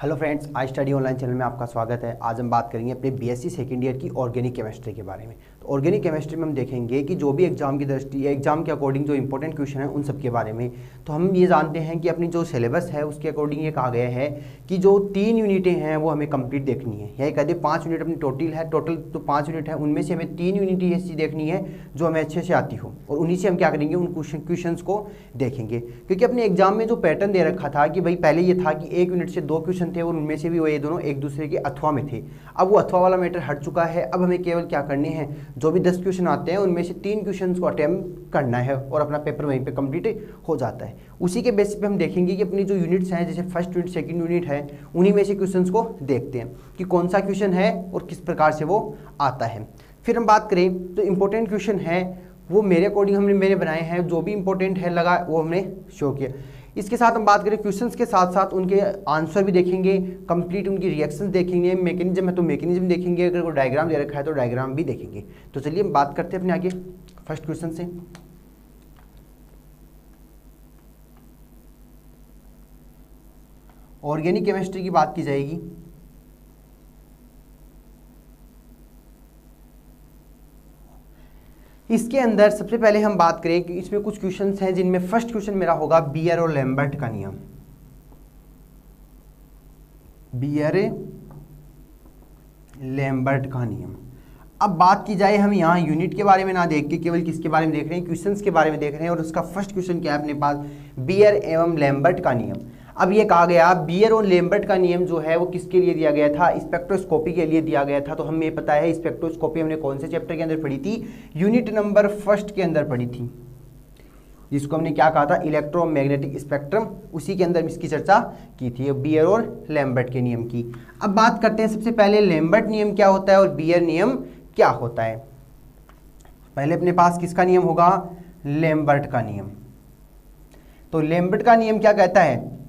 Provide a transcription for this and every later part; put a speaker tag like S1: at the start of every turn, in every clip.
S1: Hello friends, I study online channel में आपका स्वागत है। आज हम बात करेंगे अपने बीएससी सेकेंड ईयर की ऑर्गेनिक केमिस्ट्री के बारे में। तो ऑर्गेनिक केमिस्ट्री में हम देखेंगे कि जो भी एग्जाम की दृष्टि एग्जाम के अकॉर्डिंग जो इंपॉर्टेंट क्वेश्चन है उन सब के बारे में। तो हम ये जानते हैं कि अपनी जो सिलेबस है उसके अकॉर्डिंग ये कहा गया है कि जो 3 यूनिटें हैं वो हमें कंप्लीट देखनी है, या कहते हैं 5 यूनिट अपनी टोटल तो 5 यूनिट है, उनमें से हमें 3 यूनिट ऐसी देखनी है जो हमें अच्छे से आती हो, और उन्हीं से हम क्या करेंगे, उन क्वेश्चन को देखेंगे। क्योंकि अपने एग्जाम में जो पैटर्न दे रखा था कि भाई पहले ये था कि 1 यूनिट से 2 क्वेश्चन थे और उनमें से भी वो ये दोनों एक दूसरे के अथवा में थे। अब वो अथवा वाला मैटर हट चुका है। अब हमें केवल क्या करने हैं, जो भी 10 क्वेश्चन आते हैं उनमें से 3 क्वेश्चन को अटेम्प्ट करना है और अपना पेपर वहीं पे कंप्लीट हो जाता है। उसी के बेसिस पे हम देखेंगे कि अपनी जो यूनिट्स हैं, जैसे फर्स्ट यूनिट सेकंड यूनिट है, उन्हीं में से क्वेश्चंस को देखते हैं कि कौन सा क्वेश्चन है और किस प्रकार से वो आता है। फिर हम बात करें तो इंपॉर्टेंट क्वेश्चन है वो मेरे अकॉर्डिंग मैंने बनाए हैं, जो भी इंपॉर्टेंट है लगा वो हमने शो किया। इसके साथ हम बात करें क्वेश्चंस के साथ साथ उनके आंसर भी देखेंगे, कंप्लीट उनकी रिएक्शंस देखेंगे, मैकेनिज्म है तो मैकेनिज्म देखेंगे, अगर कोई डायग्राम दे रखा है तो डायग्राम भी देखेंगे। तो चलिए हम बात करते हैं अपने आगे फर्स्ट क्वेश्चन से। ऑर्गेनिक केमिस्ट्री की बात की जाएगी। इसके अंदर सबसे पहले हम बात करें कि इसमें कुछ क्वेश्चंस हैं जिनमें फर्स्ट क्वेश्चन मेरा होगा बियर और लैम्बर्ट का नियम। बियर लैम्बर्ट का नियम। अब बात की जाए, हम यहाँ यूनिट के बारे में ना देख के केवल किसके बारे में देख रहे हैं, क्वेश्चंस के बारे में देख रहे हैं, और उसका फर्स्ट क्वेश्चन क्या है अपने पास, बियर एवं लैम्बर्ट का नियम। अब ये कहा गया बियर और लैम्बर्ट का नियम जो है वो किसके लिए दिया गया था, स्पेक्ट्रोस्कोपी के लिए दिया गया था। तो हमें पता है स्पेक्ट्रोस्कोपी हमने कौन से चैप्टर के अंदर पढ़ी थी, यूनिट नंबर फर्स्ट के अंदर पढ़ी थी, जिसको हमने क्या कहा था, इलेक्ट्रोमैग्नेटिक स्पेक्ट्रम। उसी के अंदर इसकी चर्चा की थी, बियर और लैम्बर्ट के नियम की। अब बात करते हैं सबसे पहले लैम्बर्ट नियम क्या होता है और बियर नियम क्या होता है। पहले अपने पास किसका नियम होगा, लैम्बर्ट का नियम। तो लैम्बर्ट का नियम क्या कहता है,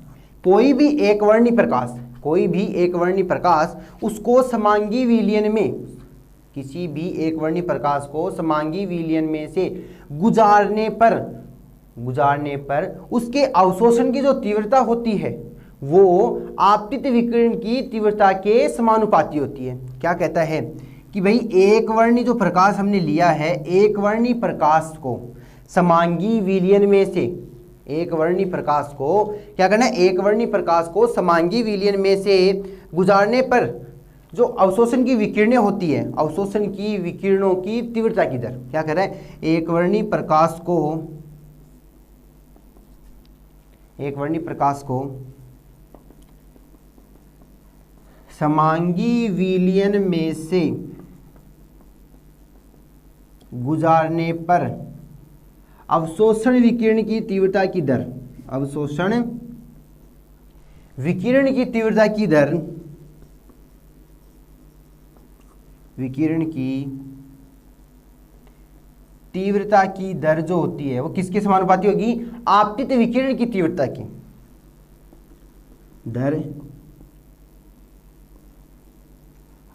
S1: कोई भी एकवर्णी प्रकाश उसको समांगी विलयन में, किसी भी एकवर्णी प्रकाश को समांगी विलयन में से गुजारने पर उसके अवशोषण की जो तीव्रता होती है वो आपतित विकिरण की तीव्रता के समानुपाती होती है। क्या कहता है कि भाई एकवर्णी जो प्रकाश हमने लिया है, एकवर्णी प्रकाश को समांगी विलयन में से, एकवर्णी प्रकाश को क्या करना है, एकवर्णी प्रकाश को समांगी विलयन में से गुजारने पर जो अवशोषण की विकिरणें होती है, अवशोषण की विकिरणों की तीव्रता की दर, क्या कह रहा है, एकवर्णी प्रकाश को समांगी विलयन में से गुजारने पर अवशोषण विकिरण की तीव्रता की दर, अवशोषण विकिरण की तीव्रता की दर, विकिरण की तीव्रता की दर जो होती है वो किसके समानुपाती होगी, आपतित विकिरण की तीव्रता की दर,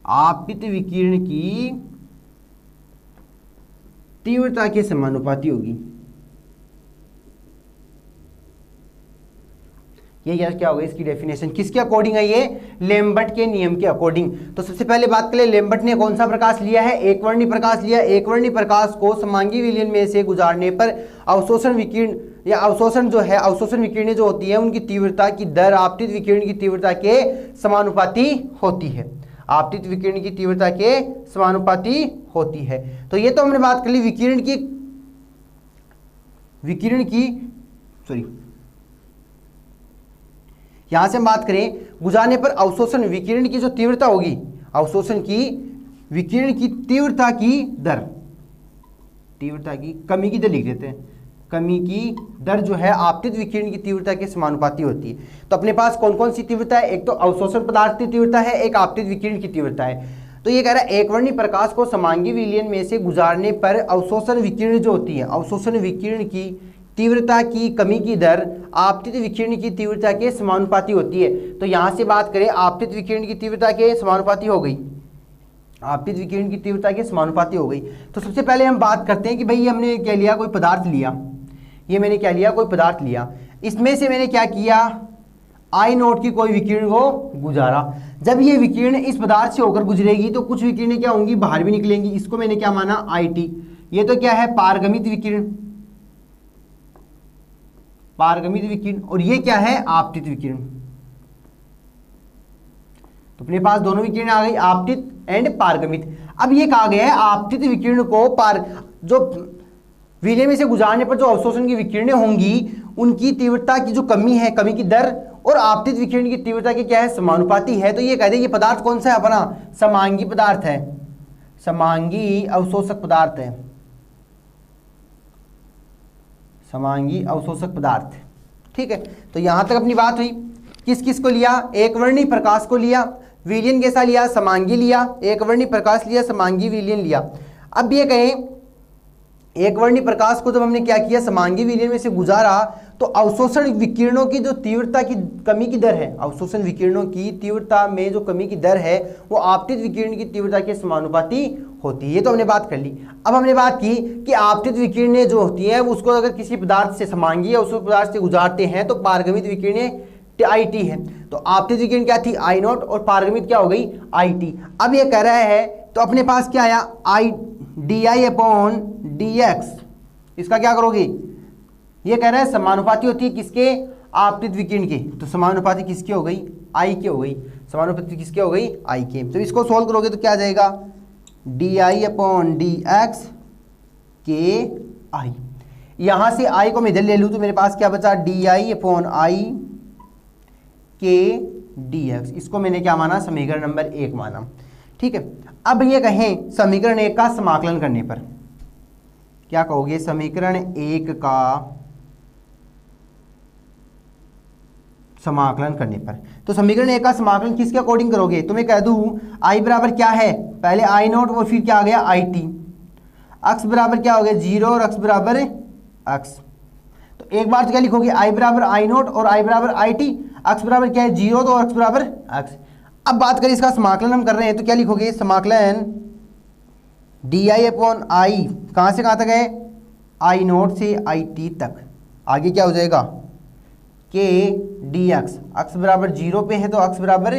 S1: आपतित विकिरण की तीव्रता के समानुपाती होगी। ये क्या होगा, इसकी डेफिनेशन किसके अकॉर्डिंग है, ये लैम्बर्ट के नियम के अकॉर्डिंग। तो सबसे पहले बात करें, लैम्बर्ट ने कौन सा प्रकाश लिया है, एकवर्णी प्रकाश लिया। एकवर्णी प्रकाश को समांगी विलयन में से गुजारने पर अवशोषण विकिरण या अवशोषण जो है, अवशोषण विकिरणें जो होती है उनकी तीव्रता की दर आपतित विकिरण की तीव्रता के समानुपाती होती है, आपतित विकिरण की तीव्रता के समानुपाती होती है। तो ये तो हमने बात कर ली यहां से हम बात करें गुजारने पर अवशोषण विकिरण की जो तीव्रता होगी, अवशोषण की विकिरण की तीव्रता की दर, तीव्रता की कमी की दर लिख देते हैं, कमी की दर जो है आपतित विकिरण की तीव्रता के समानुपाती होती है। तो अपने पास कौन कौन सी तीव्रता है, एक तो अवशोषण पदार्थ की तीव्रता है, एक आपतित विकिरण की तीव्रता है। तो ये कह रहा है एकवर्णी प्रकाश को समांगी विलयन में से गुजारने पर अवशोषण विकिरण जो होती है, अवशोषण विकिरण की तीव्रता की कमी की दर आपतित विकिरण की तीव्रता के समानुपाती होती है। तो यहां से बात करें आपतित विकिरण की तीव्रता के समानुपाती हो गई, आपतित विकिरण की तीव्रता के समानुपाती हो गई। तो सबसे पहले हम बात करते हैं कि भाई ये हमने क्या लिया, कोई पदार्थ लिया, ये मैंने क्या लिया, कोई पदार्थ लिया, इसमें से मैंने क्या किया, आई नोट की कोई विकिरण को गुजारा। जब ये विकिरण इस पदार्थ से होकर गुजरेगी तो कुछ विकिरणें क्या होंगी, बाहर भी निकलेंगी। इसको मैंने क्या माना, आई टी। ये तो क्या है, पारगमित विकिरण, पारगमित विकिरण। और ये क्या है, आपतित विकिरण। तो अपने पास दोनों विकिरण आ गई, आपतित एंड पारगमित। अब ये कहा गया है आपतित विकिरण को जो विलय में से गुजारने पर जो अवशोषण की विकिरणें होंगी उनकी तीव्रता की जो कमी है, कमी की दर और आपतित विकिरण की तीव्रता की क्या है, समानुपाती है। तो ये कहते हैं ये पदार्थ कौन सा है अपना, समांगी पदार्थ है, समांगी अवशोषक पदार्थ है, समांगी अवशोषक पदार्थ। ठीक है, तो यहां तक अपनी बात हुई। किस किस को लिया, एक वर्णी प्रकाश को लिया, विलयन कैसा लिया, समांगी लिया, एक वर्णी प्रकाश लिया, समांगी विलयन लिया। अब ये कहें एक वर्णी प्रकाश को जब हमने क्या किया, समांगी विलयन में से गुजारा तो अवशोषण विकिरणों की जो तीव्रता की कमी की दर है, अवशोषण विकिरणों की तीव्रता में जो कमी की दर है वो आपतित विकिरण की तीव्रता के समानुपाती होती है। ये तो हमने बात कर ली। अब हमने बात की कि आपतित विकिरणें जो होती हैं उसको अगर किसी पदार्थ से समांगी या उस पदार्थ से गुजारते हैं तो पारगमित विकिरणें आई टी है। तो आपतित विकिरण क्या थी, आई नॉट, और पारगमित क्या हो गई, आई टी। अब ये कह रहा है तो अपने पास क्या आया, I D I upon D x, इसका क्या करोगे, ये कह रहा है समानुपाती होती है किसके, आपतित विकिरण के। तो समानुपाती किसकी हो गई, आई की हो गई, समानुपाती किसके हो गई, आई के। तो इसको सोल्व करोगे तो क्या आ जाएगा, D I upon D x के आई। यहां से आई को मैं इधर ले लूँ तो मेरे पास क्या बचा, डी आई अपॉन आई के डी एक्स। इसको मैंने क्या माना, समीकरण नंबर 1 माना। ठीक है, अब ये कहें समीकरण 1 का समाकलन करने पर क्या कहोगे, समीकरण 1 का समाकलन करने पर। तो समीकरण 1 का समाकलन किसके अकॉर्डिंग करोगे, तो मैं कह दूं आई बराबर क्या है, पहले आई नॉट और फिर क्या आ गया आई टी, अक्स बराबर क्या हो गया 0 और अक्स बराबर अक्स। तो एक बार तो क्या लिखोगे, आई बराबर आई नॉट और आई बराबर आई टी, अक्स बराबर क्या है 0 तो अक्स बराबर अक्स। अब बात करें इसका समाकलन हम कर रहे हैं तो क्या लिखोगे, समाकलन डी आई अपॉन आई कहाँ से कहाँ तक है, आई नॉट से आई टी तक, आगे क्या हो जाएगा के डी एक्स, अक्स बराबर 0 पे है तो अक्स बराबर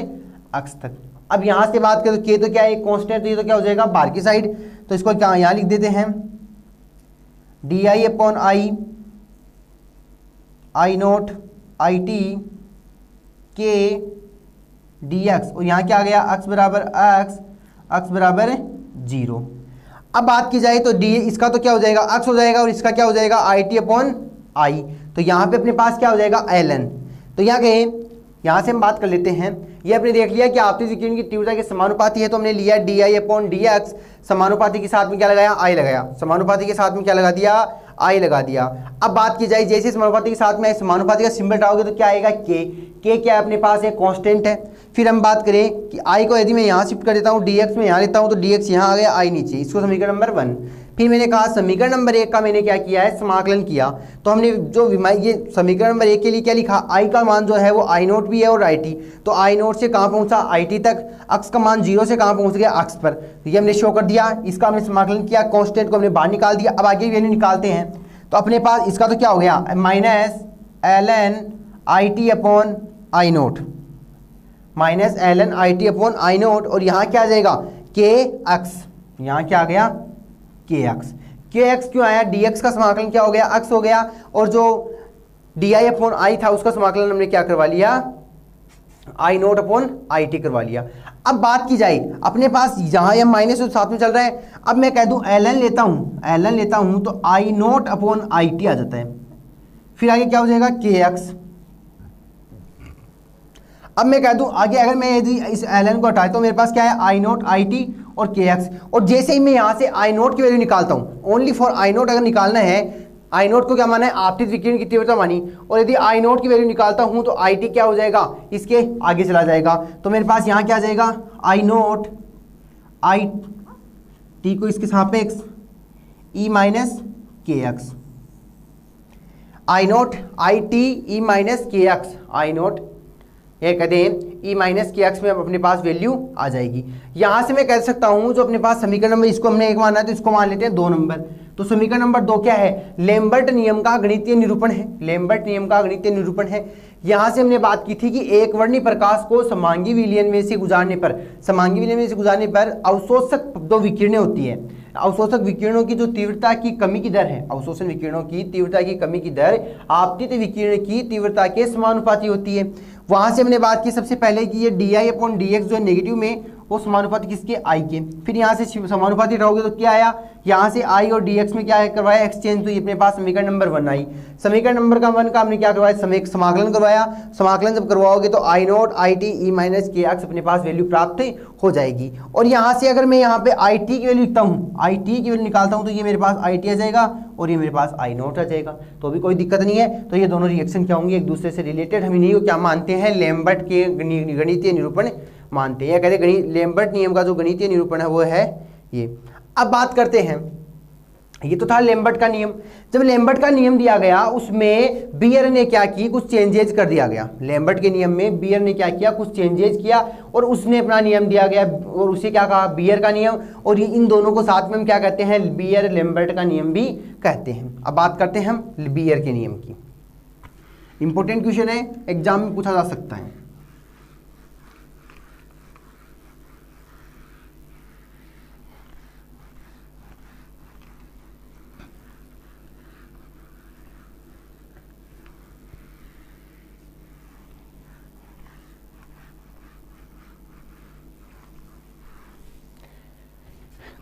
S1: अक्स तक। अब यहाँ से बात करें तो के तो क्या है, एक कॉन्स्टेंट, तो ये तो क्या हो जाएगा बाहर की साइड, तो इसको क्या यहाँ लिख देते हैं D I upon I, I nought I T के डी एक्स, और यहाँ क्या आ गया अक्स बराबर एक्स, अक्स बराबर 0। अब बात की जाए तो डी इसका तो क्या हो जाएगा अक्स हो जाएगा और इसका क्या हो जाएगा आई टी अपॉन आई। तो यहाँ पे अपने पास क्या हो जाएगा एल एन। तो यहाँ कहें, यहाँ से हम बात कर लेते हैं, ये आपने देख लिया कि आपतित विकिरण की तीव्रता के समानुपाती है तो हमने लिया D I upon D x, समानुपाती के साथ में क्या लगाया, आई लगाया, समानुपाती के साथ में क्या लगा दिया, आई लगा दिया। अब बात की जाए जैसे समानुपाती के साथ में समानुपाती का सिंबल हटाओगे तो क्या आएगा के क्या है अपने पास एक कांस्टेंट है। फिर हम बात करें कि आई को यदि मैं यहाँ शिफ्ट कर देता हूँ, डी एक्स में यहाँ लेता हूँ तो डी एक्स यहाँ आ गया, आई नीचे, इसको समीकरण नंबर 1। फिर मैंने कहा समीकरण नंबर 1 का मैंने क्या किया है, समाकलन किया। तो हमने जो ये समीकरण नंबर 1 के लिए क्या लिखा, आई का मान जो है वो आई नोट भी है और आई टी। तो आई नोट से कहाँ पहुँचा, आई टी तक, अक्स का मान 0 से कहाँ पहुँच गया, अक्स पर। तो ये हमने शो कर दिया, इसका हमने समाकलन किया, कॉन्स्टेंट को हमने बाहर निकाल दिया। अब आगे वैल्यू निकालते हैं तो अपने पास इसका तो क्या हो गया, minus L N I T upon I nought, minus L N I T upon I nought, और यहाँ क्या आ जाएगा के एक्स, यहाँ क्या आ गया के एक्स। के एक्स क्यों आया, डी एक्स का समाकलन क्या हो गया, एक्स हो गया, और जो डी आई अपॉन आई था उसका समाकलन हमने क्या करवा लिया, आई नोट अपॉन आई टी करवा लिया। अब बात की जाए अपने पास यहाँ यह माइनस साथ में चल रहा है, अब मैं कह दूं एल एन लेता हूं तो आई नोट अपॉन आई टी आ जाता है। फिर आगे क्या हो जाएगा के एक्स। अब मैं कह दूं आगे अगर मैं यदि इस एल एन को हटाए तो मेरे पास क्या है आई नोट आई टी और के एक्स। और जैसे ही मैं यहाँ से आई नोट की वैल्यू निकालता हूँ, ओनली फॉर आई नोट अगर निकालना है, आई नोट को क्या माना है, आपतित विकिरण की तीव्रता मानी, और यदि आई नोट की वैल्यू निकालता हूं तो आई टी क्या हो जाएगा, इसके आगे चला जाएगा। तो मेरे पास यहाँ क्या आ जाएगा, आई नोट आई टी को इसके सापेक्ष ई माइनस के एक्स, आई नोट आई t e minus k x, आई नोट ये कहते हैं ई माइनस के एक्स में अपने पास वैल्यू आ जाएगी। यहाँ से मैं कह सकता हूँ जो अपने पास समीकरण नंबर, इसको हमने 1 माना है तो इसको मान लेते हैं 2 नंबर। तो समीकरण नंबर 2 क्या है, लेम्बर्ट नियम का गणितीय निरूपण है, लेम्बर्ट नियम का गणितीय निरूपण है यहां से हमने बात की थी कि एक वर्णी प्रकाश को समांगी विलयन में से गुजारने पर अवशोषक जो विकिरणें होती है, अवशोषक विकिरणों की जो तीव्रता की कमी की दर है, अवशोषण विकिरणों की तीव्रता की कमी की दर आपतित विकिरण की तीव्रता के समानुपाती होती है। वहां से हमने बात की सबसे पहले कि ये di/dx जो नेगेटिव में वो समानुपाती किसके, आई के। फिर यहाँ से समानुपाती रहोगे तो क्या आया, यहाँ से आई और dx में क्या करवाया, एक्सचेंज, तो ये अपने पास समीकरण नंबर 1 आई। समीकरण नंबर 1 का हमने क्या करवाया, समाकलन करवाया। समाकलन जब करवाओगे तो I nought I t e minus k x अपने पास वैल्यू प्राप्त हो जाएगी। और यहाँ से अगर मैं यहाँ पे आई टी की वैल्यू लिखता हूँ, आई टी की वैल्यू निकालता हूँ, तो ये मेरे पास आई टी आ जाएगा और ये मेरे पास आई नॉट आ जाएगा, तो भी कोई दिक्कत नहीं है। तो ये दोनों रिएक्शन क्या होंगे, एक दूसरे से रिलेटेड। हम इन्हीं को क्या मानते हैं, लैम्बर्ट के गणितीय निरूपण मानते हैं, या कहते हैं लैम्बर्ट नियम का जो गणितीय निरूपण है वो है ये। अब बात करते हैं, ये तो था लैम्बर्ट का नियम। जब लैम्बर्ट का नियम दिया गया उसमें बियर ने क्या की, कुछ चेंजेज कर दिया गया। लैम्बर्ट के नियम में बियर ने क्या किया, कुछ चेंजेज किया और उसने अपना नियम दिया गया और उसे क्या कहा, बियर का नियम। और ये इन दोनों को साथ में हम क्या कहते हैं, बियर लैम्बर्ट का नियम भी कहते हैं। अब बात करते हैं हम बियर के नियम की। इंपॉर्टेंट क्वेश्चन है, एग्जाम में पूछा जा सकता है।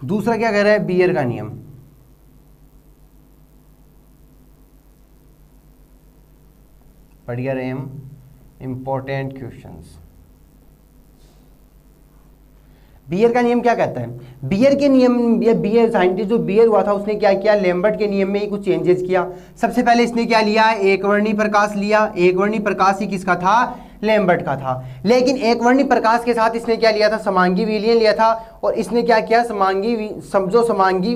S1: दूसरा क्या कह रहा है, बियर का नियम। पढ़िए रहे हम इंपॉर्टेंट क्वेश्चंस। बियर का नियम क्या कहता है, बियर के नियम, ये बियर साइंटिस्ट जो बियर हुआ था उसने क्या किया, लैम्बर्ट के नियम में ही कुछ चेंजेस किया। सबसे पहले इसने क्या लिया, एक वर्णी प्रकाश लिया। एक वर्णी प्रकाश ही किसका था, लैम्बर्ट का था। लेकिन एक वर्णी प्रकाश के साथ इसने क्या लिया था, समांगी विलयन लिया था। और इसने क्या किया, जो समांगी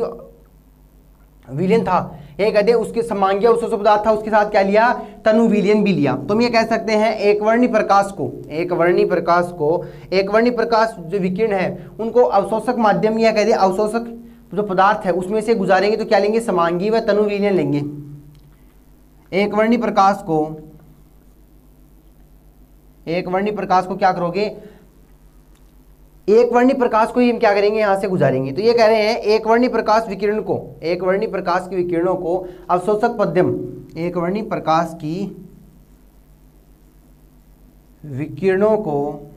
S1: विलयन था, ये कहते हैं उसके समांगी अवशोषक पदार्थ था, उसके साथ क्या लिया, तनु विलयन भी लिया। तो हम ये कह सकते हैं एक वर्णी प्रकाश जो विकिरण है उनको अवशोषक माध्यम या कहते हैं अवशोषक जो पदार्थ है उसमें से गुजारेंगे तो क्या लेंगे, समांगी व तनु विलयन लेंगे। एक वर्णी प्रकाश को क्या करोगे, एक वर्णी प्रकाश को ही हम क्या करेंगे, यहां से गुजारेंगे। तो ये कह रहे हैं एक वर्णी प्रकाश के विकिरणों को अवशोषक माध्यम, एक वर्णी प्रकाश की विकिरणों को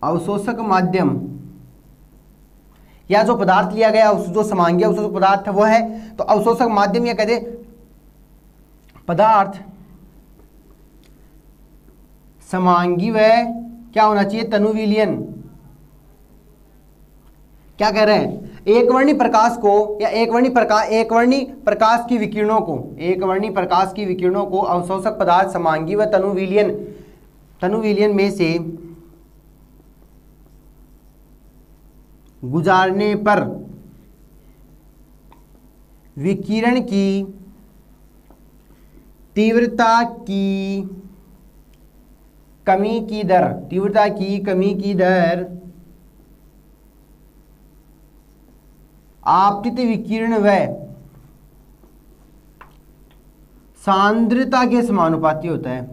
S1: अवशोषक माध्यम या जो पदार्थ लिया गया जो समांगी अवशोषक पदार्थ है वो है, तो अवशोषक माध्यम या कहते पदार्थ समांगी व क्या होना चाहिए, तनु विलयन। क्या कह रहे हैं, एक वर्णी प्रकाश को या एक वर्णी प्रकाश की विकिरणों को अवशोषक पदार्थ समांगी व तनु विलयन में से गुजारने पर विकिरण की तीव्रता की कमी की दर आपतित विकिरण व सांद्रता के समानुपाती होता है।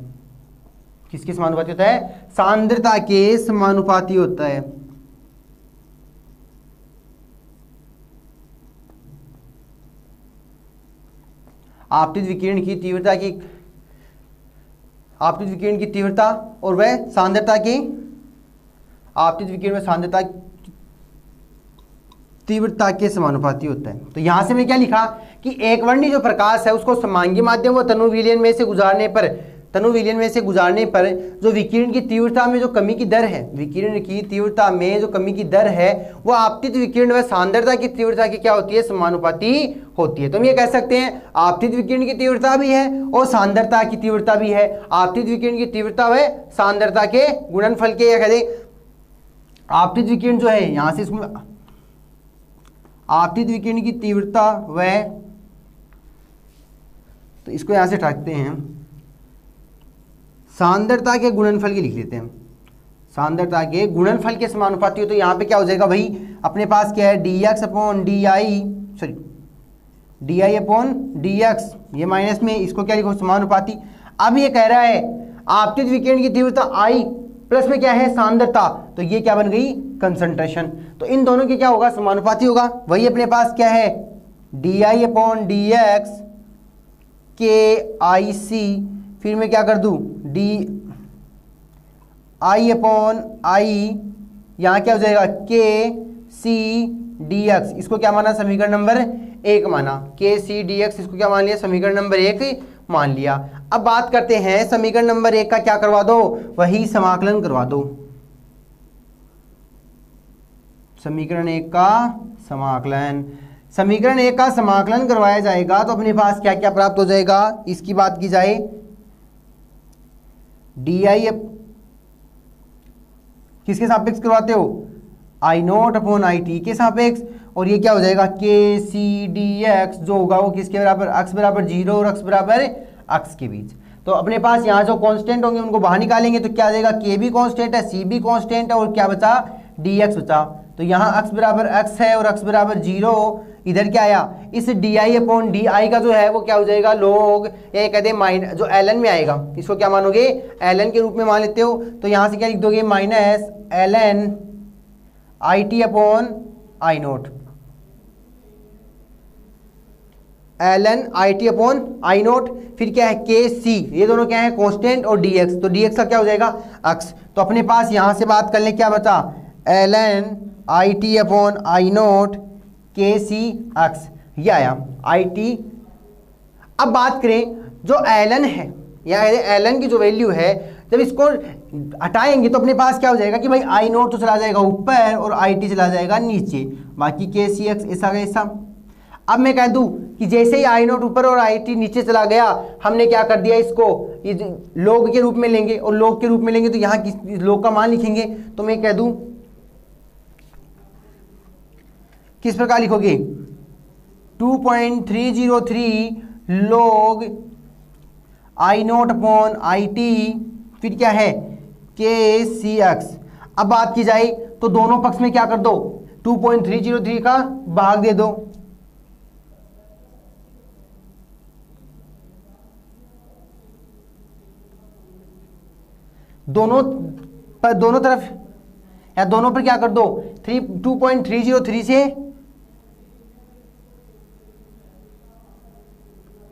S1: किसके समानुपाती होता है, सांद्रता के समानुपाती होता है। आपतित विकिरण की तीव्रता और वह सांद्रता की आपतित विकिरण में सांद्रता तीव्रता के समानुपाती होता है। तो यहां से मैं क्या लिखा कि एक वर्णी जो प्रकाश है उसको समांगी माध्यम व तनु विलयन में से गुजारने पर जो विकिरण की तीव्रता में जो कमी की दर है, वो आपतित विकिरण व सांद्रता की तीव्रता की क्या होती है, समानुपाती होती है। तो हम ये कह सकते हैं आपतित विकिरण की तीव्रता भी है और सांद्रता की तीव्रता भी है। आपतित विकिरण की तीव्रता व सांद्रता के गुणनफल के, या कहते आपतित विकिरण जो है, यहां से इसमें आपतित विकिरण की तीव्रता व, तो इसको यहां से हटाते हैं, सांद्रता के गुणनफल की लिख लेते हैं। सांद्रता के गुणनफल के समानुपाती हो, तो यहां पे क्या हो जाएगा भाई, अपने पास क्या है, dx/di, D I upon D x, ये माइनस में, इसको क्या लिखो, समानुपाती। अब ये कह रहा है आपतित विकिरण की तीव्रता आई प्लस में क्या है, सांद्रता, तो ये क्या बन गई, कंसंट्रेशन। तो इन दोनों के क्या होगा, समानुपाती होगा। वही अपने पास क्या है, D I upon D x के आई सी, फिर मैं क्या कर दूं, डी आई अपॉन आई, यहाँ क्या हो जाएगा, के सी डी एक्स, इसको क्या माना, समीकरण नंबर 1 माना, के सी डी एक्स, इसको क्या मान लिया, समीकरण नंबर 1 मान लिया। अब बात करते हैं समीकरण नंबर 1 का क्या करवा दो, वही समाकलन करवा दो। समीकरण 1 का समाकलन, समीकरण 1 का समाकलन करवाया जाएगा तो अपने पास क्या क्या प्राप्त हो जाएगा, इसकी बात की जाए, डी आई किसके सापेक्ष करवाते हो, आई नोट अपॉन आई टी के सापेक्ष, और ये क्या हो जाएगा, के सी डी एक्स, जो होगा वो किसके बराबर, x बराबर 0 और x बराबर x के बीच। तो अपने पास यहाँ जो कांस्टेंट होंगे उनको बाहर निकालेंगे तो क्या आ जाएगा, k भी कांस्टेंट है, c भी कांस्टेंट है, और क्या बचा, dx बचा। तो यहाँ x बराबर x है और x बराबर 0, इधर क्या आया, इस D I upon D I का जो है वो क्या हो जाएगा, लोग ये कहते हैं माइनस, जो ln में आएगा इसको क्या मानोगे, ln के रूप में मान लेते हो। तो यहाँ से क्या लिख दोगे, minus ln I T upon I note, ln I T upon I note, फिर क्या है, के सी, ये दोनों क्या है, कांस्टेंट, और dx, तो dx का क्या हो जाएगा, x। तो अपने पास यहाँ से बात कर ले, क्या बचा, ln I T upon I note के सी एक्स, ये आया आई टी। अब बात करें जो ln है, या ln की जो वैल्यू है, जब इसको हटाएंगे तो अपने पास क्या हो जाएगा कि भाई आई नोट तो चला जाएगा ऊपर और आई टी चला जाएगा नीचे, बाकी के सी एक्स ऐसा का ऐसा। अब मैं कह दूं कि जैसे ही आई नोट ऊपर और आई टी नीचे चला गया, हमने क्या कर दिया, इसको ये लोग के रूप में लेंगे, और लोग के रूप में लेंगे तो यहाँ किस लोग का मान लिखेंगे। तो मैं कह दूं, किस प्रकार लिखोगे, 2.303 log I naught upon I T, फिर क्या है, के सी एक्स। अब बात की जाए तो दोनों पक्ष में क्या कर दो, 2.303 का भाग दे दो, दोनों तरफ, या दोनों पर क्या कर दो, 2.303 से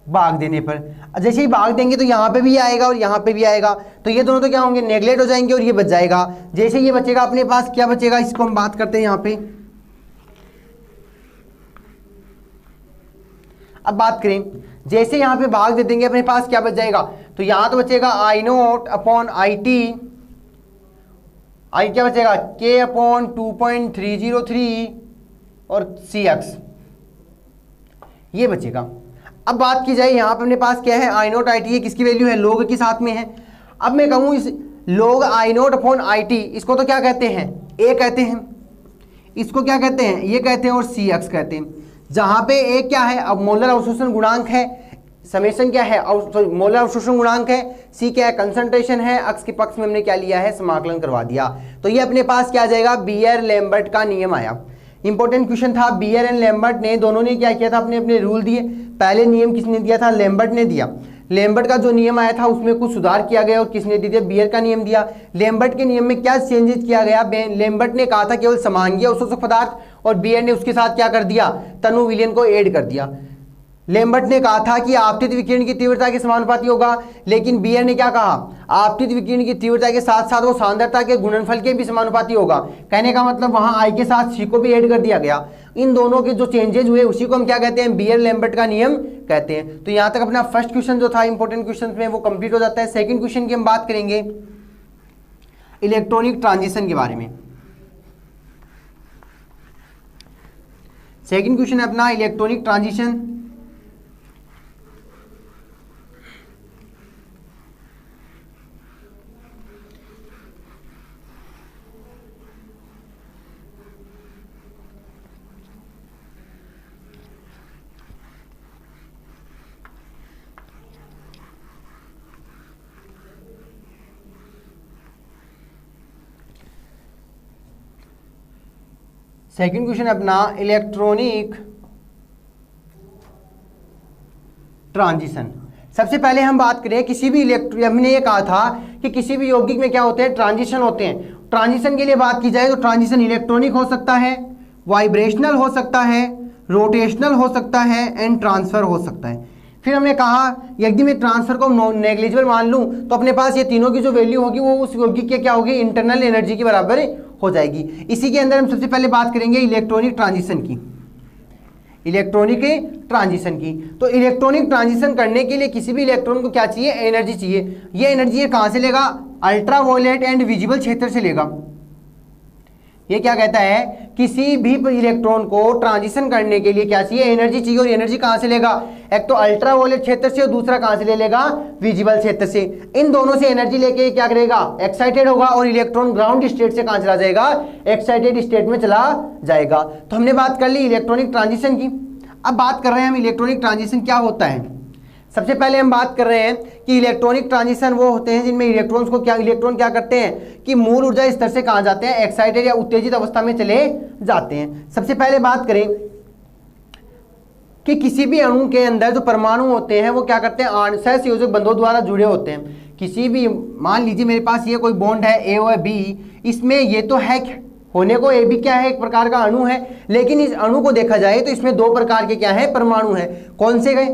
S1: भाग देने पर, जैसे ही भाग देंगे तो यहां पे भी आएगा और यहां पे भी आएगा, तो ये दोनों तो क्या होंगे, नेगलेक्ट हो जाएंगे और ये बच जाएगा। जैसे ये बचेगा अपने पास क्या बचेगा, इसको हम बात करते हैं यहां पे। अब बात करें, जैसे यहां पे भाग दे देंगे अपने पास क्या बच जाएगा, तो यहां तो बचेगा आई नोट अपॉन आई टी, आई क्या बचेगा, के अपॉन 2.303 और सी एक्स, ये बचेगा। अब बात की जाए यहाँ पे अपने पास क्या है, आई नोट आई टी, किसकी वैल्यू है, लोग के साथ में है। अब मैं कहूँ इस लोग आई नोट अपॉन आई टी, इसको तो क्या कहते हैं, ए कहते हैं, इसको क्या कहते हैं, ये कहते हैं, और सी एक्स कहते हैं। जहाँ पे ए क्या है, अब मोलर अवशोषण गुणांक है, समेशन क्या है, मोलर अवशोषण गुणांक है, सी क्या है, कंसंट्रेशन है, एक्स के पक्ष में हमने क्या लिया है, समाकलन करवा दिया। तो ये अपने पास क्या आ जाएगा, बियर लैम्बर्ट का नियम आया। इंपॉर्टेंट क्वेश्चन था, बियर एंड लैम्बर्ट ने दोनों ने क्या किया था, अपने अपने रूल दिए। पहले नियम किसने दिया था, लैम्बर्ट ने दिया। लैम्बर्ट का जो नियम आया था उसमें कुछ सुधार किया गया और किसने दिया, बियर का नियम दिया। लैम्बर्ट के नियम में क्या चेंजेस किया गया, लैम्बर्ट ने कहा था केवल समांगीय अवशोषक पदार्थ, और बियर ने उसके साथ क्या कर दिया, तनु विलयन को ऐड कर दिया। लैम्बर्ट ने कहा था कि आपतित विकिरण की तीव्रता के समानुपाती होगा, लेकिन बियर ने क्या कहा, आपतित विकिरण की तीव्रता के साथ साथ वो सांद्रता के गुणनफल के भी समानुपाती होगा। कहने का मतलब वहां आई के साथ सी को भी ऐड कर दिया गया। इन दोनों के जो चेंजेस हुए उसी को हम क्या कहते हैं, बियर लैम्बर्ट का नियम कहते हैं। तो यहां तक अपना फर्स्ट क्वेश्चन जो था इंपॉर्टेंट क्वेश्चन में वो कंप्लीट हो जाता है। सेकंड क्वेश्चन की हम बात करेंगे इलेक्ट्रॉनिक ट्रांजिशन के बारे में। सेकंड क्वेश्चन है अपना इलेक्ट्रॉनिक ट्रांजिशन। सेकंड क्वेश्चन अपना इलेक्ट्रॉनिक ट्रांजिशन। सबसे पहले हम बात करें किसी भी हमने ये कहा था कि किसी भी यौगिक में क्या होते हैं, ट्रांजिशन होते हैं। ट्रांजिशन के लिए बात की जाए तो ट्रांजिशन इलेक्ट्रॉनिक हो सकता है, वाइब्रेशनल हो सकता है, रोटेशनल हो सकता है एंड ट्रांसफर हो सकता है। फिर हमने कहा यदि मैं ट्रांसफर को नेग्लिजिबल मान लूं तो अपने पास ये तीनों की जो वैल्यू होगी वो उस यौगिक के क्या होगी, इंटरनल एनर्जी के बराबर हो जाएगी। इसी के अंदर हम सबसे पहले बात करेंगे इलेक्ट्रॉनिक ट्रांजिशन की। इलेक्ट्रॉनिक ट्रांजिशन की, तो इलेक्ट्रॉनिक ट्रांजिशन करने के लिए किसी भी इलेक्ट्रॉन को क्या चाहिए, एनर्जी चाहिए। ये एनर्जी ये कहाँ से लेगा, अल्ट्रावायलेट एंड विजिबल क्षेत्र से लेगा। ये क्या कहता है, किसी भी इलेक्ट्रॉन को ट्रांजिशन करने के लिए क्या चाहिए, एनर्जी चाहिए। और एनर्जी कहाँ से लेगा, एक तो अल्ट्रावायलेट क्षेत्र से और दूसरा कहाँ से ले लेगा, विजिबल क्षेत्र से। इन दोनों से एनर्जी लेके क्या करेगा, एक्साइटेड होगा और इलेक्ट्रॉन ग्राउंड स्टेट से कहाँ चला जाएगा, एक्साइटेड स्टेट में चला जाएगा। तो हमने बात कर ली इलेक्ट्रॉनिक ट्रांजिशन की। अब बात कर रहे हैं हम इलेक्ट्रॉनिक ट्रांजिशन क्या होता है। सबसे पहले हम बात कर रहे हैं कि इलेक्ट्रॉनिक ट्रांजिशन वो होते हैं जिनमें इलेक्ट्रॉन क्या करते हैं कि मूल ऊर्जा स्तर से कहाँ जाते हैं, एक्साइटेड या उत्तेजित अवस्था में चले जाते हैं। सबसे पहले बात करें कि किसी भी अणु के अंदर जो परमाणु होते हैं वो क्या करते हैं, सहसंयोजक बंधों द्वारा जुड़े होते हैं। किसी भी, मान लीजिए मेरे पास ये कोई बॉन्ड है ए और बी, इसमें ये तो है होने को, ए भी क्या है, एक प्रकार का अणु है, लेकिन इस अणु को देखा जाए तो इसमें दो प्रकार के क्या है, परमाणु है। कौन से गए,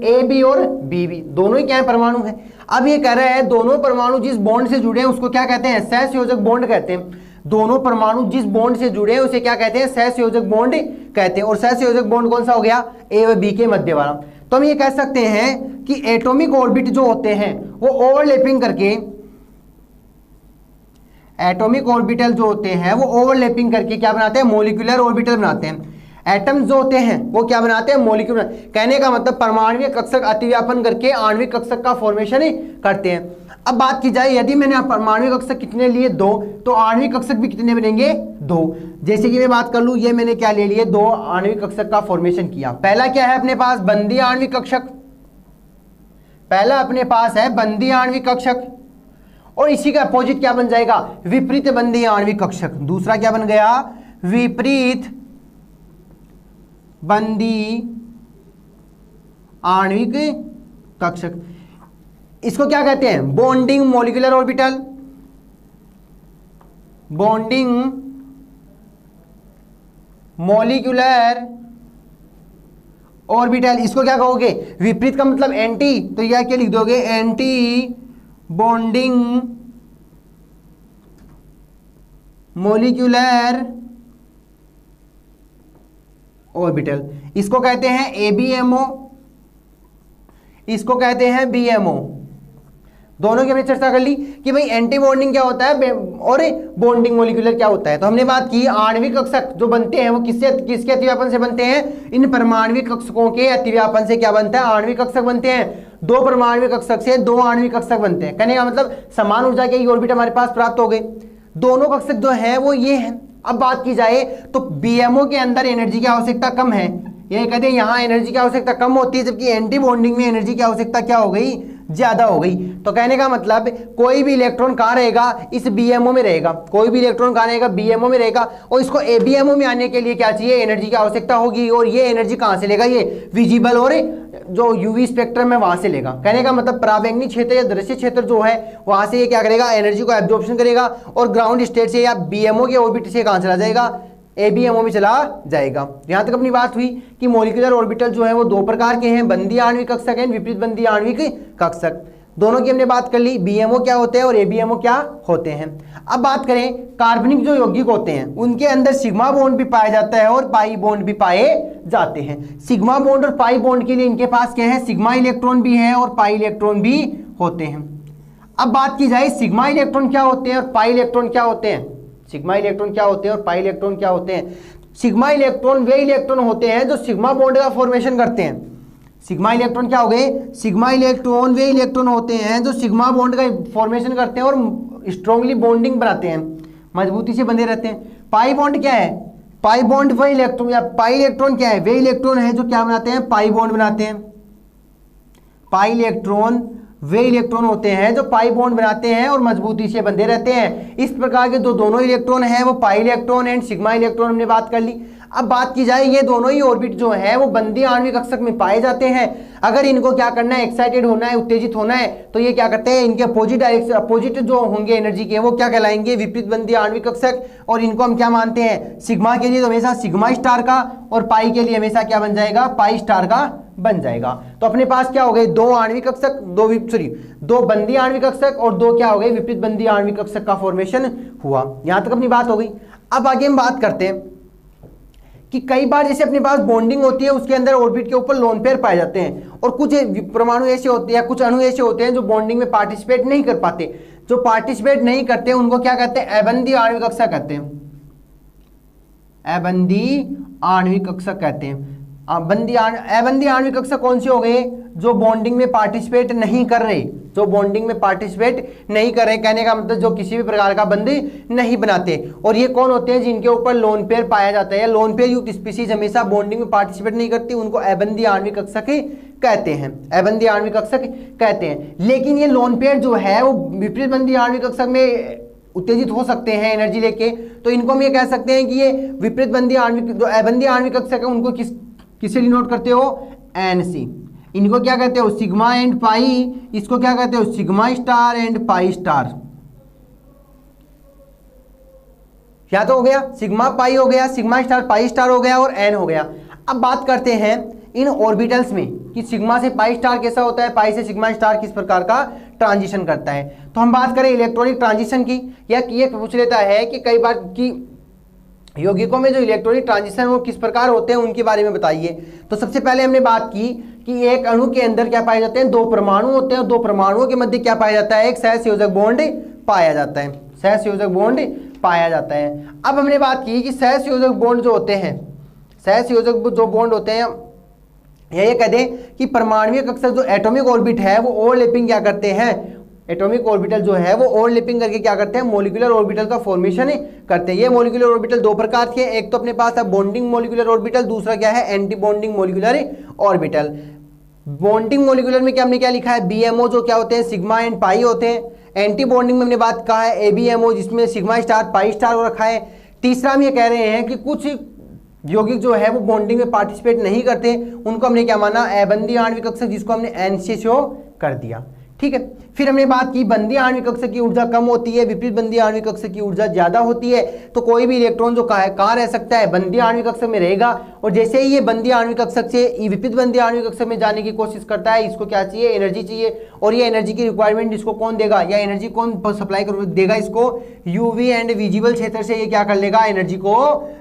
S1: ए बी और बी बी, दोनों ही क्या है, परमाणु है। अब ये कह रहा है दोनों परमाणु जिस बॉन्ड से जुड़े हैं उसको क्या कहते हैं, सहसंयोजक बॉन्ड कहते हैं। दोनों परमाणु जिस बॉन्ड से जुड़े हैं उसे क्या कहते हैं, सहसंयोजक बॉन्ड कहते हैं। और सहसंयोजक बॉन्ड कौन सा हो गया, ए व बी के मध्य वाला। तो हम ये कह सकते हैं कि एटॉमिक ऑर्बिट जो होते हैं वो ओवरलैपिंग करके, एटॉमिक ऑर्बिटल जो होते हैं वो ओवरलैपिंग करके क्या बनाते हैं, मॉलिक्यूलर ऑर्बिटल बनाते हैं। एटम्स जो होते हैं वो क्या बनाते हैं, मॉलिक्यूल। कहने का मतलब परमाणुीय कक्षक अतिव्यापन करके आणविक कक्षक का फॉर्मेशन करते हैं। अब बात की जाए यदि मैंने परमाणुीय कक्षक कितने लिए, दो, तो आणविक कक्षक भी कितने बनेंगे, दो। जैसे कि मैं बात कर लूं, ये मैंने क्या ले लिए, दो आणविक कक्षक का फॉर्मेशन किया। पहला क्या है अपने पास, बंदी आणविक कक्षक। पहला अपने पास है बंदी आणविक कक्षक और इसी का अपोजिट क्या बन जाएगा, विपरीत बंदी आणविक कक्षक। दूसरा क्या बन गया, विपरीत बंदी आणविक कक्षक। इसको क्या कहते हैं, bonding molecular orbital. Bonding molecular orbital, इसको क्या कहोगे, विपरीत का मतलब एंटी, तो यह क्या लिख दोगे, एंटी बॉन्डिंग मॉलिक्यूलर ऑर्बिटल। इसको कहते हैं एबीएमओ, इसको कहते हैं बीएमओ। दोनों की हमने चर्चा कर ली कि भाई एंटी बॉन्डिंग क्या होता है और बॉन्डिंग मॉलिक्यूलर क्या होता है। तो हमने बात की आणविक कक्षक जो बनते हैं वो किसके अतिव्यापन से बनते हैं, इन परमाणविक कक्षकों के अतिव्यापन से क्या बनता है, आणविक कक्षक बनते हैं। दो परमाणविक कक्षक से दो आणविक कक्षक बनते हैं। कहने का मतलब समान ऊर्जा के ऑर्बिट हमारे पास प्राप्त हो गए। दोनों कक्षक जो है वो ये है। अब बात की जाए तो बीएमओ के अंदर एनर्जी की आवश्यकता कम है, ये कहते हैं यहाँ एनर्जी की आवश्यकता कम होती है, जबकि एंटी बॉन्डिंग में एनर्जी की आवश्यकता क्या हो गई, ज्यादा हो गई। तो कहने का मतलब कोई भी इलेक्ट्रॉन कहाँ रहेगा, इस बीएमओ में रहेगा। कोई भी इलेक्ट्रॉन कहाँ रहेगा, बीएमओ में रहेगा। और इसको एबीएमओ में आने के लिए क्या चाहिए, एनर्जी की आवश्यकता होगी। और ये एनर्जी कहाँ से लेगा, ये विजिबल और जो यूवी स्पेक्ट्रम है वहां से लेगा। कहने का मतलब पराबैंगनी क्षेत्र या दृश्य क्षेत्र जो है वहां से ये क्या करेगा, एनर्जी को एब्जॉर्प्शन करेगा और ग्राउंड स्टेट से या बीएमओ के ऑर्बिट से कहाँ चला जाएगा, एबीएमओ में चला जाएगा। यहां तक अपनी बात हुई कि मॉलिक्यूलर ऑर्बिटल जो है वो दो प्रकार के हैं, बंदी आणविक कक्षक एंड विपरीत बंदी आणविक कक्षक। दोनों की हमने बात कर ली, बीएमओ क्या होते हैं और एबीएमओ क्या होते हैं। अब बात करें कार्बनिक जो यौगिक होते हैं उनके अंदर सिग्मा बॉन्ड भी पाया जाता है और पाई बॉन्ड भी पाए जाते हैं। सिग्मा बॉन्ड और पाई बॉन्ड के लिए इनके पास क्या है, सिग्मा इलेक्ट्रॉन भी है और पाई इलेक्ट्रॉन भी होते हैं। अब बात की जाए सिग्मा इलेक्ट्रॉन क्या होते हैं और पाई इलेक्ट्रॉन क्या होते हैं। सिग्मा इलेक्ट्रॉन क्या होते हैं और पाई इलेक्ट्रॉन क्या होते हैं। सिग्मा इलेक्ट्रॉन वे इलेक्ट्रॉन होते हैं जो सिग्मा बॉन्ड का फॉर्मेशन करते हैं। सिग्मा इलेक्ट्रॉन क्या हो गए, सिग्मा इलेक्ट्रॉन वे इलेक्ट्रॉन होते हैं जो सिग्मा बॉन्ड का फॉर्मेशन करते हैं और स्ट्रांगली बॉन्डिंग बनाते हैं, मजबूती से बंधे रहते हैं। पाई बॉन्ड क्या है, पाई बॉन्ड वे इलेक्ट्रॉन या पाई इलेक्ट्रॉन क्या है, वे इलेक्ट्रॉन है जो क्या बनाते हैं, पाई बॉन्ड बनाते हैं। पाई इलेक्ट्रॉन वे इलेक्ट्रॉन होते हैं जो पाई बॉन्ड बनाते हैं और मजबूती से बंधे रहते हैं। इस प्रकार के जो दोनों इलेक्ट्रॉन हैं वो pi electron and sigma electron हमने बात कर ली। अब बात की जाए, ये दोनों ही ऑर्बिट जो है वो बंदी आणविक कक्षक में पाए जाते हैं। अगर इनको क्या करना है, एक्साइटेड होना है, उत्तेजित होना है, तो ये क्या करते हैं, इनके अपोजिट डायरेक्शन, अपोजिट जो होंगे एनर्जी के, वो क्या कहलाएंगे, विपरीत बंदी आणविक कक्षक। और इनको हम क्या मानते हैं, सिग्मा के लिए तो हमेशा सिग्मा स्टार का, और पाई के लिए हमेशा क्या बन जाएगा, पाई स्टार का बन जाएगा। तो अपने पास क्या हो गए, दो आणविक कक्षक, दो बंदी आणविक कक्षक और दो क्या हो गए, विपरीत बंदी आणविक कक्षक का फॉर्मेशन हुआ। यहां तक अपनी बात हो गई। अब आगे हम बात करते हैं कि कई बार जैसे अपने पास बॉन्डिंग होती है, उसके अंदर ऑर्बिट के ऊपर लोन पेयर पाए जाते हैं, और कुछ परमाणु ऐसे होते हैं, कुछ अणु ऐसे होते हैं जो बॉन्डिंग में पार्टिसिपेट नहीं कर पाते। जो पार्टिसिपेट नहीं करते उनको क्या कहते हैं, अबंदी आणविक कक्षक कहते हैं। अबंदी आणविक कक्षक कहते हैं। अबंदी आणविक कक्षक कौन से हो गए, जो बॉन्डिंग में पार्टिसिपेट नहीं कर रहे, जो बॉन्डिंग में पार्टिसिपेट नहीं कर रहे, कहने का मतलब जो किसी भी प्रकार का बंध नहीं बनाते। और ये कौन होते हैं, जिनके ऊपर लोन पेयर पाया जाता है, लोन पेयर युक्त स्पीशीज हमेशा बॉन्डिंग में पार्टिसिपेट नहीं करती, उनको अबंदी आणविक कक्षक कहते हैं, अबंदी आणविक कक्षक कहते हैं। लेकिन ये लोन पेयर जो है वो विपरीत बंदी आणविक कक्षक में उत्तेजित हो सकते हैं एनर्जी लेके, तो इनको हम ये कह सकते हैं कि ये विपरीत बंदी आणविक, जो अबंदी आणविक कक्षक है, उनको किसे डिनोट करते हो, NC। इनको क्या कहते हो, सिग्मा एंड पाई, इसको क्या कहते हो, sigma star and pi star. क्या तो हो गया, सिग्मा पाई हो गया, सिग्मा स्टार पाई स्टार हो गया, और N हो गया। अब बात करते हैं इन ऑर्बिटल्स में कि सिग्मा से पाई स्टार कैसा होता है, पाई से सिग्मा स्टार किस प्रकार का ट्रांजिशन करता है। तो हम बात करें इलेक्ट्रॉनिक ट्रांजिशन की, या ये पूछ लेता है कि कई बार की यौगिकों में जो इलेक्ट्रॉनिक ट्रांजिशन वो किस प्रकार होते हैं, उनके बारे में बताइए। तो सबसे पहले हमने बात की कि एक अणु के अंदर क्या पाए जाते हैं, दो परमाणु होते हैं, और दो परमाणुओं के मध्य क्या पाया जाता है, एक सहसंयोजक बॉन्ड पाया जाता है, सहसंयोजक बॉन्ड पाया जाता है। अब हमने बात की कि सहसंयोजक बॉन्ड जो होते हैं, सहसंयोजक जो बॉन्ड होते हैं, ये कह दें कि परमाणुीय कक्षक जो एटॉमिक ऑर्बिट है वो ओवरलैपिंग क्या करते हैं, एटॉमिक ऑर्बिटल जो है वो ओवरलैपिंग करके क्या करते हैं, मॉलिक्यूलर ऑर्बिटल का फॉर्मेशन करते हैं। ये मॉलिक्यूलर ऑर्बिटल दो प्रकार के, एक तो अपने पास है बॉन्डिंग मॉलिक्यूलर ऑर्बिटल, दूसरा क्या है, anti bonding molecular orbital. Bonding molecular में क्या हमने क्या लिखा है, BMO, जो क्या होते हैं, सिग्मा एंड पाई होते हैं। एंटी बॉन्डिंग में हमने बात कहा है ABMO, जिसमें सिग्मा स्टार पाई स्टार को रखा है। तीसरा हम ये कह रहे हैं कि कुछ यौगिक जो है वो बॉन्डिंग में पार्टिसिपेट नहीं करते, उनको हमने क्या माना, अबंदी आणविक कक्षक, जिसको हमने NC शो कर दिया। ठीक है, फिर हमने बात की बंदी आणविक कक्षक की ऊर्जा कम होती है, विपरीत बंदी आणविक कक्षक की ऊर्जा ज्यादा होती है। तो कोई भी इलेक्ट्रॉन जो कहाँ रह सकता है, बंदी आणविक कक्षक में रहेगा, और जैसे ही ये बंदी आणविक कक्षक से विपरीत बंदी आणविक कक्षक में जाने की कोशिश करता है, इसको क्या चाहिए, एनर्जी चाहिए। और ये एनर्जी की रिक्वायरमेंट इसको कौन देगा, या एनर्जी कौन सप्लाई देगा इसको, UV एंड विजिबल क्षेत्र से ये क्या कर लेगा, एनर्जी को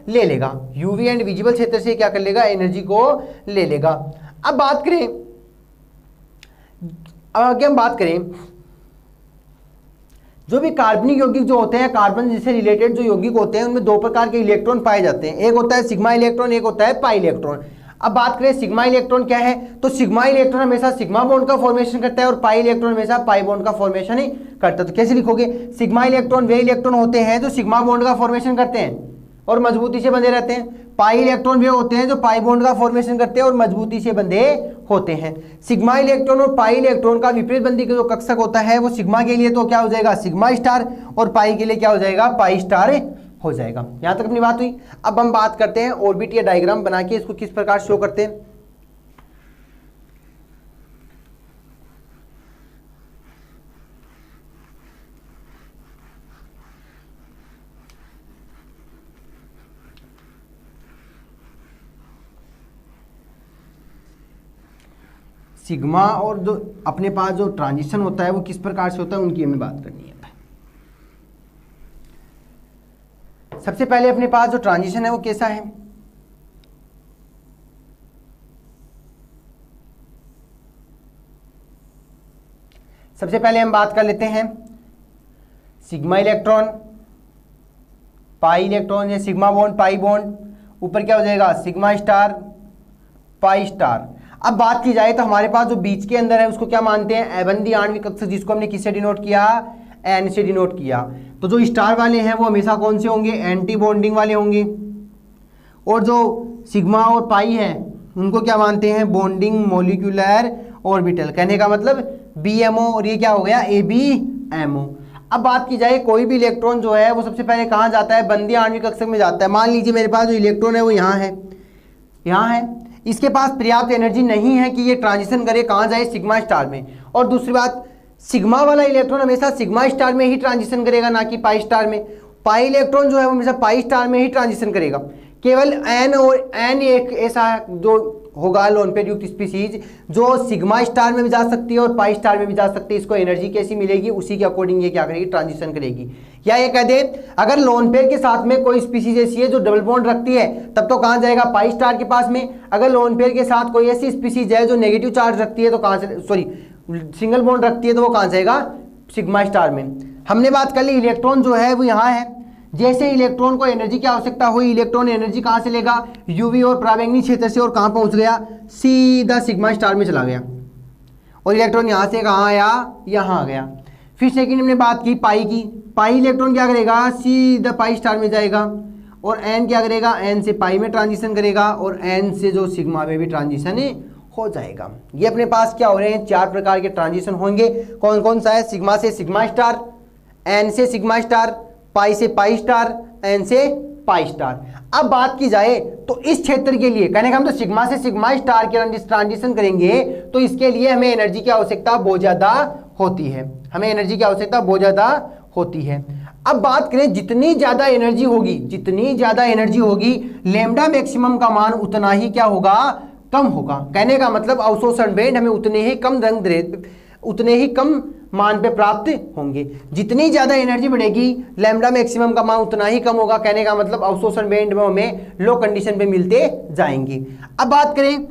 S1: ले लेगा। UV एंड विजिबल क्षेत्र से क्या कर लेगा, एनर्जी को ले लेगा। अब बात करें, अब आगे हम बात करें जो भी कार्बनिक यौगिक जो होते हैं, कार्बन से रिलेटेड जो यौगिक होते हैं, उनमें दो प्रकार के इलेक्ट्रॉन पाए जाते हैं, एक होता है सिग्मा इलेक्ट्रॉन, एक होता है पाई इलेक्ट्रॉन। अब बात करें सिग्मा इलेक्ट्रॉन क्या है, तो सिग्मा इलेक्ट्रॉन हमेशा सिग्मा बॉन्ड का फॉर्मेशन करता है, और पाई इलेक्ट्रॉन हमेशा पाई बॉन्ड का फॉर्मेशन ही करता है। तो कैसे लिखोगे, सिग्मा इलेक्ट्रॉन वे इलेक्ट्रॉन होते हैं जो सिग्मा बॉन्ड का फॉर्मेशन करते हैं और मजबूती से बंधे रहते हैं। पाई इलेक्ट्रॉन वे होते हैं जो पाई बॉन्ड का फॉर्मेशन करते हैं और मजबूती से बंधे होते हैं। सिग्मा इलेक्ट्रॉन और पाई इलेक्ट्रॉन का विपरीत बंदी का जो कक्षक होता है वो सिग्मा के लिए तो क्या हो जाएगा, सिग्मा स्टार, और पाई के लिए क्या हो जाएगा, पाई स्टार हो जाएगा। यहां तक अपनी बात हुई। अब हम बात करते हैं ऑर्बिट या डायग्राम बना के इसको किस प्रकार शो करते हैं। सिग्मा और जो अपने पास जो ट्रांजिशन होता है वो किस प्रकार से होता है, उनकी हमें बात करनी है। सबसे पहले अपने पास जो ट्रांजिशन है वो कैसा है, सबसे पहले हम बात कर लेते हैं सिग्मा इलेक्ट्रॉन, पाई इलेक्ट्रॉन, या सिग्मा बॉन्ड पाई बॉन्ड, ऊपर क्या हो जाएगा, सिग्मा स्टार पाई स्टार। अब बात की जाए तो हमारे पास जो बीच के अंदर है उसको क्या मानते हैं, अबंदी आणविक कक्षक, जिसको हमने किससे डिनोट किया, N से डिनोट किया। तो जो स्टार वाले हैं वो हमेशा कौन से होंगे, एंटी बॉन्डिंग वाले होंगे, और जो सिग्मा और पाई है उनको क्या मानते हैं, बॉन्डिंग मॉलिक्यूलर ऑर्बिटल। कहने का मतलब BMO, और ये क्या हो गया, ABMO। अब बात की जाए, कोई भी इलेक्ट्रॉन जो है वो सबसे पहले कहाँ जाता है, बंदी आणविक कक्षक में जाता है। मान लीजिए मेरे पास जो इलेक्ट्रॉन है वो यहाँ है, यहाँ है, इसके पास पर्याप्त एनर्जी नहीं है कि ये ट्रांजिशन करे, कहाँ जाए, सिग्मा स्टार में। और दूसरी बात, सिग्मा वाला इलेक्ट्रॉन हमेशा सिग्मा स्टार में ही ट्रांजिशन करेगा, ना कि पाई स्टार में। पाई इलेक्ट्रॉन जो है वो हमेशा पाई स्टार में ही ट्रांजिशन करेगा। केवल एन और एन एक ऐसा जो होगा लोन पेयर युक्त स्पीसीज जो सिग्मा स्टार में भी जा सकती है और पाई स्टार में भी जा सकती है। इसको एनर्जी कैसी मिलेगी, उसी के अकॉर्डिंग ये क्या करेगी, ट्रांजिशन करेगी। या ये कह दे, अगर लोन पेयर के साथ में कोई स्पीसीज ऐसी है जो डबल बॉन्ड रखती है, तब तो कहाँ जाएगा, पाई स्टार के पास में। अगर लोन पेयर के साथ कोई ऐसी स्पीसीज है जो नेगेटिव चार्ज रखती है तो कहाँ से, सॉरी सिंगल बॉन्ड रखती है, तो वो कहाँ जाएगा, सिग्मा स्टार में। हमने बात कर ली इलेक्ट्रॉन जो है वो यहाँ है। जैसे इलेक्ट्रॉन को एनर्जी की आवश्यकता हुई, इलेक्ट्रॉन एनर्जी कहाँ से लेगा, यूवी और पराबैंगनी क्षेत्र से, और कहाँ पहुँच गया, सीधा सिग्मा स्टार में चला गया। और इलेक्ट्रॉन यहाँ से कहाँ आया, यहाँ आ गया। फिर सेकंड हमने बात की पाई की। पाई इलेक्ट्रॉन क्या करेगा, सीधा पाई स्टार में जाएगा। और एन क्या करेगा, एन से पाई में ट्रांजिशन करेगा, और एन से जो सिग्मा में भी ट्रांजिशन हो जाएगा। ये अपने पास क्या हो रहे हैं, 4 प्रकार के ट्रांजिशन होंगे। कौन कौन सा है, सिग्मा से सिग्मा स्टार, एन से सिग्मा स्टार, पाई से पाई स्टार, एन से पाई स्टार। अब बात की जाए तो इस क्षेत्र के लिए, कहने का हम तो सिग्मा से सिग्मा स्टार के ट्रांजिशन करेंगे, तो इसके लिए हमें एनर्जी की आवश्यकता बहुत ज़्यादा होती है, हमें एनर्जी की आवश्यकता बहुत ज़्यादा होती है। अब बात करें, जितनी ज़्यादा एनर्जी होगी, जितनी ज़्यादा एनर्जी होगी, लैम्डा मैक्सिमम का मान उतना ही क्या होगा, कम होगा। कहने का मतलब अवशोषण बैंड हमें उतने ही कम उतने ही कम मान पे प्राप्त होंगे। जितनी ज्यादा एनर्जी बढ़ेगी, लैम्डा मैक्सिमम का मान उतना ही कम होगा। कहने का मतलब अवशोषण बैंड में हमें लो कंडीशन पे मिलते जाएंगे। अब बात करें,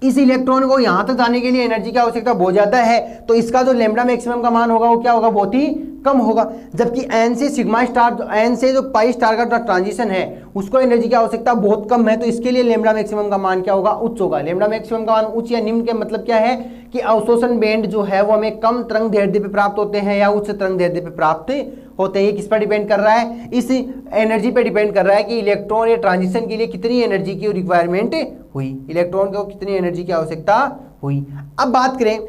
S1: इस इलेक्ट्रॉन को यहां तक जाने के लिए एनर्जी की आवश्यकता बहुत ज्यादा है, तो इसका जो लैम्डा मैक्सिमम का मान होगा वो क्या होगा, बहुत ही कम होगा। जबकि एन से सिग्मा स्टार, एन से जो पाई स्टार का ट्रांजिशन है उसको एनर्जी की आवश्यकता बहुत कम है, तो इसके लिए लैम्डा मैक्सिमम का मान क्या होगा, उच्च होगा। लैम्डा मैक्सिमम का मान उच्च या निम्न के मतलब क्या है कि अवशोषण बैंड जो है वो हमें कम तरंग दैर्ध्य पे प्राप्त होते हैं या उच्च तरंग दैर्ध्य पे प्राप्त होते हैं। किस पर डिपेंड कर रहा है, इस एनर्जी पे डिपेंड कर रहा है कि इलेक्ट्रॉन या ट्रांजिशन के लिए कितनी एनर्जी की रिक्वायरमेंट हुई, इलेक्ट्रॉन को कितनी एनर्जी की आवश्यकता हुई। अब बात करें,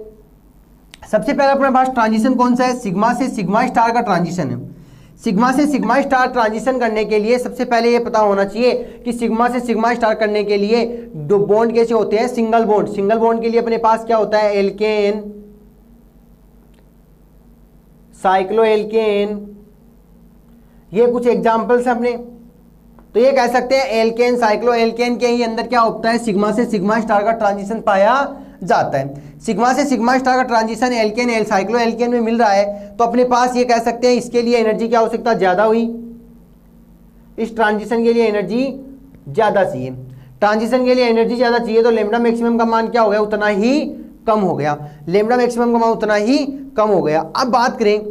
S1: सबसे पहले अपने पास ट्रांजिशन कौन सा है, सिग्मा से सिग्मा स्टार का ट्रांजिशन है। सिग्मा से सिग्मा स्टार ट्रांजिशन करने के लिए सबसे पहले ये पता होना चाहिए कि सिग्मा से सिग्मा स्टार करने के लिए दो बॉन्ड कैसे होते हैं, सिंगल बॉन्ड। सिंगल बॉन्ड के लिए अपने पास क्या होता है, एल्केन, साइक्लो एल्केन, ये कुछ एग्जांपल्स हैं अपने। तो ये कह सकते हैं एल्केन, साइक्लो एल्केन के ही अंदर क्या होता है, सिग्मा से सिग्मा स्टार का ट्रांजिशन पाया जाता है। सिग्मा से सिग्मा स्टार का ट्रांजिशन एल्केन साइक्लो एल्केन में मिल रहा है, तो अपने पास ये कह सकते हैं इसके लिए एनर्जी की आवश्यकता ज्यादा हुई, इस ट्रांजिशन के लिए एनर्जी ज्यादा चाहिए। ट्रांजिशन के लिए एनर्जी ज्यादा चाहिए तो लैम्डा मैक्सिमम का मान क्या हो गया, उतना ही कम हो गया। लैम्डा मैक्सिमम का मान उतना ही कम हो गया। अब बात करें,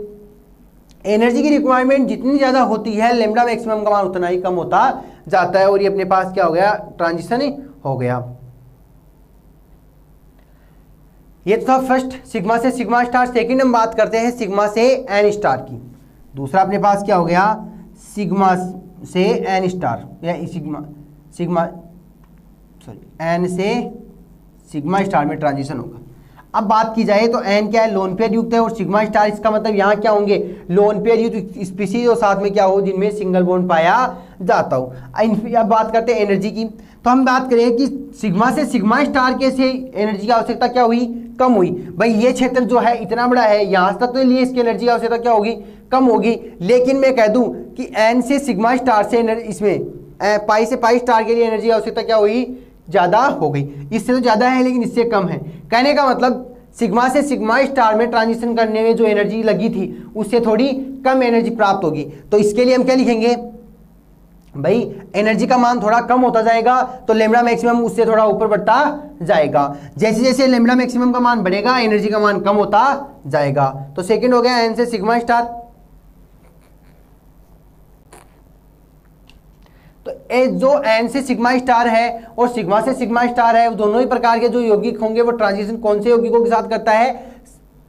S1: एनर्जी की रिक्वायरमेंट जितनी ज्यादा होती है लैम्डा मैक्सिमम का मान उतना ही कम होता जाता है, और ये अपने पास क्या हो गया, ट्रांजिशन हो गया। ये तो था फर्स्ट, सिग्मा से सिग्मा स्टार। सेकंड हम बात करते हैं सिग्मा से एन स्टार की। दूसरा अपने पास क्या हो गया, सिग्मा से एन स्टार या सिग्मा एन से सिग्मा स्टार में ट्रांजिशन होगा। अब बात की जाए तो एन क्या है, लोन पेयर युक्त है, और सिग्मा स्टार इसका मतलब यहाँ क्या होंगे, लोन पेयर युक्त स्पीसीज और साथ में क्या हो, जिनमें सिंगल बॉन्ड पाया जाता हो। अब बात करते हैं एनर्जी की। तो हम बात करें कि सिग्मा से सिग्मा स्टार के से एनर्जी की आवश्यकता क्या हुई, कम हुई। भाई ये क्षेत्र जो है इतना बड़ा है, यहाँ तक तो लिए इसकी एनर्जी की आवश्यकता क्या होगी, कम होगी। लेकिन मैं कह दूं कि एन से सिग्मा स्टार से इसमें पाई से पाई स्टार के लिए एनर्जी की आवश्यकता क्या हुई, ज़्यादा हो गई। इससे तो ज़्यादा है लेकिन इससे कम है। कहने का मतलब सिग्मा से सिग्मा स्टार में ट्रांजिशन करने में जो एनर्जी लगी थी उससे थोड़ी कम एनर्जी प्राप्त होगी। तो इसके लिए हम क्या लिखेंगे, भाई एनर्जी का मान थोड़ा कम होता जाएगा तो लैम्डा मैक्सिमम उससे थोड़ा ऊपर बढ़ता जाएगा। जैसे जैसे लैम्डा मैक्सिमम का मान बढ़ेगा एनर्जी का मान कम होता जाएगा। तो सेकंड हो गया एन से सिग्मा स्टार। तो जो एन से सिग्मा स्टार है और सिग्मा से सिग्मा स्टार है, दोनों ही प्रकार के जो यौगिक होंगे वो ट्रांजिशन कौन से यौगिकों के साथ करता है,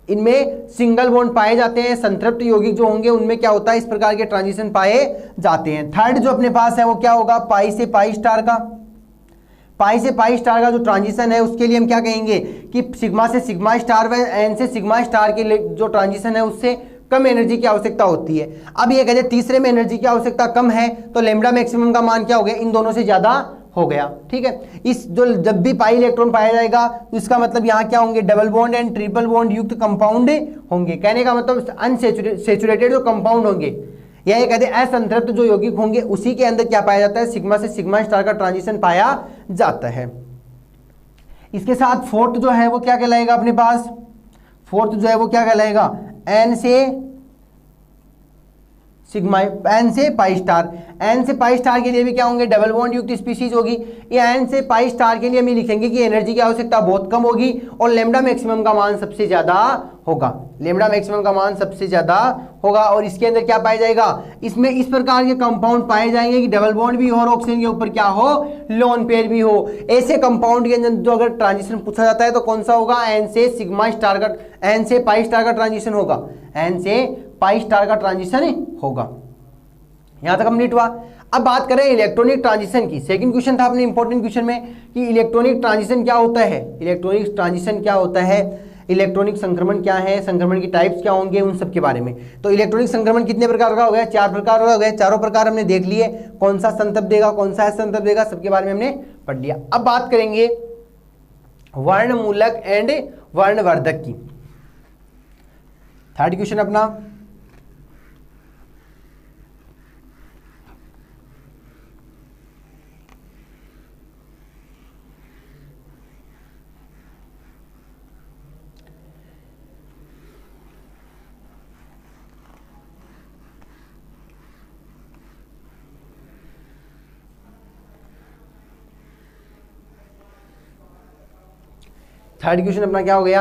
S1: इनमें सिंगल बॉन्ड पाए जाते हैं। संतृप्त यौगिक जो होंगे उनमें क्या होता है, इस प्रकार के ट्रांजिशन पाए जाते हैं। थर्ड जो अपने पास है वो क्या होगा, पाई से पाई स्टार का। पाई से पाई स्टार का जो ट्रांजिशन है उसके लिए हम क्या कहेंगे कि सिग्मा से सिग्मा स्टार व एन से सिग्मा स्टार के जो ट्रांजिशन है उससे कम एनर्जी की आवश्यकता होती है। अब ये कहते हैं तीसरे में एनर्जी की आवश्यकता कम है, तो लैम्डा मैक्सिमम का मान क्या हो गया, इन दोनों से ज्यादा हो गया। ठीक है, इस जो जब भी पाई इलेक्ट्रॉन पाया जाएगा तो इसका मतलब यहाँ क्या होंगे, double bond and triple bond युक्त कंपाउंड होंगे। कहने का मतलब अनसेचुरेटेड जो कंपाउंड होंगे, या ये कहते हैं असंतृप्त जो यौगिक होंगे, उसी के अंदर क्या पाया जाता है, सिग्मा से सिग्मा स्टार का ट्रांजिशन पाया जाता है। इसके साथ फोर्थ जो है वो क्या कहलाएगा अपने पास, फोर्थ जो है वो क्या कहलाएगा, एन से सिग्मा, एन से पाई स्टार। एन से पाई स्टार के लिए भी क्या होंगे, डबल बॉन्ड युक्त स्पीशीज होगी। ये एन से पाई स्टार के लिए हम लिखेंगे कि एनर्जी की आवश्यकता बहुत कम होगी और लैम्डा मैक्सिमम का मान सबसे ज्यादा होगा, लैम्डा मैक्सिमम का मान सबसे ज्यादा होगा। और इसके अंदर क्या पाया जाएगा, इसमें इस प्रकार के कंपाउंड पाए जाएंगे कि डबल बॉन्ड भी हो और ऑक्सीजन के ऊपर क्या हो, लोन पेयर भी हो। ऐसे कंपाउंड के अंदर जो अगर ट्रांजिशन पूछा जाता है तो कौन सा होगा, एन से सिग्मा स्टार का, एन से पाई स्टार का ट्रांजिशन होगा, एन से पाई स्टार का ट्रांजिशन होगा। यहां तक कंप्लीट हुआ। अब बात करें इलेक्ट्रॉनिक ट्रांजिशन की। सेकंड क्वेश्चन था अपने इंपॉर्टेंट क्वेश्चन में कि इलेक्ट्रॉनिक ट्रांजिशन क्या होता है, इलेक्ट्रॉनिक ट्रांजिशन क्या होता है, इलेक्ट्रॉनिक संक्रमण क्या है, संक्रमण की टाइप्स क्या होंगे, उन सब के बारे में। तो इलेक्ट्रॉनिक संक्रमण कितने प्रकार का हो गया, 4 प्रकार हो गए, चारों प्रकार हमने देख लिए, कौन सा संतप देगा, कौन सा असंतप देगा, सबके बारे में हमने पढ़ लिया। अब बात करेंगे वर्णमूलक एंड वर्णवर्धक की। थर्ड क्वेश्चन अपना, थर्ड क्वेश्चन अपना क्या हो गया,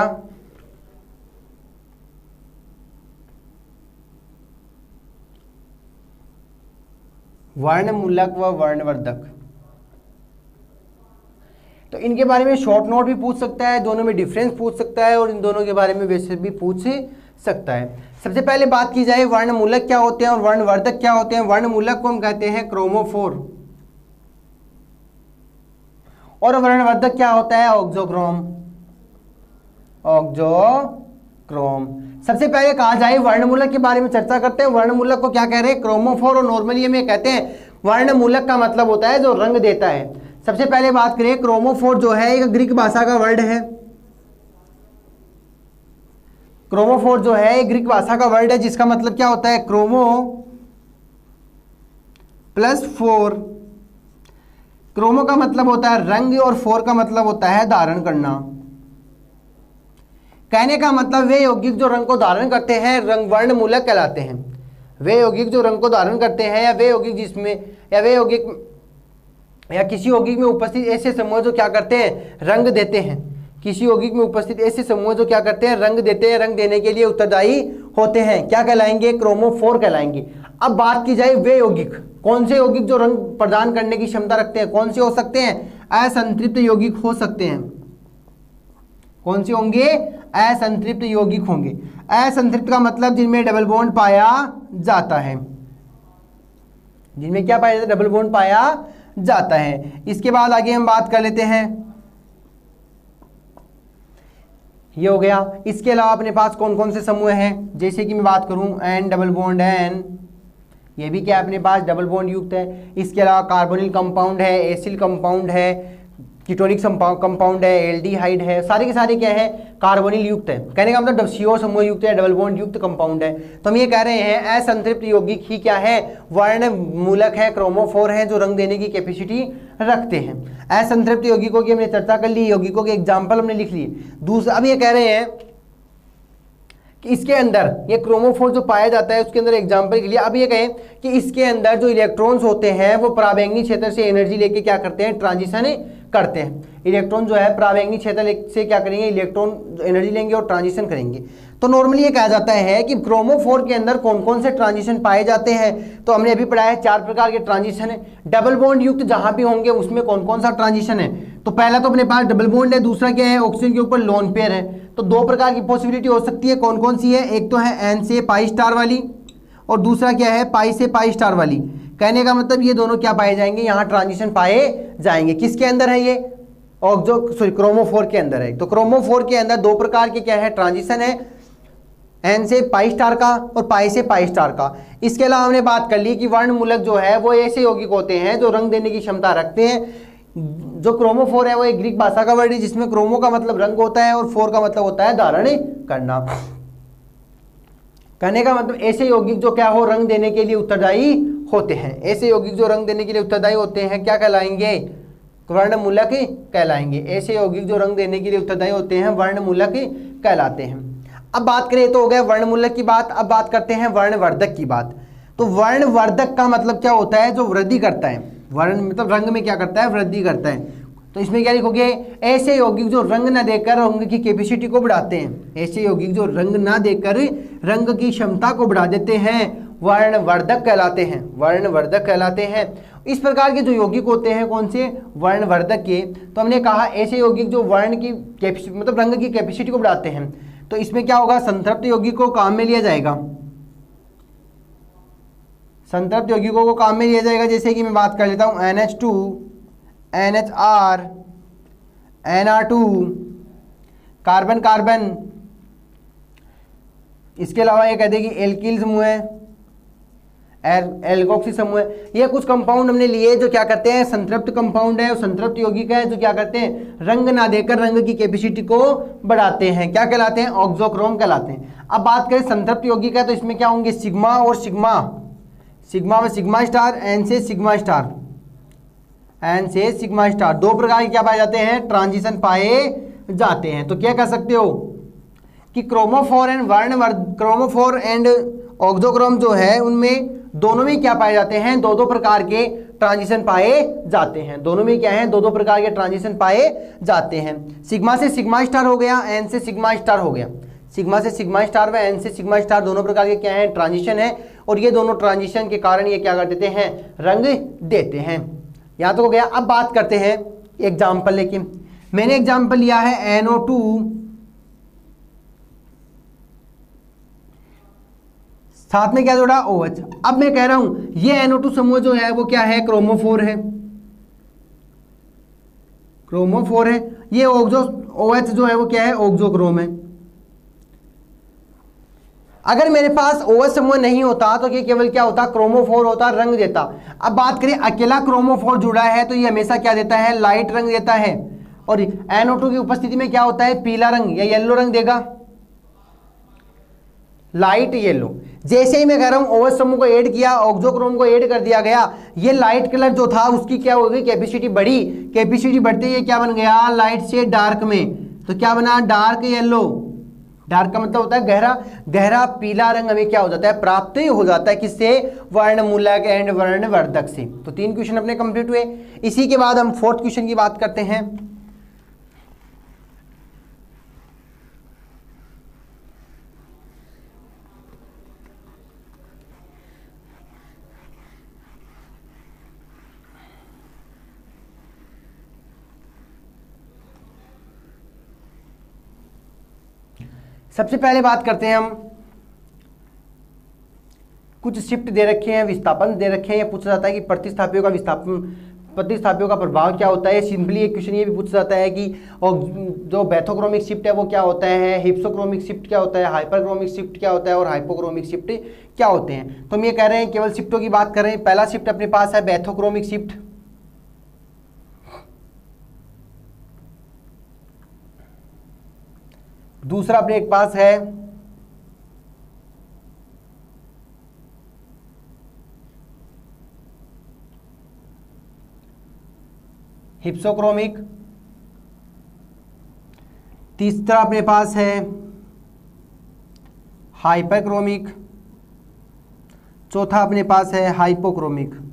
S1: वर्णमूलक व वर्णवर्धक। तो इनके बारे में शॉर्ट नोट भी पूछ सकता है, दोनों में डिफरेंस पूछ सकता है और इन दोनों के बारे में वैसे भी पूछ सकता है। सबसे पहले बात की जाए वर्णमूलक क्या होते हैं और वर्णवर्धक क्या होते हैं। वर्णमूलक को हम कहते हैं क्रोमोफोर और वर्णवर्धक क्या होता है, ऑक्सोक्रोम, ऑक्सोक्रोम। सबसे पहले कहा जाए वर्णमूलक के बारे में चर्चा करते हैं। वर्णमूलक को क्या कह रहे हैं, क्रोमोफोर, और नॉर्मली हमें कहते हैं वर्णमूलक का मतलब होता है जो रंग देता है। सबसे पहले बात करें, क्रोमोफोर जो है एक ग्रीक भाषा का वर्ड है। क्रोमोफोर जो है एक ग्रीक भाषा का वर्ड है जिसका मतलब क्या होता है, क्रोमो प्लस फोर। क्रोमो का मतलब होता है रंग और फोर का मतलब होता है धारण करना। कहने का मतलब वे यौगिक जो रंग को धारण करते हैं रंग वर्णमूलक कहलाते हैं। वे यौगिक जो रंग को धारण करते हैं या वे यौगिक जिसमें या वे यौगिक या किसी यौगिक में उपस्थित ऐसे समूह जो क्या करते हैं, रंग देते हैं। किसी यौगिक में उपस्थित ऐसे समूह जो क्या करते हैं, रंग देते हैं, रंग देने के लिए उत्तरदायी होते हैं, क्या कहलाएंगे, क्रोमोफोर कहलाएंगे। अब बात की जाए वे यौगिक, कौन से यौगिक जो रंग प्रदान करने की क्षमता रखते हैं, कौन से हो सकते हैं, असंतृप्त यौगिक हो सकते हैं। कौन से होंगे, असंतृप्त यौगिक होंगे। असंतृप्त का मतलब जिनमें डबल बॉन्ड पाया जाता है, जिनमें क्या पाया जाता है, डबल बॉन्ड पाया जाता है। इसके बाद आगे हम बात कर लेते हैं, ये हो गया। इसके अलावा अपने पास कौन कौन से समूह हैं, जैसे कि मैं बात करूं एन डबल बॉन्ड एन, ये भी क्या अपने पास डबल बॉन्ड युक्त है। इसके अलावा कार्बोनिल कंपाउंड है, एसिल कंपाउंड है, कीटोनिक कंपाउंड है, एल्डिहाइड है, सारे के सारे क्या है, कार्बोनिल युक्त है। कहने का मतलब CO समूह युक्त है, डबल बॉन्ड युक्त कंपाउंड है। तो हम ये कह रहे हैं असंतृप्त यौगिक ही क्या है, वर्णमूलक है, क्रोमोफोर है, जो रंग देने की कैपेसिटी रखते हैं। असंतृप्त यौगिकों की हमने चर्चा कर ली, यौगिकों के एग्जाम्पल हमने लिख लिए। दूसरा अब ये कह रहे हैं कि इसके अंदर ये क्रोमोफोर जो पाया जाता है उसके अंदर एग्जाम्पल के लिए अब ये कहें कि इसके अंदर जो इलेक्ट्रॉन्स होते हैं वो पराबैंगनी क्षेत्र से एनर्जी लेके क्या करते हैं, ट्रांजिशन करते हैं। इलेक्ट्रॉन जो है पराबैंगनी क्षेत्र से क्या करेंगे, इलेक्ट्रॉन एनर्जी लेंगे और ट्रांजिशन करेंगे। तो नॉर्मली ये कहा जाता है कि क्रोमोफोर के अंदर कौन कौन से ट्रांजिशन पाए जाते हैं। तो हमने अभी पढ़ा है 4 प्रकार के ट्रांजिशन है। डबल बॉन्ड युक्त जहां भी होंगे उसमें कौन कौन सा ट्रांजिशन है, तो पहला तो अपने पास डबल बॉन्ड है, दूसरा क्या है, ऑक्सीजन के ऊपर लोन पेयर है। तो 2 प्रकार की पॉसिबिलिटी हो सकती है, कौन कौन सी है, एक तो है एन से पाई स्टार वाली और दूसरा क्या है, पाई से पाई स्टार वाली। कहने का मतलब ये दोनों क्या पाए जाएंगे, यहाँ ट्रांजिशन पाए जाएंगे। किसके अंदर है ये, क्रोमोफोर के अंदर है। तो क्रोमोफोर के अंदर 2 प्रकार के क्या है, ट्रांजिशन है। एन से पाई स्टार का और पाई से पाई स्टार का। इसके अलावा हमने बात कर ली कि वर्णमूलक जो है वो ऐसे यौगिक होते हैं जो रंग देने की क्षमता रखते हैं। जो क्रोमोफोर है वो एक ग्रीक भाषा का वर्ड है जिसमें क्रोमो का मतलब रंग होता है और फोर का मतलब होता है धारण करना। कहने का मतलब ऐसे यौगिक जो क्या हो रंग देने के लिए उत्तरदायी होते हैं। ऐसे यौगिक जो रंग देने के लिए उत्तरदायी होते हैं क्या कहलाएंगे? वर्णमूलक कहलाएंगे। ऐसे यौगिक जो रंग देने के लिए उत्तरदायी होते हैं वर्णमूलक कहलाते हैं। अब बात करें तो हो गया वर्णमूलक की बात। अब बात करते हैं वर्णवर्धक की बात। तो वर्णवर्धक का मतलब क्या होता है? जो वृद्धि करता है। वर्ण मतलब रंग में क्या करता है? वृद्धि करता है। तो इसमें क्या लिखोगे? ऐसे यौगिक जो रंग न देकर रंग की कैपेसिटी को बढ़ाते हैं। ऐसे यौगिक जो रंग ना देकर रंग की क्षमता को बढ़ा देते हैं वर्णवर्धक कहलाते हैं। वर्णवर्धक कहलाते हैं। इस प्रकार के जो यौगिक होते हैं कौन से? वर्णवर्धक के। तो हमने कहा ऐसे यौगिक जो वर्ण की मतलब रंग की कैपेसिटी को बढ़ाते हैं। तो इसमें क्या होगा? संतृप्त यौगिकों को काम में लिया जाएगा। संतृप्त यौगिकों को काम में लिया जाएगा। जैसे कि मैं बात कर लेता हूं NH2, NHR, NR2, carbon carbon. इसके अलावा ये कहते हैं कि एल्किल समूह है, एल्कोक्सी समूह है। ये कुछ कंपाउंड हमने लिए जो क्या करते हैं? संतृप्त कंपाउंड है और संतृप्त यौगिक है जो क्या करते हैं? रंग ना देकर रंग की कैपेसिटी को बढ़ाते हैं। क्या कहलाते हैं? ऑक्सोक्रोम कहलाते हैं। अब बात करें संतृप्त यौगिक है तो इसमें क्या होंगे? सिग्मा और सिग्मा। सिग्मा में सिग्मा स्टार, एन से सिग्मा स्टार, एन से सिग्मा स्टार। दो प्रकार के क्या पाए जाते हैं? ट्रांजिशन पाए जाते हैं। तो क्या कह सकते हो कि क्रोमोफोर एंड ऑक्सोक्रोम जो है उनमें दोनों में क्या पाए जाते हैं? दो दो प्रकार के ट्रांजिशन पाए जाते हैं। दोनों में क्या है? दो दो प्रकार के ट्रांजिशन पाए जाते हैं। सिग्मा से सिग्मा स्टार हो गया, एन से सिग्मा स्टार हो गया। सिग्मा से सिग्मा स्टार व एन से सिग्मा स्टार दोनों प्रकार के क्या है? ट्रांजिशन है। और ये दोनों ट्रांजिशन के कारण ये क्या कर देते हैं? रंग देते हैं। यहाँ तो हो गया। अब बात करते हैं एग्जाम्पल लेके। मैंने एग्जाम्पल लिया है NO2, साथ में क्या जोड़ा? OH। अब मैं कह रहा हूं ये NO2 समूह जो है वो क्या है? क्रोमोफोर है। क्रोमोफोर है। ये OH जो है वो क्या है? ऑक्सोक्रोम है। अगर मेरे पास OH समूह नहीं होता तो ये केवल क्या होता? क्रोमोफोर होता, रंग देता। अब बात करें अकेला क्रोमोफोर जुड़ा है तो ये हमेशा क्या देता है? लाइट रंग देता है। और NO2 की उपस्थिति में क्या होता है? पीला रंग या येलो रंग देगा, लाइट येलो। जैसे ही मैं कह रहा हूं OH समूह को ऐड किया, ऑक्सोक्रोम को ऐड कर दिया गया, ये लाइट कलर जो था उसकी क्या हो गई? कैपेसिटी बढ़ी। कैपेसिटी बढ़ते ही क्या बन गया? लाइट से डार्क में। तो क्या बना? Dark yellow. डार्क का मतलब होता है गहरा। गहरा पीला रंग हमें क्या हो जाता है? प्राप्त हो जाता है। किससे? वर्णमूलक एंड वर्णवर्धक से। तो 3 क्वेश्चन अपने कंप्लीट हुए। इसी के बाद हम 4th क्वेश्चन की बात करते हैं। सबसे पहले बात करते हैं हम, कुछ शिफ्ट दे रखे हैं, विस्थापन दे रखे हैं। ये पूछा जाता है कि प्रतिस्थापियों का प्रतिस्थापियों का प्रभाव क्या होता है। सिंपली एक क्वेश्चन ये भी पूछा जाता है कि और जो बैथोक्रोमिक शिफ्ट है वो क्या होता है, हिप्सोक्रोमिक शिफ्ट क्या होता है, हाइपरक्रोमिक शिफ्ट क्या होता है और हाइपोक्रोमिक शिफ्ट क्या होते हैं। तो हम ये कह रहे हैं केवल शिफ्टों की बात कर रहे हैं। पहला शिफ्ट अपने पास है बैथोक्रोमिक शिफ्ट। दूसरा अपने पास है हिप्सोक्रोमिक। तीसरा अपने पास है हाइपरक्रोमिक। चौथा अपने पास है हाइपोक्रोमिक।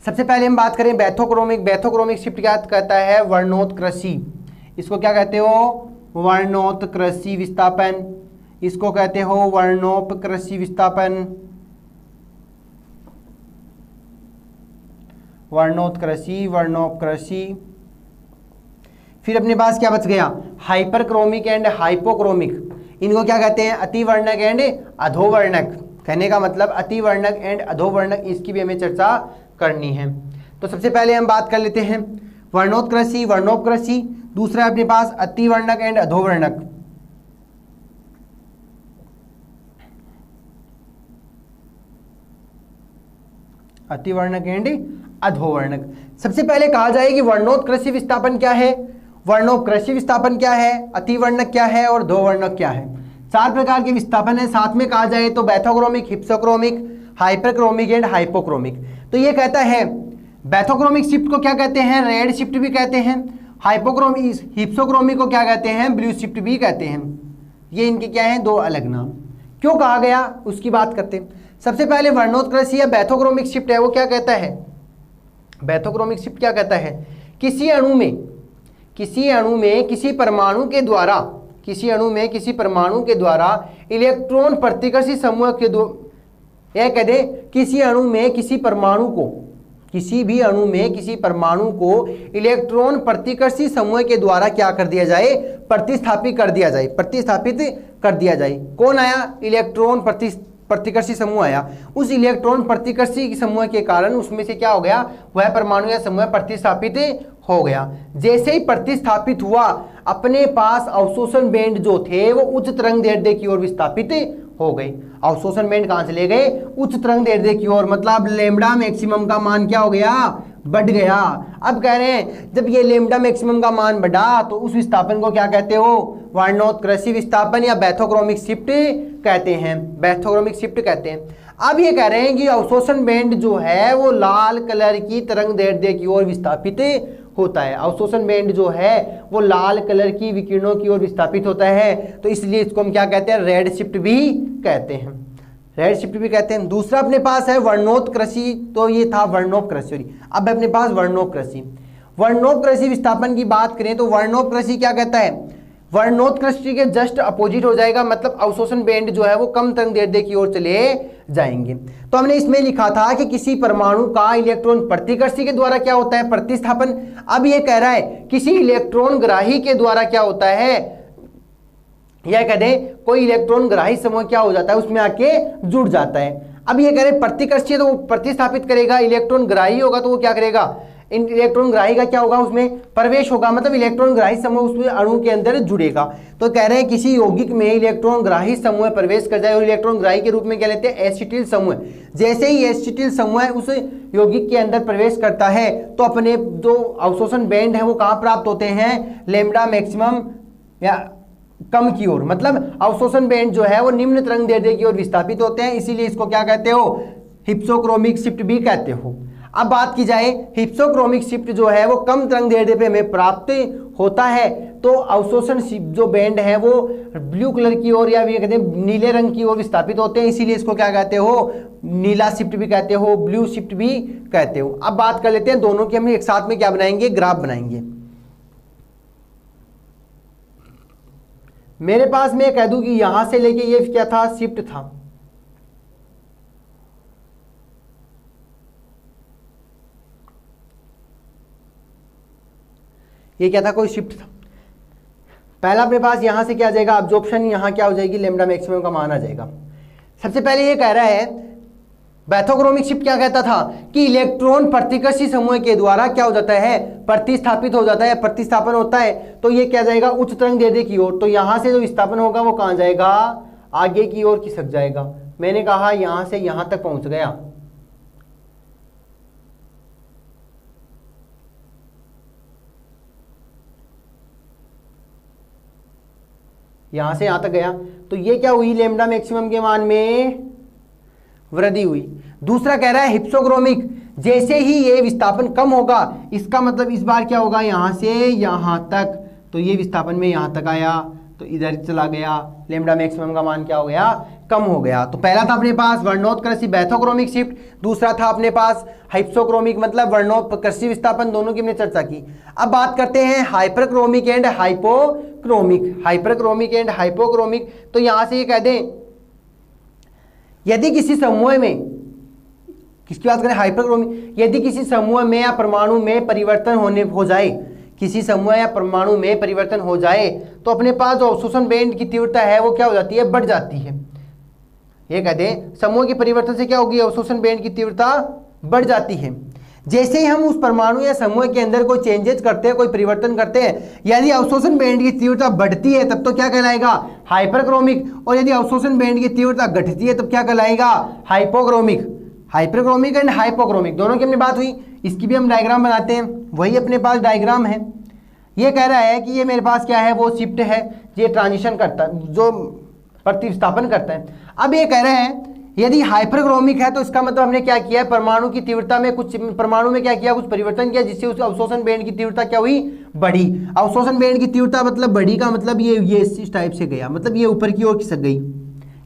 S1: सबसे पहले हम बात करें बैथोक्रोमिक। बैथोक्रोमिक शिफ्ट क्या कहता है? वर्णोत्कृषी। इसको क्या कहते हो? वर्णोत्कृषी विस्थापन। इसको कहते हो वर्णोपकृषी विस्थापन। वर्णोत्कृषी, वर्णोपकृषी। फिर अपने पास क्या बच गया? Hyperchromic and hypochromic. इनको क्या कहते हैं? अतिवर्णक एंड अधोवर्णक। कहने का मतलब अतिवर्णक एंड अधोवर्णक, इसकी भी हमें चर्चा करनी है। तो सबसे पहले हम बात कर लेते हैं वर्णोत्कृष्टी, वर्णोपकृष्टी। दूसरा है अपने पास अतिवर्णक एंड अधोवर्णक। अतिवर्णक एंड अधोवर्णक। सबसे पहले कहा जाए कि वर्णोत्कृष्टी विस्थापन क्या है, वर्णोपकृष्टी विस्थापन क्या है, अतिवर्णक क्या है और अधोवर्णक क्या है। 4 प्रकार के विस्थापन है। साथ में कहा जाए तो bathochromic, hypsochromic, hyperchromic and hypochromic. तो ये कहता है बैथोक्रोमिक शिफ्ट को क्या कहते हैं, रेड शिफ्ट भी कहते हैं। हाइपोक्रोमिक, हिप्सोक्रोमिक को क्या कहते हैं, ब्लू शिफ्ट भी कहते हैं। ये इनके क्या हैं, 2 अलग नाम। क्यों कहा गया उसकी बात करते हैं। सबसे पहले वर्णोत्कृष्टी या बैथोक्रोमिक शिफ्ट है वो क्या कहता है, बैथोक्रोमिक शिफ्ट क्या कहता है, किसी अणु में किसी परमाणु के द्वारा, किसी अणु में किसी परमाणु के द्वारा इलेक्ट्रॉन प्रतिकर्षी समूह के यह कह दे किसी अणु में किसी परमाणु को, किसी भी अणु में किसी परमाणु को इलेक्ट्रॉन प्रतिकर्षी समूह के द्वारा क्या कर दिया जाए, प्रतिस्थापित कर दिया जाए, प्रतिस्थापित कर दिया जाए। कौन आया, इलेक्ट्रॉन प्रतिकर्षी समूह आया। उस इलेक्ट्रॉन प्रतिकर्षी समूह के कारण उसमें से क्या हो गया, वह परमाणु या समूह प्रतिस्थापित हो गया। जैसे ही प्रतिस्थापित हुआ अपने पास अवशोषण बैंड जो थे वो उच्च तरंग दैर्ध्य की ओर विस्थापित हो गए। अवशोषण बैंड कहां चले गए, उच्च तरंग दैर्ध्य की ओर, मतलब लैम्ब्डा मैक्सिमम का मान क्या हो गया, बढ़ गया। अब कह रहे हैं जब ये लैम्ब्डा मैक्सिमम का मान बढ़ा तो उस विस्थापन को क्या कहते हो, वर्णोत्कृष्टी विस्थापन या बैथोक्रोमिक शिफ्ट कहते हैं, बैथोक्रोमिक शिफ्ट कहते हैं। अब ये कह रहे हैं कि अवशोषण बैंड जो है वो लाल कलर की तरंग दैर्ध्य की ओर विस्थापित होता है। अवशोषण बैंड जो है वो लाल कलर की विकिरणों की ओर विस्थापित होता है, तो इसलिए इसको हम क्या कहते हैं, रेड शिफ्ट भी कहते हैं, रेड शिफ्ट भी कहते हैं। दूसरा अपने पास है वर्णोत्कृष्टी, तो ये था वर्णोपकृष्टी। अब अपने पास वर्णोपकृष्टी, वर्णोपकृष्टी विस्थापन की बात करें तो वर्णोपकृष्टी क्या कहता है, वर्णोत्कृष्टी के जस्ट अपोजिट हो जाएगा, मतलब अवशोषण बैंड जो है वो कम तरंग दैर्ध्य की ओर चले जाएंगे। तो हमने इसमें लिखा था कि किसी परमाणु का इलेक्ट्रॉन प्रतिकर्षी के द्वारा क्या होता है, प्रतिस्थापन। अब ये कह रहा है किसी इलेक्ट्रॉन ग्राही के द्वारा क्या होता है, यह कह दें कोई इलेक्ट्रॉन ग्राही समूह क्या हो जाता है, उसमें आके जुड़ जाता है। अब ये कह रहे प्रतिकर्षी तो वो प्रतिस्थापित करेगा, इलेक्ट्रॉन ग्राही होगा तो वो क्या करेगा, इलेक्ट्रॉन ग्राही का क्या होगा, उसमें प्रवेश होगा, मतलब इलेक्ट्रॉन ग्राही समूह उसमें अणु के अंदर जुड़ेगा। तो कह रहे हैं किसी यौगिक में इलेक्ट्रॉन ग्राही समूह प्रवेश कर जाए और इलेक्ट्रॉन ग्राही के रूप में क्या लेते हैं, एसिटिल समूह। जैसे ही एसिटिल समूह उस यौगिक के अंदर प्रवेश करता है तो अपने जो अवशोषण बैंड है वो कहाँ प्राप्त होते हैं, लैम्ब्डा मैक्सिमम या कम की ओर, मतलब अवशोषण बैंड जो है वो निम्न तरंग दैर्ध्य की ओर विस्थापित होते हैं, इसीलिए इसको क्या कहते हो, हिप्सोक्रोमिक शिफ्ट भी कहते हो। अब बात की जाए हिप्सोक्रोमिक शिफ्ट जो है वो कम तरंग दैर्ध्य पे हमें प्राप्त होता है, तो अवशोषण जो बैंड है वो ब्लू कलर की ओर या ये कहते हैं नीले रंग की ओर विस्थापित होते हैं, इसीलिए इसको क्या कहते हो, नीला शिफ्ट भी कहते हो, ब्लू शिफ्ट भी कहते हो। अब बात कर लेते हैं दोनों की, हम एक साथ में क्या बनाएंगे, ग्राफ बनाएंगे। मेरे पास मैं कह दूं कि यहां से लेके ये क्या था, शिफ्ट था, ये क्या था, कोई शिफ्ट था। पहला अपने पास यहां से क्या आ जाएगा, अब्जॉर्प्शन, यहां क्या हो जाएगी, लैम्ब्डा मैक्सिमम का मान आ जाएगा। सबसे पहले ये कह रहा है बैथोक्रोमिक शिफ्ट क्या कहता था कि इलेक्ट्रॉन प्रतिकर्षी समूह के द्वारा क्या हो जाता है, प्रतिस्थापित हो जाता है, प्रतिस्थापन होता है, तो ये क्या जाएगा, उच्च तरंग दैर्ध्य की ओर। तो यहां से जो विस्थापन होगा वो कहां जाएगा, आगे की ओर खिसक जाएगा। मैंने कहा यहां से यहां तक पहुंच गया, यहां से यहां तक गया, तो ये क्या हुई, लैम्ब्डा मैक्सिमम के मान में वृद्धि हुई। दूसरा कह रहा है हिप्सोक्रोमिक, जैसे ही ये विस्थापन कम होगा, इसका मतलब इस बार क्या होगा, यहां से यहां तक, तो ये विस्थापन में यहां तक आया तो इधर चला गया, लैम्ब्डा मैक्सिमम का मान क्या हो गया, कम हो गया। तो पहला था अपने पास वर्णोत्कृष्टी बैथोक्रोमिक शिफ्ट, दूसरा था अपने पास हिप्सोक्रोमिक मतलब वर्णोत्कृष्टी विस्थापन, दोनों की हमने चर्चा की। अब बात करते हैं hyperchromic and hypochromic, hyperchromic and hypochromic. तो यहां से ये कह दें यदि किसी समूह में, किसकी बात करें, हाइपरक्रोमिक, यदि किसी समूह में या परमाणु में परिवर्तन हो जाए, किसी समूह या परमाणु में परिवर्तन हो जाए तो अपने पास जो अवशोषण बैंड की तीव्रता है वो क्या हो जाती है, बढ़ जाती है। ये कहते हैं समूह के परिवर्तन से क्या होगी, अवशोषण बैंड की तीव्रता बढ़ जाती है। जैसे ही हम उस परमाणु या समूह के अंदर कोई चेंजेस करते हैं, कोई परिवर्तन करते हैं, यदि अवशोषण बैंड की तीव्रता बढ़ती है तब तो क्या कहलाएगा, हाइपरक्रोमिक, और यदि अवशोषण बैंड की तीव्रता घटती है तब क्या कहलाएगा, हाइपोक्रोमिक। हाइपरक्रोमिक एंड हाइपोक्रोमिक दोनों की अपनी बात हुई। इसकी भी हम डायग्राम बनाते हैं, वही अपने पास डायग्राम है। ये कह रहा है कि ये मेरे पास क्या है, वो शिफ्ट है, ये ट्रांजिशन करता है, जो प्रतिस्थापन करता है। अब ये कह रहे हैं यदि हाइपरक्रोमिक है तो इसका मतलब हमने क्या किया है, परमाणु की तीव्रता में कुछ, परमाणु में क्या किया, कुछ परिवर्तन किया, जिससे उस अवशोषण बैंड की तीव्रता क्या हुई, बढ़ी। अवशोषण बैंड की तीव्रता मतलब बढ़ी का मतलब ये इस टाइप से गया, मतलब ये ऊपर की ओर खिसक गई,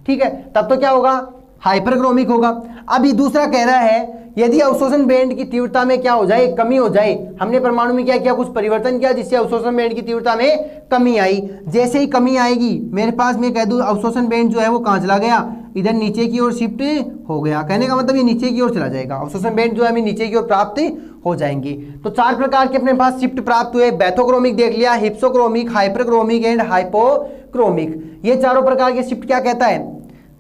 S1: ठीक है, तब तो क्या होगा, हाइपरक्रोमिक होगा। अब ये दूसरा कह रहा है यदि अवशोषण बैंड की तीव्रता में क्या हो जाए, कमी हो जाए, हमने परमाणु में क्या किया, कुछ परिवर्तन किया, जिससे अवशोषण बैंड की तीव्रता में कमी आई। जैसे ही कमी आएगी मेरे पास, मैं कह दूं अवशोषण बैंड जो है वो कहाँ चला गया, इधर नीचे की ओर शिफ्ट हो गया। कहने का मतलब ये नीचे की ओर चला जाएगा, अवशोषण बैंड जो है हमें नीचे की ओर प्राप्त हो जाएंगे। तो 4 प्रकार के अपने पास शिफ्ट प्राप्त हुए, बैथोक्रोमिक देख लिया, हिप्सोक्रोमिक, हाइपरक्रोमिक एंड हाइपोक्रोमिक। ये चारों प्रकार के शिफ्ट क्या कहता है,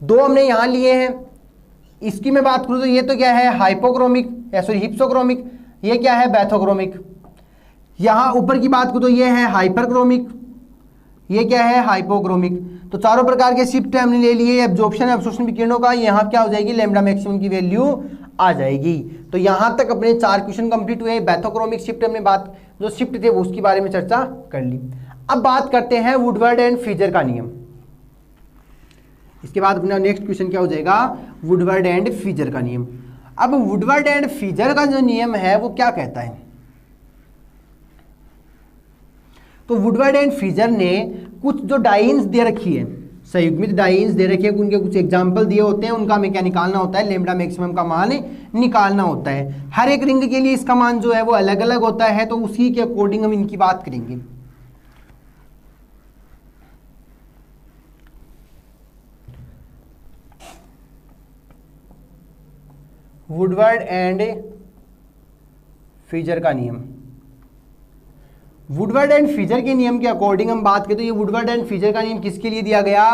S1: 2 हमने यहाँ लिए हैं। इसकी मैं बात करूँ तो ये तो क्या है, हाइपोक्रोमिक, सॉरी हिप्सोक्रोमिक, ये क्या है, बैथोक्रोमिक। यहाँ ऊपर की बात करूँ तो ये है हाइपरक्रोमिक, ये क्या है, हाइपोक्रोमिक। तो चारों प्रकार के शिफ्ट हमने ले लिए। एब्जॉर्प्शन अवशोषण विकिरणों का यहाँ क्या हो जाएगी, लैम्डा मैक्सिमम की वैल्यू आ जाएगी। तो यहाँ तक अपने 4 क्वेश्चन कंप्लीट हुए। बैथोक्रोमिक शिफ्ट हमने बात, जो शिफ्ट थे वो उसके बारे में चर्चा कर ली। अब बात करते हैं वुडवर्ड एंड फीजर का नियम। इसके बाद अपना नेक्स्ट क्वेश्चन क्या हो जाएगा, वुडवर्ड एंड फीजर का नियम। अब वुडवर्ड एंड फीजर का जो नियम है वो क्या कहता है, तो वुडवर्ड एंड फीजर ने कुछ जो डाइन्स दे रखी है, संयुग्मित डाइन्स दे रखी है, उनके कुछ एग्जाम्पल दिए होते हैं, उनका हमें क्या निकालना होता है, लैम्डा मैक्सिमम का मान निकालना होता है। हर एक रिंग के लिए इसका मान जो है वो अलग अलग होता है, तो उसी के अकॉर्डिंग हम इनकी बात करेंगे। वुडवर्ड एंड फीजर का नियम। वुडवर्ड एंड फीजर के नियम के अकॉर्डिंग हम बात करें तो ये वुडवर्ड एंड फीजर का नियम किसके लिए दिया गया,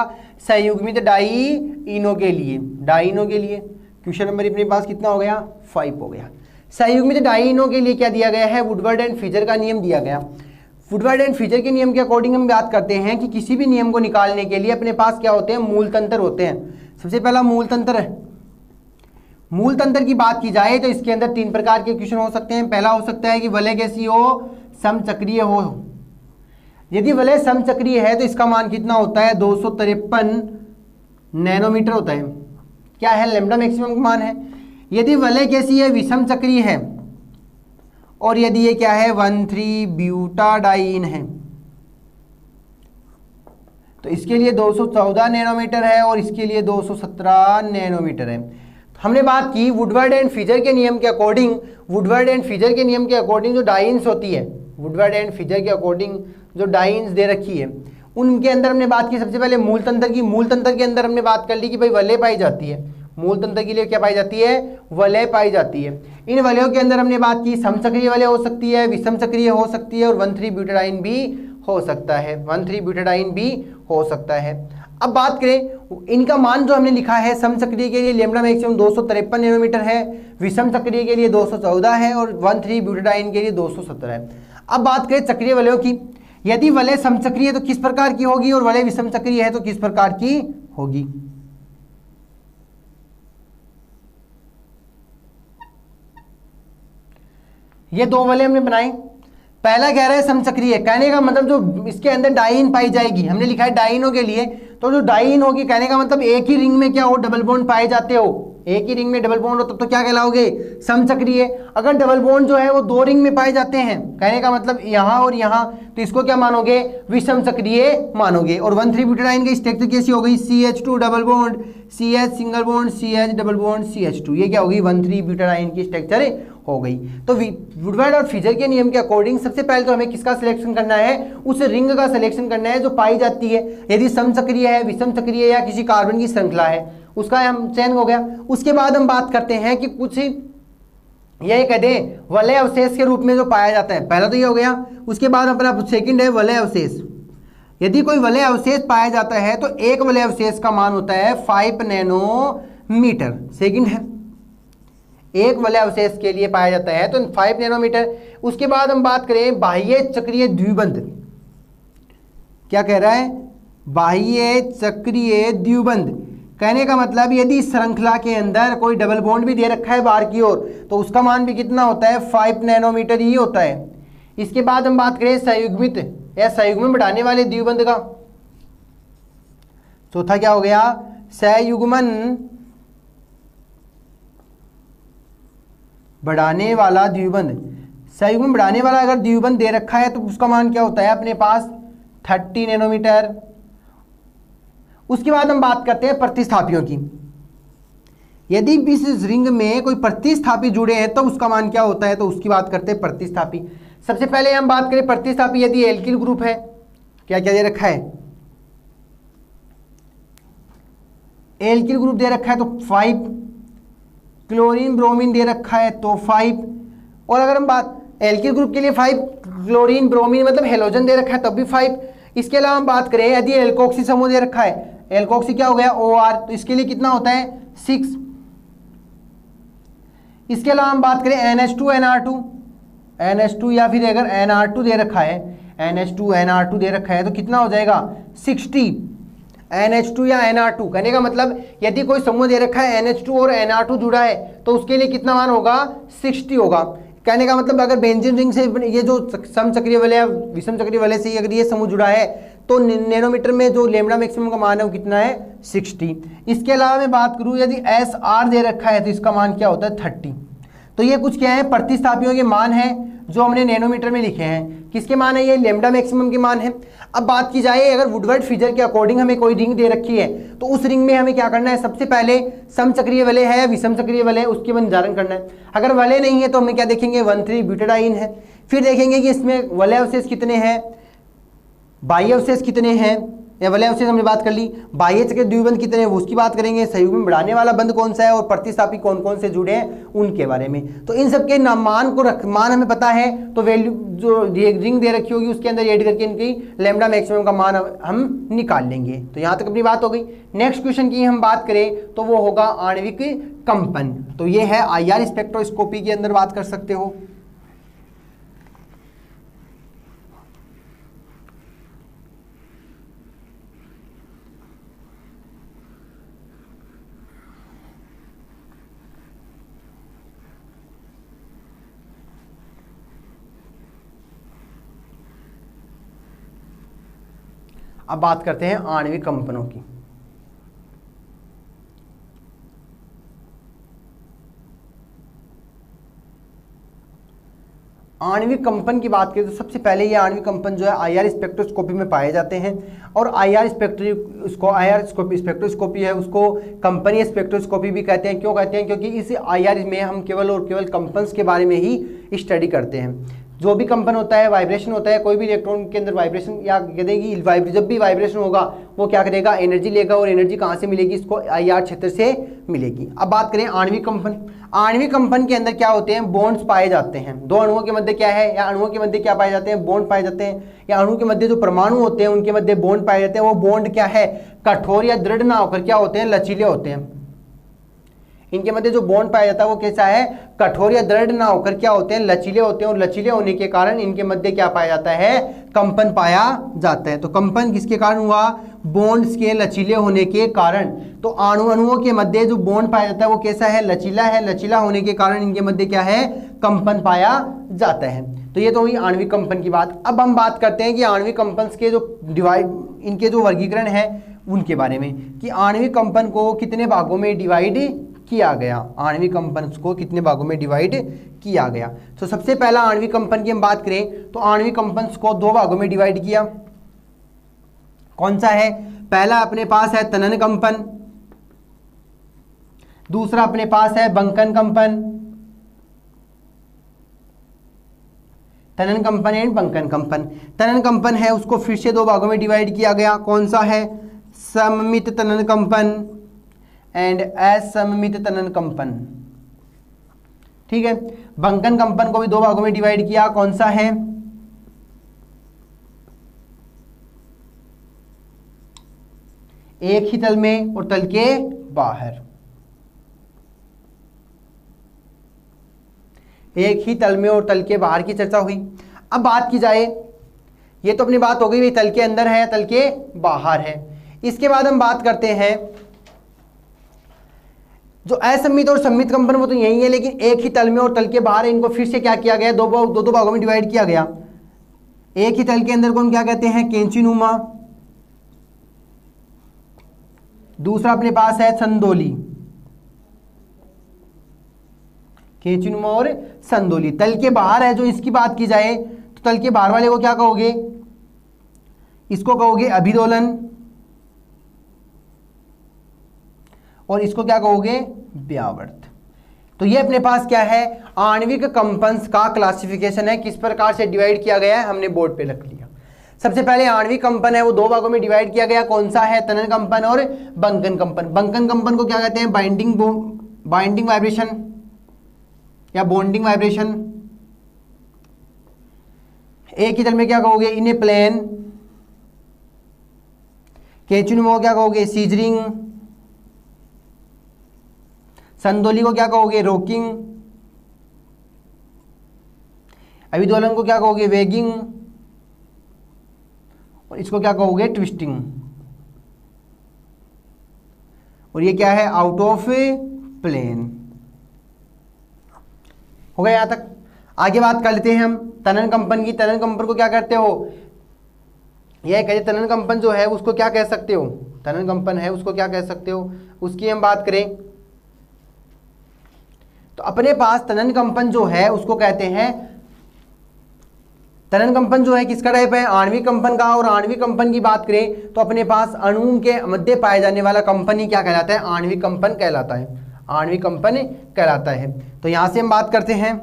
S1: संयुग्मित डाइइनों के लिए, डाइइनों के लिए। क्वेश्चन नंबर अपने पास कितना हो गया, 5 हो गया। संयुग्मित डाइइनों के लिए क्या दिया गया है, वुडवर्ड एंड फीजर का नियम दिया गया। वुडवर्ड एंड फीजर के नियम के अकॉर्डिंग हम बात करते हैं कि किसी भी नियम को निकालने के लिए अपने पास क्या होते हैं, मूल तंत्र होते हैं। सबसे पहला मूल तंत्र है। मूल तंत्र की बात की जाए तो इसके अंदर 3 प्रकार के क्वेश्चन हो सकते हैं। पहला हो सकता है कि वलय कैसी हो, समचक्रीय हो। यदि वलय समचक्रीय है तो इसका मान कितना होता है, 253 नैनोमीटर होता है, क्या है, लैम्डा मैक्सिमम का मान है। यदि वलय कैसी है, विषम चक्रीय है, और यदि ये क्या है, 1,3 ब्यूटाडाइन है, तो इसके लिए 214 नैनोमीटर है और इसके लिए 217 नैनोमीटर है। हमने बात की वुडवर्ड एंड फीजर के नियम के अकॉर्डिंग, वुडवर्ड एंड फीजर के नियम के अकॉर्डिंग जो डाइन्स होती है, वुडवर्ड एंड फीजर के अकॉर्डिंग जो डाइन्स दे रखी है, उनके अंदर हमने बात की सबसे पहले मूल तंत्र की। मूल तंत्र के अंदर हमने बात कर ली कि भाई वलय पाई जाती है, मूल तंत्र के लिए क्या पाई जाती है, वलय पाई जाती है। इन वलयों के अंदर हमने बात की समचक्रीय वलय हो सकती है, विषम चक्रीय हो सकती है और 1,3 ब्यूटाडाइन भी हो सकता है, 1,3 ब्यूटाडाइन भी हो सकता है। अब बात करें इनका मान जो हमने लिखा है, समचक्रीय के लिए लैम्डा मैक्सिमम 253 नैनोमीटर है, विषम चक्रीय के लिए 214 है और 1,3 ब्यूटाडाइन के लिए 217 है। अब बात करें चक्रीय वलयों की। यदि वलय समचक्रीय है तो किस प्रकार की होगी और वलय विषम चक्रीय है तो किस प्रकार की होगी। ये 2 वलय हमने बनाए। पहला कह रहा है समचक्रीय, कहने का मतलब जो इसके अंदर डाइइन पाई जाएगी, हमने लिखा है डाइइनों के लिए, तो जो डाइइन होगी कहने का मतलब एक ही रिंग में क्या हो, डबल बॉन्ड पाए जाते हो, एक ही रिंग में डबल बॉन्ड हो तब तो क्या कहलाओगे, समचक्रीय। अगर डबल बॉन्ड जो है वो 2 रिंग में पाए जाते हैं, कहने का मतलब यहाँ और यहाँ, तो इसको क्या मानोगे, विषम चक्रीय मानोगे। और 1,3 ब्यूटाडाइन की स्ट्रक्चर कैसी हो गई, CH2 double bond, CH single bond, CH double bond, CH2, ये क्या होगी, 1,3 ब्यूटाडाइन की स्ट्रक्चर हो गई। तो वुडवर्ड और फीजर के नियम के अकॉर्डिंग सबसे पहले तो हमें किसका सिलेक्शन करना है, उस रिंग का सिलेक्शन करना है जो पाई जाती है। यदि समचक्रीय है, विषम चक्रीय या किसी कार्बन की श्रृंखला है, उसका हम चयन हो गया। उसके बाद हम बात करते हैं कि कुछ ये कह दें वलय अवशेष के रूप में जो पाया जाता है, पहला तो ये हो गया। उसके बाद अपना सेकंड है वलय अवशेष। यदि कोई वलय अवशेष पाया जाता है तो एक वलय अवशेष का मान होता है 5 नैनोमीटर, सेकंड है। एक वलय अवशेष के लिए पाया जाता है, तो 5 नैनोमीटर। उसके बाद हम बात करें बाह्य चक्रीय द्विबंध, क्या कह रहा है, बाह्य चक्रीय द्विबंध, कहने का मतलब यदि श्रृंखला के अंदर कोई डबल बॉन्ड भी दे रखा है बाहर की ओर, तो उसका मान भी कितना होता है, 5 नैनोमीटर ही होता है। इसके बाद हम बात करें संयुग्मित या संयुग्मन बढ़ाने वाले द्विबंध का, चौथा क्या हो गया, संयुग्मन बढ़ाने वाला द्विबंध। संयुग्मन बढ़ाने वाला अगर द्विबंध दे रखा है तो उसका मान क्या होता है अपने पास, 30 नैनोमीटर। उसके बाद हम बात करते हैं प्रतिस्थापियों की। यदि इस रिंग में कोई प्रतिस्थापी जुड़े हैं तो उसका मान क्या होता है, तो उसकी बात करते हैं प्रतिस्थापी। सबसे पहले हम बात करें प्रतिस्थापी, यदि एल्किल ग्रुप है, क्या क्या दे रखा है, एल्किल ग्रुप दे रखा है तो 5, क्लोरीन ब्रोमीन दे रखा है तो 5, और अगर हम बात एल्किल ग्रुप के लिए 5, क्लोरीन ब्रोमीन मतलब हेलोजन दे रखा है तब भी 5। इसके अलावा हम बात करें यदि एल्कोक्सी समूह दे रखा है, एल्कोक्सी क्या हो गया, OR, तो इसके लिए कितना होता है, 6। इसके अलावा हम बात करें NH2 NR2 या फिर अगर NR2 दे रखा है, NH2 NR2 दे रखा है तो कितना हो जाएगा, 60। NH2 या NR2 कहने का मतलब यदि कोई समूह दे रखा है NH2 और NR2 जुड़ा है तो उसके लिए कितना मान होगा, 60 होगा। कहने का मतलब अगर बेंजीन रिंग से ये जो समचक्रीय वलय या विषम चक्रीय वलय से अगर ये समूह जुड़ा है तो नैनोमीटर में जो लैम्बडा मैक्सिमम का मान है वो कितना है, 60। इसके अलावा मैं बात करूं यदि SR दे रखा है तो इसका मान क्या होता है, 30। तो ये कुछ क्या है, प्रतिस्थापियों के मान है जो हमने नैनोमीटर में लिखे हैं। किसके मान है, ये लैम्बडा मैक्सिमम के मान है। अब बात की जाए अगर वुडवर्ड फिजर के अकॉर्डिंग हमें कोई रिंग दे रखी है तो उस रिंग में हमें क्या करना है, सबसे पहले समचक्रीय वलय है या विषम चक्रीय वलय है उसके निर्धारण करना है। अगर वलय नहीं है तो हमें क्या देखेंगे, 1,3 ब्यूटाडाइन है। फिर देखेंगे कि इसमें वलय अवशेष कितने हैं, बाह्य अवशेष कितने हैं, या वलय अवशेष हमने बात कर ली, बाह्य चक्रीय द्विबंध कितने हैं वो उसकी बात करेंगे, संयुग्मन बढ़ाने वाला बंध कौन सा है और प्रतिस्थापी कौन कौन से जुड़े हैं उनके बारे में। तो इन सब के मान हमें पता है तो वैल्यू जो रिंग दे रखी होगी उसके अंदर ऐड करके इनकी लैम्बडा मैक्सिमम का मान हम निकाल लेंगे। तो यहाँ तक अपनी बात हो गई। नेक्स्ट क्वेश्चन की हम बात करें तो वो होगा आणविक कंपन। तो ये है IR स्पेक्ट्रोस्कोपी के अंदर बात कर सकते हो। अब बात करते हैं आणविक कंपनों की। आणविक कंपन की बात करें तो सबसे पहले ये आणविक कंपन जो है IR स्पेक्ट्रोस्कोपी में पाए जाते हैं। और IR स्पेक्ट्रोस्कोपी है उसको कंपनी स्पेक्ट्रोस्कोपी भी कहते हैं। क्यों कहते हैं, क्योंकि इस IR में हम केवल और केवल कंपन्स के बारे में ही स्टडी करते हैं। जो भी कंपन होता है, वाइब्रेशन होता है, कोई भी इलेक्ट्रॉन के अंदर वाइब्रेशन या कहेगी जब भी वाइब्रेशन होगा वो क्या करेगा, एनर्जी लेगा, और एनर्जी कहाँ से मिलेगी, इसको IR क्षेत्र से मिलेगी। अब बात करें आणविक कंपन। आणविक कंपन के अंदर क्या होते हैं, बॉन्ड्स पाए जाते हैं। दो अणुओं के मध्य क्या है, या अणुओं के मध्य क्या पाए जाते हैं, बॉन्ड पाए जाते हैं। या अणु के मध्य जो परमाणु होते हैं उनके मध्य बॉन्ड पाए जाते हैं। वो बॉन्ड क्या है, कठोर या दृढ़ ना होकर क्या होते हैं, लचीले होते हैं। इनके मध्य जो बॉन्ड पाया जाता है वो कैसा है, कठोर या दृढ़ ना होकर क्या होते हैं, लचीले होते हैं। और लचीले होने के कारण इनके मध्य क्या पाया जाता है, कंपन पाया जाता है। तो कंपन किसके कारण हुआ, बॉन्ड्स के लचीले होने के कारण। तो अणुओं के मध्य जो बॉन्ड पाया जाता है वो कैसा है, लचीला है। लचीला होने के कारण इनके मध्य क्या है, कंपन पाया जाता है। तो ये तो हुई आणविक कंपन की बात। अब हम बात करते हैं कि आणविक कंपन के जो इनके जो वर्गीकरण है उनके बारे में, कि आणविक कंपन को कितने भागों में डिवाइड किया गया। आणविक कंपन को कितने भागों में डिवाइड किया गया। तो सबसे पहला आणविक कंपन की हम बात करें तो आणविक कंपन को दो भागों में डिवाइड किया। कौन सा है, पहला अपने पास है तनन कंपन, दूसरा अपने पास है बंकन कंपन। तनन कंपन एंड बंकन कंपन। तनन कंपन है उसको फिर से दो भागों में डिवाइड किया गया। कौन सा है, सममित तनन कंपन एंड असममित तनन कंपन। ठीक है। बंकन कंपन को भी दो भागों में डिवाइड किया। कौन सा है, एक ही तल में और तल के बाहर। एक ही तल में और तल के बाहर की चर्चा हुई। अब बात की जाए, ये तो अपनी बात हो गई भाई तल के अंदर है तल के बाहर है। इसके बाद हम बात करते हैं जो असम्मित और सम्मित कंपन वो तो यही है, लेकिन एक ही तल में और तल के बाहर इनको फिर से क्या किया गया, दो भागों में डिवाइड किया गया। एक ही तल के अंदर को हम क्या कहते हैं, कैंचीनुमा, दूसरा अपने पास है संदोली, कैंचीनुमा और संदोली। तल के बाहर है जो, इसकी बात की जाए तो तल के बाहर वाले को क्या कहोगे, इसको कहोगे अभिदोलन और इसको क्या कहोगे, व्यावर्त। तो ये अपने पास क्या है, आणविक कंपन्स का क्लासिफिकेशन है। किस प्रकार से डिवाइड किया गया है हमने बोर्ड पे रख लिया। सबसे पहले आणविक कंपन है वो दो भागों में डिवाइड किया गया। कौन सा है, तनन कंपन और बंकन कंपन। बंकन कंपन को क्या कहते हैं, बाइंडिंग वाइब्रेशन या बॉन्डिंग वाइब्रेशन। एक ही तल में क्या कहोगे, इन्हें प्लेन। कैंचीनुमा को क्या कहोगे, सीजरिंग। संदोली को क्या कहोगे, रॉकिंग। अभिदोलन को क्या कहोगे, वेगिंग। और इसको क्या कहोगे, ट्विस्टिंग। और ये क्या है, आउट ऑफ प्लेन। हो गया यहां तक। आगे बात कर लेते हैं हम तनन कंपन की। तनन कंपन को क्या करते हो, यह कहते तनन कंपन जो है उसको क्या कह सकते हो, तनन कंपन है उसको क्या कह सकते हो, उसकी हम बात करें तो अपने पास तनन कंपन जो है उसको कहते हैं, तनन कंपन जो है किसका टाइप है, आणविक कंपन का। और आणविक कंपन की बात करें तो अपने पास अणु के मध्य पाए जाने वाला कंपन ही क्या कहलाता है, आणविक कंपन कहलाता है, आणविक कंपन कहलाता है। तो यहां से हम बात करते हैं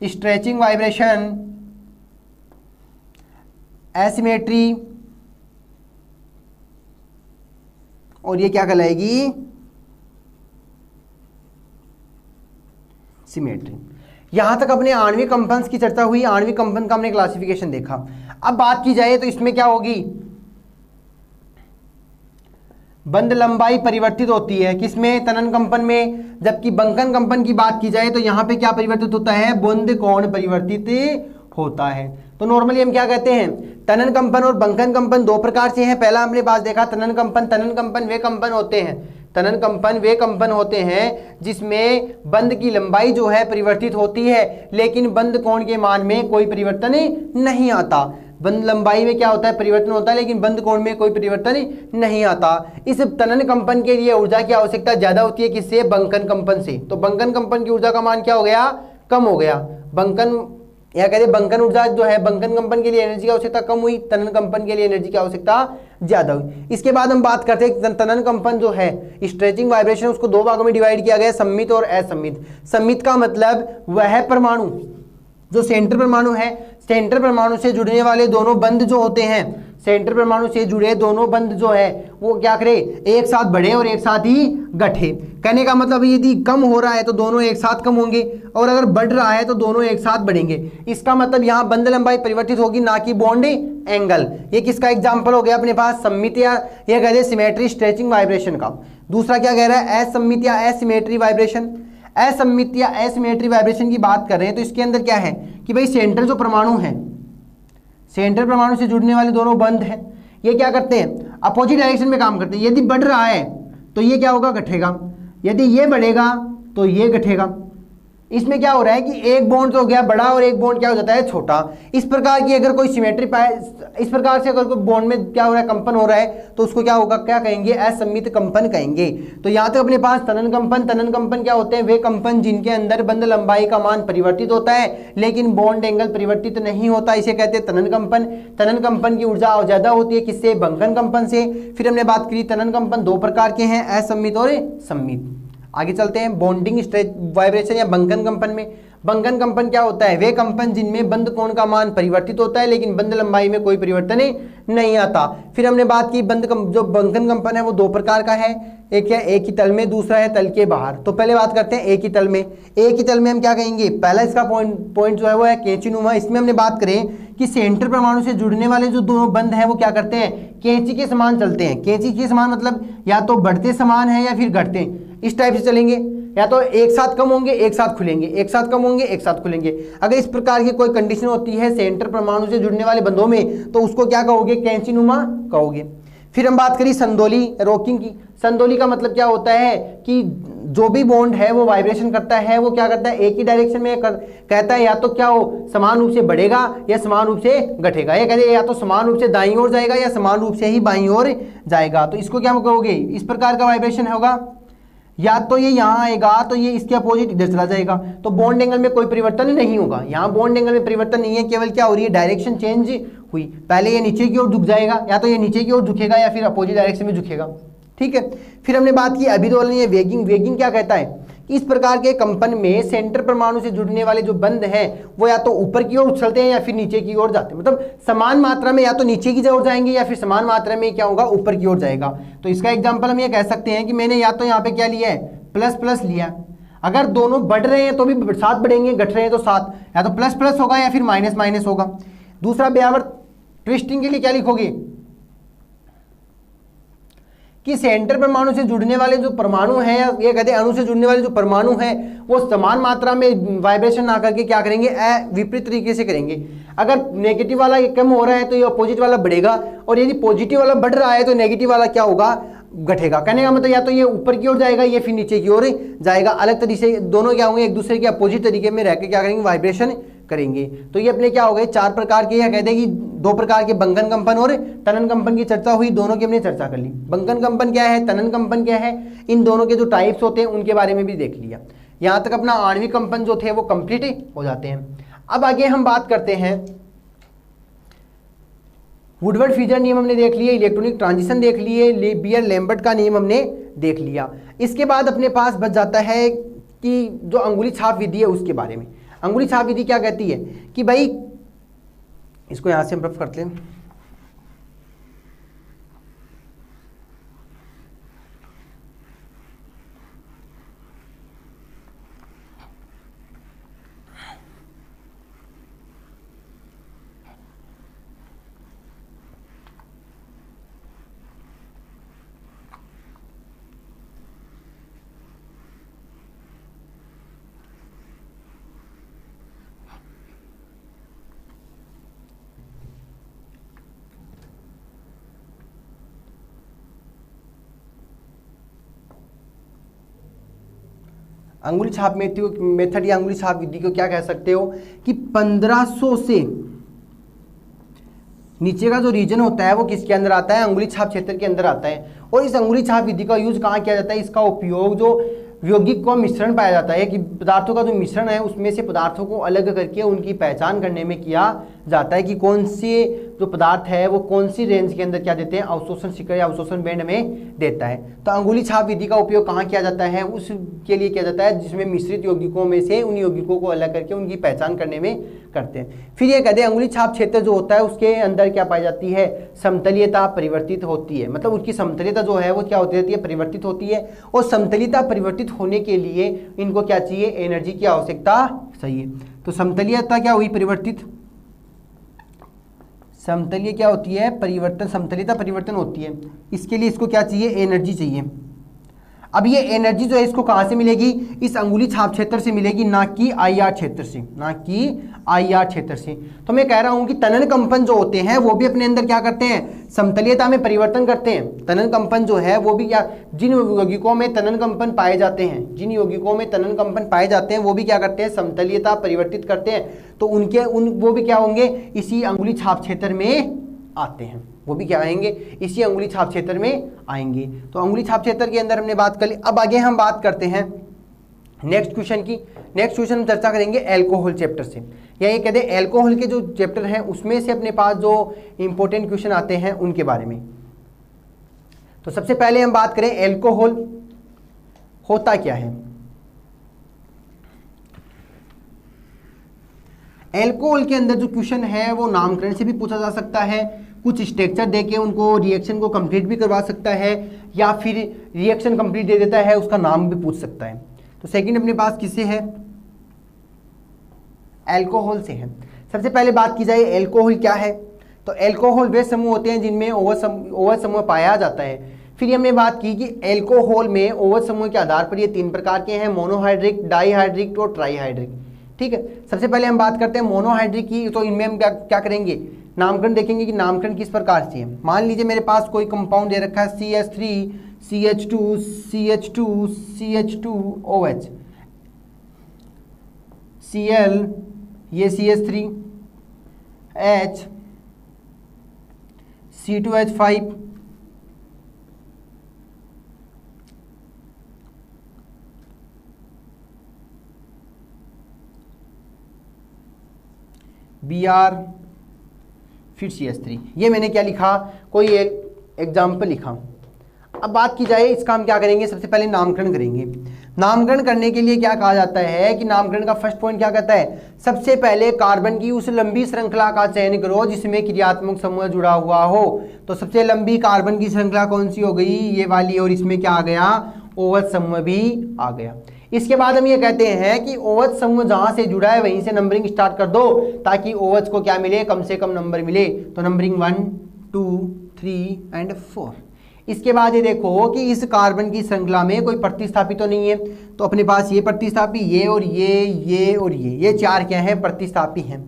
S1: स्ट्रेचिंग वाइब्रेशन, एसिमेट्री, और ये क्या कहलाएगी, सिमेट्री। यहां तक अपने आणविक कंपन्स की चर्चा हुई। आणविक कंपन का हमने क्लासिफिकेशन देखा। अब बात की जाए तो इसमें क्या होगी, बंध लंबाई परिवर्तित होती है किसमें, तनन कंपन में। जबकि बंकन कंपन की बात की जाए तो यहां पे क्या परिवर्तित होता है, बंध कोण परिवर्तित होता है। तो नॉर्मली हम क्या कहते हैं, तनन कंपन और बंकन कंपन दो प्रकार से हैं। पहला हमने पास देखा तनन कंपन। तनन कंपन वे कंपन होते हैं, तनन कंपन वे कंपन होते हैं जिसमें बंध की लंबाई जो है परिवर्तित होती है, लेकिन बंध कोण के मान में कोई परिवर्तन नहीं आता। बंध लंबाई में क्या होता है, परिवर्तन होता है, लेकिन बंध कोण में कोई परिवर्तन नहीं आता। इस तनन कंपन के लिए ऊर्जा की आवश्यकता ज्यादा होती है, किससे, बंकन कंपन से। तो बंकन कंपन की ऊर्जा का मान क्या हो गया, कम हो गया। बंकन या कहते बंकन ऊर्जा जो है, बंकन कंपन के लिए एनर्जी की आवश्यकता कम हुई, तनन कंपन के लिए एनर्जी की आवश्यकता ज्यादा हुई। इसके बाद हम बात करते हैं तनन कंपन जो है, स्ट्रेचिंग वाइब्रेशन, उसको दो भागों में डिवाइड किया गया, सम्मित और असम्मित। सम्मित का मतलब वह परमाणु जो सेंटर परमाणु है, सेंटर परमाणु से जुड़ने वाले दोनों बंध जो होते हैं, सेंटर परमाणु से जुड़े दोनों बंध जो है वो क्या करे, एक साथ बढ़े और एक साथ ही घटे। कहने का मतलब यदि कम हो रहा है तो दोनों एक साथ कम होंगे, और अगर बढ़ रहा है तो दोनों एक साथ बढ़ेंगे। इसका मतलब यहाँ बंध लंबाई परिवर्तित होगी, ना कि बॉन्ड एंगल। ये किसका एग्जाम्पल हो गया अपने पास, सम्मित या यह कहते हैं सिमेट्री स्ट्रेचिंग वाइब्रेशन का। दूसरा क्या कह रहा है, असम्मित या असिमेट्री वाइब्रेशन। असम्मित या असिमेट्री वाइब्रेशन की बात कर रहे हैं तो इसके अंदर क्या है कि भाई सेंटर जो परमाणु है, सेंटर परमाणु से जुड़ने वाले दोनों बंध हैं, ये क्या करते हैं, अपोजिट डायरेक्शन में काम करते हैं। यदि बढ़ रहा है तो ये क्या होगा, घटेगा। यदि ये बढ़ेगा तो ये घटेगा। इसमें क्या हो रहा है कि एक बॉन्ड तो हो गया बड़ा और एक बॉन्ड क्या हो जाता है, छोटा। इस प्रकार की अगर कोई सिमेट्री पाए, इस प्रकार से अगर कोई बॉन्ड में क्या हो रहा है, कंपन हो रहा है, तो उसको क्या होगा, क्या कहेंगे, असम्मित कंपन कहेंगे। तो यहाँ तक अपने पास तनन कंपन। तनन कंपन क्या होते हैं, वे कंपन जिनके अंदर बंध लंबाई का मान परिवर्तित होता है लेकिन बॉन्ड एंगल परिवर्तित नहीं होता, इसे कहते हैं तनन कंपन। तनन कंपन की ऊर्जा ज्यादा होती है, किससे, बंकन कंपन से। फिर हमने बात करी तनन कंपन दो प्रकार के हैं, असम्मित और सम्मित। आगे चलते हैं बॉन्डिंग स्ट्रेच वाइब्रेशन या बंकन कंपन में। बंकन कंपन क्या होता है, वे कंपन जिनमें बंध कोण का मान परिवर्तित होता है लेकिन बंध लंबाई में कोई परिवर्तन नहीं आता। फिर हमने बात की जो बंकन कंपन है वो दो प्रकार का है, एक है एक ही तल में, दूसरा है तल के बाहर। तो पहले बात करते हैं एक ही तल में। एक ही तल में हम क्या कहेंगे, पहला इसका पॉइंट जो है वो है कैंचीनुमा। इसमें हमने बात करें कि सेंटर परमाणु से जुड़ने वाले जो दोनों बंध हैं वो क्या करते हैं, कैंची के समान चलते हैं। कैंची के समान मतलब या तो बढ़ते समान है या फिर घटते हैं। इस टाइप से चलेंगे, या तो एक साथ कम होंगे एक साथ खुलेंगे, एक साथ कम होंगे एक साथ खुलेंगे। अगर इस प्रकार की कोई कंडीशन होती है सेंटर परमाणु से जुड़ने वाले बंधों में तो उसको क्या कहोगे, कैंचिनुमा कहोगे। फिर हम बात करें संदोली रॉकिंग की। संदोली का मतलब क्या होता है कि जो भी बॉन्ड है वो वाइब्रेशन करता है, वो क्या करता है, एक ही डायरेक्शन में कहता है, या तो क्या हो समान रूप से बढ़ेगा या समान रूप से घटेगा, या कहते हैं या तो समान रूप से दाईं ओर जाएगा या समान रूप से ही बाईं ओर जाएगा। तो इसको क्या कहोगे, इस प्रकार का वाइब्रेशन होगा, या तो ये यहाँ आएगा तो ये इसके अपोजिट इधर चला जाएगा। तो बॉन्ड एंगल में कोई परिवर्तन नहीं होगा, यहाँ बॉन्ड एंगल में परिवर्तन नहीं है, केवल क्या हो रही है, डायरेक्शन चेंज हुई। पहले ये नीचे की ओर झुक जाएगा, या तो ये नीचे की ओर झुकेगा या फिर अपोजिट डायरेक्शन में झुकेगा। ठीक है, फिर हमने बात की अभिदोलन या वेगिंग। वेगिंग क्या कहता है कि इस प्रकार के कंपन में सेंटर परमाणु से जुड़ने वाले जो बंध हैं वो या तो ऊपर की ओर उछलते हैं या फिर नीचे की ओर जाते हैं, मतलब समान मात्रा में या तो नीचे की ओर जाएंगे या फिर समान मात्रा में क्या होगा, ऊपर की ओर जाएगा। तो इसका एग्जांपल हम ये कह सकते हैं कि मैंने या तो यहाँ पे क्या लिया है, प्लस प्लस लिया, अगर दोनों बढ़ रहे हैं तो भी साथ बढ़ेंगे, घट रहे हैं तो साथ, या तो प्लस प्लस होगा या फिर माइनस माइनस होगा। दूसरा व्यावर्त ट्विस्टिंग के लिए क्या लिखोगे कि सेंटर परमाणु से जुड़ने वाले जो परमाणु हैं, ये कहते हैं अणु से जुड़ने वाले जो परमाणु हैं वो समान मात्रा में वाइब्रेशन ना करके क्या करेंगे, विपरीत तरीके से करेंगे। अगर नेगेटिव वाला कम हो रहा है तो ये अपोजिट वाला बढ़ेगा, और यदि पॉजिटिव वाला बढ़ रहा है तो नेगेटिव वाला क्या होगा, घटेगा। कहने का मतलब या तो ये ऊपर की ओर जाएगा या फिर नीचे की ओर जाएगा। अलग तरीके से दोनों क्या होंगे, एक दूसरे के अपोजिट तरीके में रहकर क्या करेंगे, वाइब्रेशन करेंगे। तो ये अपने क्या हो गए, चार प्रकार के, या कहते हैं कि दो प्रकार के बंकन कंपन और तनन कंपन की चर्चा हुई, दोनों की हमने चर्चा कर ली। बंकन कंपन क्या है, तनन कंपन क्या है, इन दोनों के जो टाइप्स होते हैं उनके बारे में भी देख लिया। यहाँ तक अपना आणविक कंपन जो थे वो कंप्लीट हो जाते हैं। अब आगे हम बात करते हैं, वुडवर्ड फ्यूजन नियम हमने देख लिए, इलेक्ट्रॉनिक ट्रांजिशन देख लिए, बियर लैम्बर्ट का नियम हमने देख लिया। इसके बाद अपने पास बच जाता है कि जो अंगुली छाप विधि है उसके बारे में। अंगुली छाप विधि क्या कहती है कि भाई, इसको यहां से हम रफ करते हैं, अंगुली छाप मेथड या अंगुली छाप विधि को क्या कह सकते हो कि 1500 से नीचे का जो रीजन होता है वो किसके अंदर आता है, अंगुली छाप क्षेत्र के अंदर आता है। और इस अंगुली छाप विधि का यूज कहाँ किया जाता है, इसका उपयोग जो यौगिक का मिश्रण पाया जाता है कि पदार्थों का जो मिश्रण है उसमें से पदार्थों को अलग करके उनकी पहचान करने में किया जाता है कि कौन सी जो पदार्थ है वो कौन सी रेंज के अंदर क्या देते हैं, अवशोषण शिखर या अवशोषण बैंड में देता है। तो अंगुली छाप विधि का उपयोग कहाँ किया जाता है, उसके लिए किया जाता है जिसमें मिश्रित यौगिकों में से उन यौगिकों को अलग करके उनकी पहचान करने में करते हैं। फिर ये कहते हैं अंगुली छाप क्षेत्र जो होता है उसके अंदर क्या पाई जाती है, समतलीयता परिवर्तित होती है, मतलब उसकी समतलीयता जो है वो क्या होती रहती है, परिवर्तित होती है। और समतलीयता परिवर्तित होने के लिए इनको क्या चाहिए, एनर्जी की आवश्यकता चाहिए। तो समतलीयता क्या हुई, परिवर्तित, समतलीय क्या होती है, परिवर्तन, समतलीयता परिवर्तन होती है, इसके लिए इसको क्या चाहिए, एनर्जी चाहिए। अब ये एनर्जी जो है इसको कहाँ से मिलेगी, इस अंगुली छाप क्षेत्र से मिलेगी, ना कि आईआर क्षेत्र से, ना कि आईआर क्षेत्र से। तो मैं कह रहा हूँ कि तनन कंपन जो होते हैं वो भी अपने अंदर क्या करते हैं, समतलीयता में परिवर्तन करते हैं। तनन कंपन जो है वो भी क्या, जिन यौगिकों में तनन कंपन पाए जाते हैं, जिन यौगिकों में तनन कंपन पाए जाते हैं वो भी क्या करते हैं, समतलीयता परिवर्तित करते हैं। तो वो भी क्या होंगे, इसी अंगुली छाप क्षेत्र में आते हैं, वो भी क्या आएंगे, इसी अंगुली छाप क्षेत्र में आएंगे। तो अंगुली छाप क्षेत्र के अंदर हमने बात कर ली। अब आगे हम बात करते हैं नेक्स्ट क्वेश्चन की। नेक्स्ट क्वेश्चन हम चर्चा करेंगे एल्कोहल चैप्टर से, या ये कहते हैं एल्कोहल के जो चैप्टर हैं उसमें से अपने पास जो इंपॉर्टेंट क्वेश्चन आते हैं उनके बारे में। तो सबसे पहले हम बात करें एल्कोहल होता क्या है। एल्कोहल के अंदर जो क्वेश्चन है वो नामकरण से भी पूछा जा सकता है, कुछ स्ट्रक्चर देके उनको रिएक्शन को कंप्लीट भी करवा सकता है, या फिर रिएक्शन कंप्लीट दे देता है उसका नाम भी पूछ सकता है। तो सेकंड अपने पास किससे है, अल्कोहल से है। सबसे पहले बात की जाए एल्कोहल क्या है, तो एल्कोहल वे समूह होते हैं जिनमें OH समूह पाया जाता है। फिर हमने बात की कि एल्कोहल में OH समूह के आधार पर ये 3 प्रकार के हैं, मोनोहाइड्रिक, डाईहाइड्रिक और ट्राईहाइड्रिक। ठीक है, सबसे पहले हम बात करते हैं मोनोहाइड्रिक की। तो इनमें हम क्या करेंगे, नामकरण देखेंगे कि नामकरण किस प्रकार से है। मान लीजिए मेरे पास कोई कंपाउंड दे रखा है CH3 CH2 CH2 CH2 OH, Cl ये CH3 H C2H5 Br फिर CH3। ये मैंने क्या लिखा, कोई एक एग्जाम्पल लिखा। अब बात की जाए इसका हम क्या करेंगे, सबसे पहले नामकरण करेंगे। नामकरण करने के लिए क्या कहा जाता है कि नामकरण का फर्स्ट पॉइंट क्या कहता है, सबसे पहले कार्बन की उस लंबी श्रृंखला का चयन करो जिसमें क्रियात्मक समूह जुड़ा हुआ हो। तो सबसे लंबी कार्बन की श्रृंखला कौन सी हो गई, ये वाली, और इसमें क्या आ गया, OH समूह भी आ गया। इसके बाद हम ये कहते हैं कि OH समूह जहां से जुड़ा है वहीं से नंबरिंग स्टार्ट कर दो ताकि OH को क्या मिले, कम से कम नंबर मिले। तो नंबरिंग 1 2 3 एंड 4। इसके बाद ये देखो कि इस कार्बन की श्रृंखला में कोई प्रतिस्थापी तो नहीं है, तो अपने पास ये प्रतिस्थापी, ये और ये और ये 4 क्या है, प्रतिस्थापी हैं।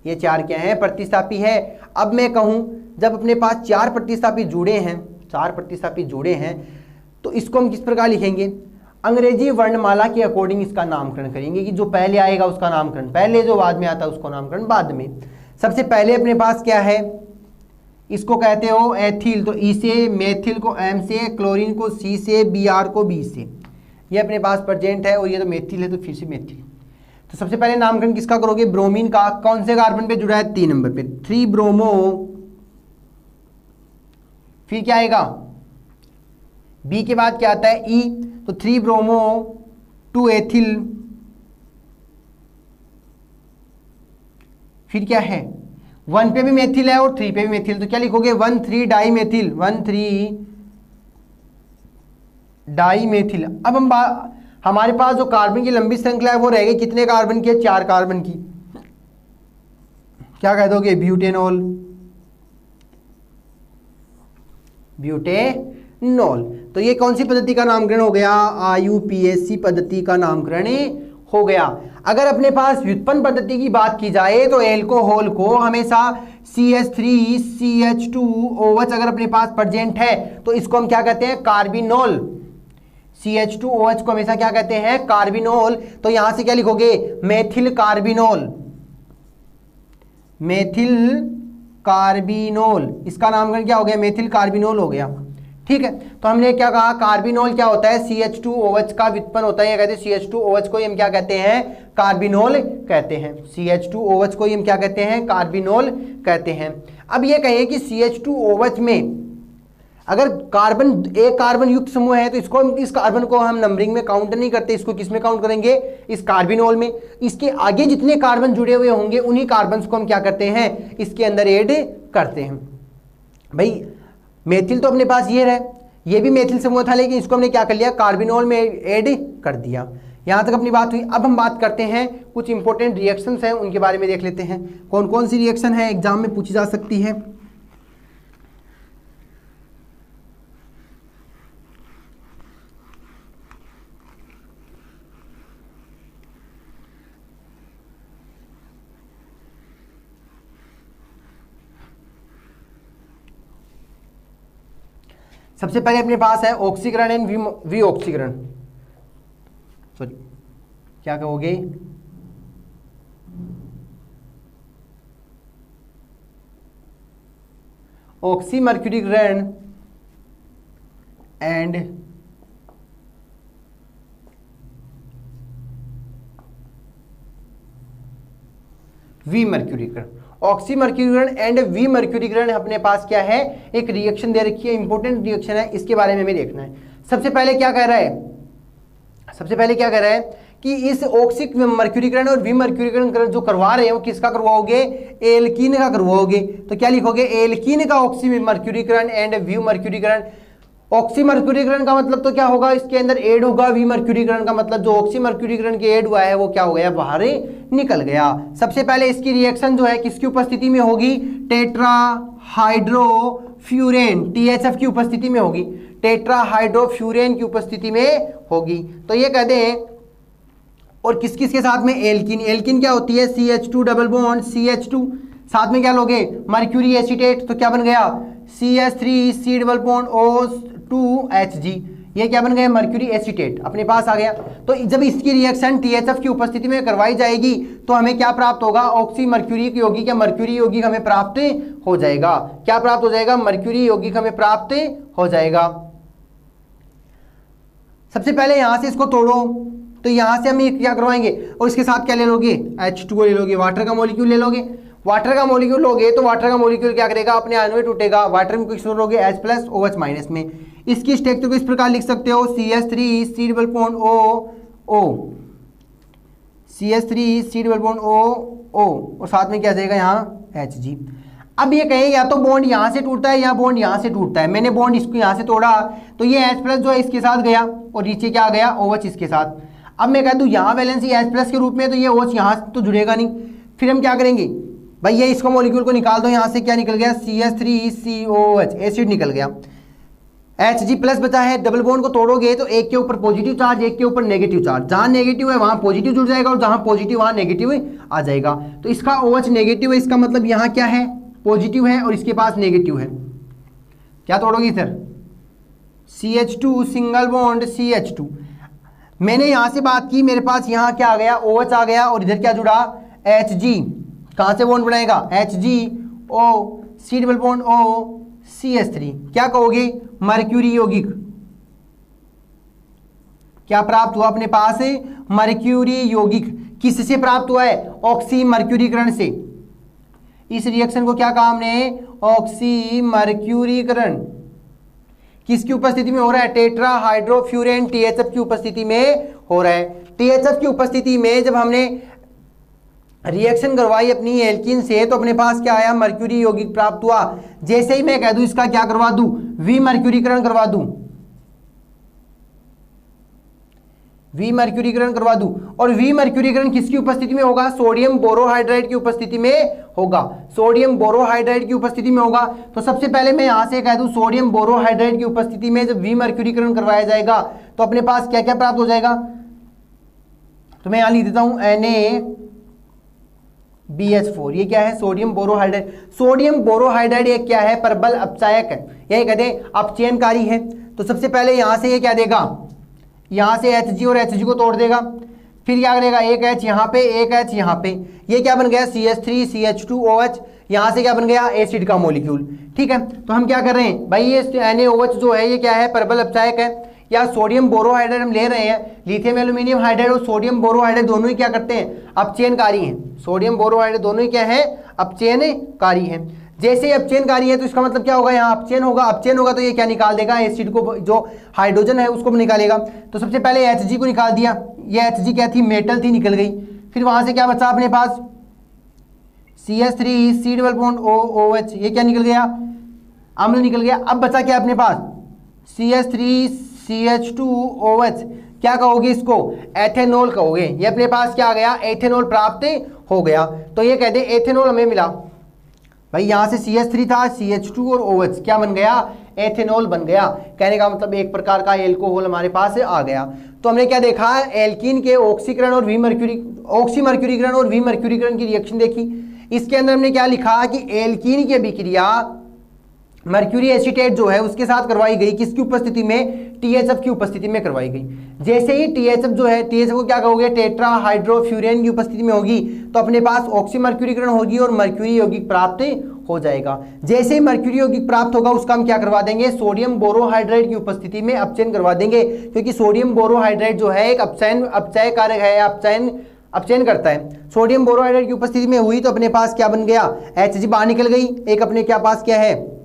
S1: ये 4 क्या है, प्रतिस्थापी है। अब मैं कहूँ जब अपने पास 4 प्रतिस्थापी जुड़े हैं, 4 प्रतिस्थापी जुड़े हैं, तो इसको हम किस प्रकार लिखेंगे, अंग्रेजी वर्णमाला के अकॉर्डिंग इसका नामकरण करेंगे कि जो पहले आएगा उसका नामकरण पहले, जो बाद में आता है उसको नामकरण बाद में। सबसे पहले अपने पास क्या है, इसको कहते हो एथिल, तो ई से, मेथिल को M से, क्लोरीन को C से, Br को B से, ये अपने पास प्रेजेंट है। और ये तो मेथिल है तो फिर से मेथिल। तो सबसे पहले नामकरण किसका करोगे, ब्रोमीन का। कौन से कार्बन पे जुड़ा है, 3 नंबर पे, 3 ब्रोमो, फिर क्या आएगा, B के बाद क्या आता है E, तो 3 ब्रोमो 2 एथिल, फिर क्या है, 1 पे भी मेथिल है और 3 पे भी मेथिल, तो क्या लिखोगे 1,3 डाई मेथिल, 1,3 डाई मेथिल। अब हम हमारे पास जो कार्बन की लंबी श्रृंखला है वो रह गई कितने कार्बन की, 4 कार्बन की। क्या कह दोगे, ब्यूटेनॉल, ब्यूटेनॉल। तो ये कौन सी पद्धति का नामकरण हो गया, IUPAC पद्धति का नामकरण हो गया। अगर अपने पास व्युत्पन्न पद्धति की बात की जाए तो एल्कोहल को हमेशा CH3 CH2 OH अगर अपने पास प्रेजेंट है तो इसको हम क्या कहते हैं, कार्बिनोल। CH2 OH को हमेशा क्या कहते हैं, कार्बिनोल। तो यहां से क्या लिखोगे, मेथिल कार्बिनोल, मेथिल कार्बिनोल, इसका नामकरण क्या हो गया, मेथिल कार्बिनोल हो गया। ठीक है, तो हमने क्या कहा, कार्बिनोल क्या होता है, CH2 OH का व्युत्पन्न होता है, ये कहते हैं CH2 OH को हम क्या कहते हैं, कार्बिनोल कहते हैं। CH2 OH को हम क्या कहते हैं, कार्बिनोल कहते हैं। अब ये कहें कि CH2 OH में अगर कार्बन, एक कार्बन युक्त समूह है तो इसको, इस कार्बन को हम नंबरिंग में काउंट नहीं करते, इसको किस में काउंट करेंगे, इस कार्बिनोल में। इसके आगे जितने कार्बन जुड़े हुए होंगे उन्हीं कार्बन को हम क्या करते हैं, इसके अंदर ऐड करते हैं। भाई मेथिल तो अपने पास ये रहे, ये भी मेथिल समूह था लेकिन इसको हमने क्या कर लिया, कार्बिनोल में ऐड कर दिया। यहां तक अपनी बात हुई। अब हम बात करते हैं कुछ इंपॉर्टेंट रिएक्शंस हैं उनके बारे में देख लेते हैं। कौन कौन सी रिएक्शन है एग्जाम में पूछी जा सकती है। सबसे पहले अपने पास है ऑक्सीकरण एंड विऑक्सीकरण। सॉरी, क्या कहोगे, ऑक्सीमर्क्यूरीकरण एंड विमर्क्यूरीकरण। ऑक्सीमर्क्यूरीकरण एंड विमर्क्यूरीकरण अपने पास क्या है, एक रिएक्शन दे रखी है, इंपॉर्टेंट रिएक्शन है, इसके बारे में हमें देखना है। सबसे पहले क्या कह रहा है, सबसे पहले क्या कह रहा है कि इस ऑक्सिक मर्क्यूरीकरण और विमर्क्यूरीकरण जो करवा रहे हैं वो किसका करवाओगे, एल्कीन का करवाओगे। तो क्या लिखोगे, एल्कीन का ऑक्सी मर्क्यूरीकरण एंड विमर्क्यूरीकरण। ऑक्सी मर्क्यूरीकरण का मतलब तो क्या होगा, इसके अंदर ऐड होगा। वी मर्क्यूरीकरण का मतलब जो ऑक्सी मर्क्यूरीकरण के ऐड हुआ है वो क्या हो गया, बाहर निकल गया। सबसे पहले इसकी रिएक्शन जो है किसकी उपस्थिति में होगी, टेट्रा हाइड्रोफ्यूरेन THF की उपस्थिति में होगी, टेट्रा हाइड्रोफ्यूरेन की उपस्थिति में होगी। तो ये कह दें, और किस किस के साथ में, एल्किन। एल्किन क्या होती है, CH2 डबल बॉन्ड CH2, साथ में क्या लोगे, मर्क्यूरी एसीटेट, तो क्या बन गया CH3 C double bond O2Hg, ये क्या बन गया, मर्क्यूरी एसीटेट अपने पास आ गया। तो जब इसकी रिएक्शन THF की उपस्थिति में करवाई जाएगी तो हमें क्या प्राप्त होगा, ऑक्सी मर्क्यूरिक यौगिक या मर्क्यूरी यौगिक हमें प्राप्त हो जाएगा। क्या प्राप्त हो जाएगा, मर्क्यूरी यौगिक हमें प्राप्त हो जाएगा। सबसे पहले यहां से इसको तोड़ो, तो यहां से हम ये क्या करवाएंगे, और इसके साथ क्या ले लोगे, H2O ले लोगे, वाटर का मॉलिक्यूल ले लोगे। वाटर का मॉलिक्यूल लोगे तो वाटर का मॉलिक्यूल क्या करेगा, अपने आयन में टूटेगा, वाटर में कुछ लोगे H+ OH- में। इसकी स्ट्रक्चर को इस प्रकार लिख सकते हो, CH3 C double bond O, CH3 C double bond O, और साथ में क्या जाएगा यहाँ Hg। अब ये कहें या तो बॉन्ड यहाँ से टूटता है या बॉन्ड यहाँ से टूटता है। मैंने बॉन्ड इसको यहाँ से तोड़ा तो ये H+ जो है इसके साथ गया और नीचे क्या आ गया, OH इसके साथ। अब मैं कह दूँ यहाँ वैलेंसी H+ के रूप में, तो ये OH यहाँ तो जुड़ेगा नहीं। फिर हम क्या करेंगे भाई, ये इसको मॉलिक्यूल को निकाल दो, यहाँ से क्या निकल गया, CH3COOH एसिड निकल गया। Hg+ बचा है। डबल बॉन्ड को तोड़ोगे तो एक के ऊपर पॉजिटिव चार्ज, एक के ऊपर नेगेटिव चार्ज, जहां नेगेटिव है वहां पॉजिटिव जुड़ जाएगा और जहां पॉजिटिव वहां नेगेटिव आ जाएगा। तो इसका OH नेगेटिव है, इसका मतलब यहाँ क्या है, पॉजिटिव है, और इसके पास नेगेटिव है। क्या तोड़ोगे इधर, CH2 सिंगल बॉन्ड CH2। मैंने यहां से बात की, मेरे पास यहाँ क्या आ गया, OH आ गया, और इधर क्या जुड़ा, Hg। कहां से बॉन्ड बनाएगा, HgO C double bond O CH3। क्या कहोगे, मर्क्यूरी यौगिक। क्या प्राप्त हुआ अपने पास, मर्क्यूरी यौगिक। किससे प्राप्त हुआ है, ऑक्सी मर्क्यूरीकरण से। इस रिएक्शन को क्या कहा हमने, ऑक्सी मर्क्यूरीकरण। किसकी उपस्थिति में हो रहा है, टेट्रा हाइड्रोफ्यूरेन THF की उपस्थिति में हो रहा है। THF की उपस्थिति में जब हमने रिएक्शन करवाई अपनी एल्कीन से तो अपने पास क्या आया, मर्क्यूरी यौगिक प्राप्त हुआ। जैसे ही मैं कह दूं इसका क्या करवा दूं, वी मर्क्यूरीकरण करवा दूं, वी मर्क्यूरीकरण करवा दूं। और वी मर्क्यूरीकरण किसकी उपस्थिति में होगा, सोडियम बोरोहाइड्राइड की उपस्थिति में होगा, सोडियम बोरोहाइड्राइड की उपस्थिति में होगा। तो सबसे पहले मैं यहां से कह दूं, सोडियम बोरोहाइड्राइड की उपस्थिति में जब वी मर्क्यूरीकरण करवाया जाएगा तो अपने पास क्या क्या प्राप्त हो जाएगा। तो मैं यहां लिख देता हूं NaBH4, ये क्या है, सोडियम बोरोहाइड्राइड। सोडियम बोरोहाइड्राइड एक क्या है, प्रबल अपचायक है, यही कहते हैं अपचयनकारी है। तो सबसे पहले यहां से ये क्या देगा, यहां से Hg और Hg को तोड़ देगा, फिर क्या करेगा, एक H यहाँ पे, एक H यहाँ पे, ये क्या बन गया, CH3 CH2OH। यहां से क्या बन गया, एसिड का मॉलिक्यूल। ठीक है, तो हम क्या कर रहे हैं भाई, ये NaOH जो है ये क्या है, प्रबल अपचायक है। या सोडियम बोरोहाइड्राइड हम ले रहे हैं, लिथियम एल्यूमिनियम हाइड्राइड और सोडियम बोरोहाइड्राइड दोनों ही क्या करते हैं, अपचयनकारी हैं। सोडियम बोरोहाइड्राइड दोनों ही क्या है, अपचयनकारी हैं। जैसे ही अपचयनकारी है तो इसका मतलब क्या होगा, यहाँ अपचयन होगा, अपचयन होगा तो ये क्या निकाल देगा, एसिड को, जो हाइड्रोजन है उसको निकालेगा। तो सबसे पहले Hg को निकाल दिया, ये Hg क्या थी, मेटल थी, निकल गई। फिर वहां से क्या बचा अपने पास, CH3 C double bond OH, ये क्या निकल गया, अम्ल निकल गया। अब बचा क्या अपने पास, CH3 CH2OH। क्या कहोगे इसको, एथेनॉल कहोगे। ये अपने पास क्या आ गया, एथेनॉल प्राप्त हो गया। तो ये कहते हैं एथेनॉल हमें मिला भाई, यहां से CH3 था, CH2 और OH क्या बन गया, एथेनॉल बन गया। कहने का मतलब एक प्रकार का एल्कोहल हमारे पास आ गया। तो हमने क्या देखा, एल्कीन के ऑक्सीकरण और ऑक्सी मर्क्यूरीकरण और वी मर्क्यूरीकरण की रिएक्शन देखी। इसके अंदर हमने क्या लिखा कि एल्कीन की अभिक्रिया मर्क्यूरी एसीटेट जो है उसके साथ करवाई गई, किसकी उपस्थिति में, THF की उपस्थिति में करवाई गई। जैसे ही THF जो है, THF को क्या कहोगे, टेट्रा हाइड्रोफ्यूरेन की उपस्थिति में होगी तो अपने पास ऑक्सी मर्क्यूरीकरण होगी और मर्क्यूरी यौगिक प्राप्त हो जाएगा। जैसे ही मर्क्यूरी यौगिक प्राप्त होगा उसका हम क्या करवा देंगे, सोडियम बोरोहाइड्राइड की उपस्थिति में अपचयन करवा देंगे, क्योंकि सोडियम बोरोहाइड्राइड जो है एक अपचय कारक है, अपचयन करता है। सोडियम बोरोहाइड्राइड की उपस्थिति में हुई तो अपने पास क्या बन गया, Hg बाहर निकल गई, एक अपने क्या पास क्या है,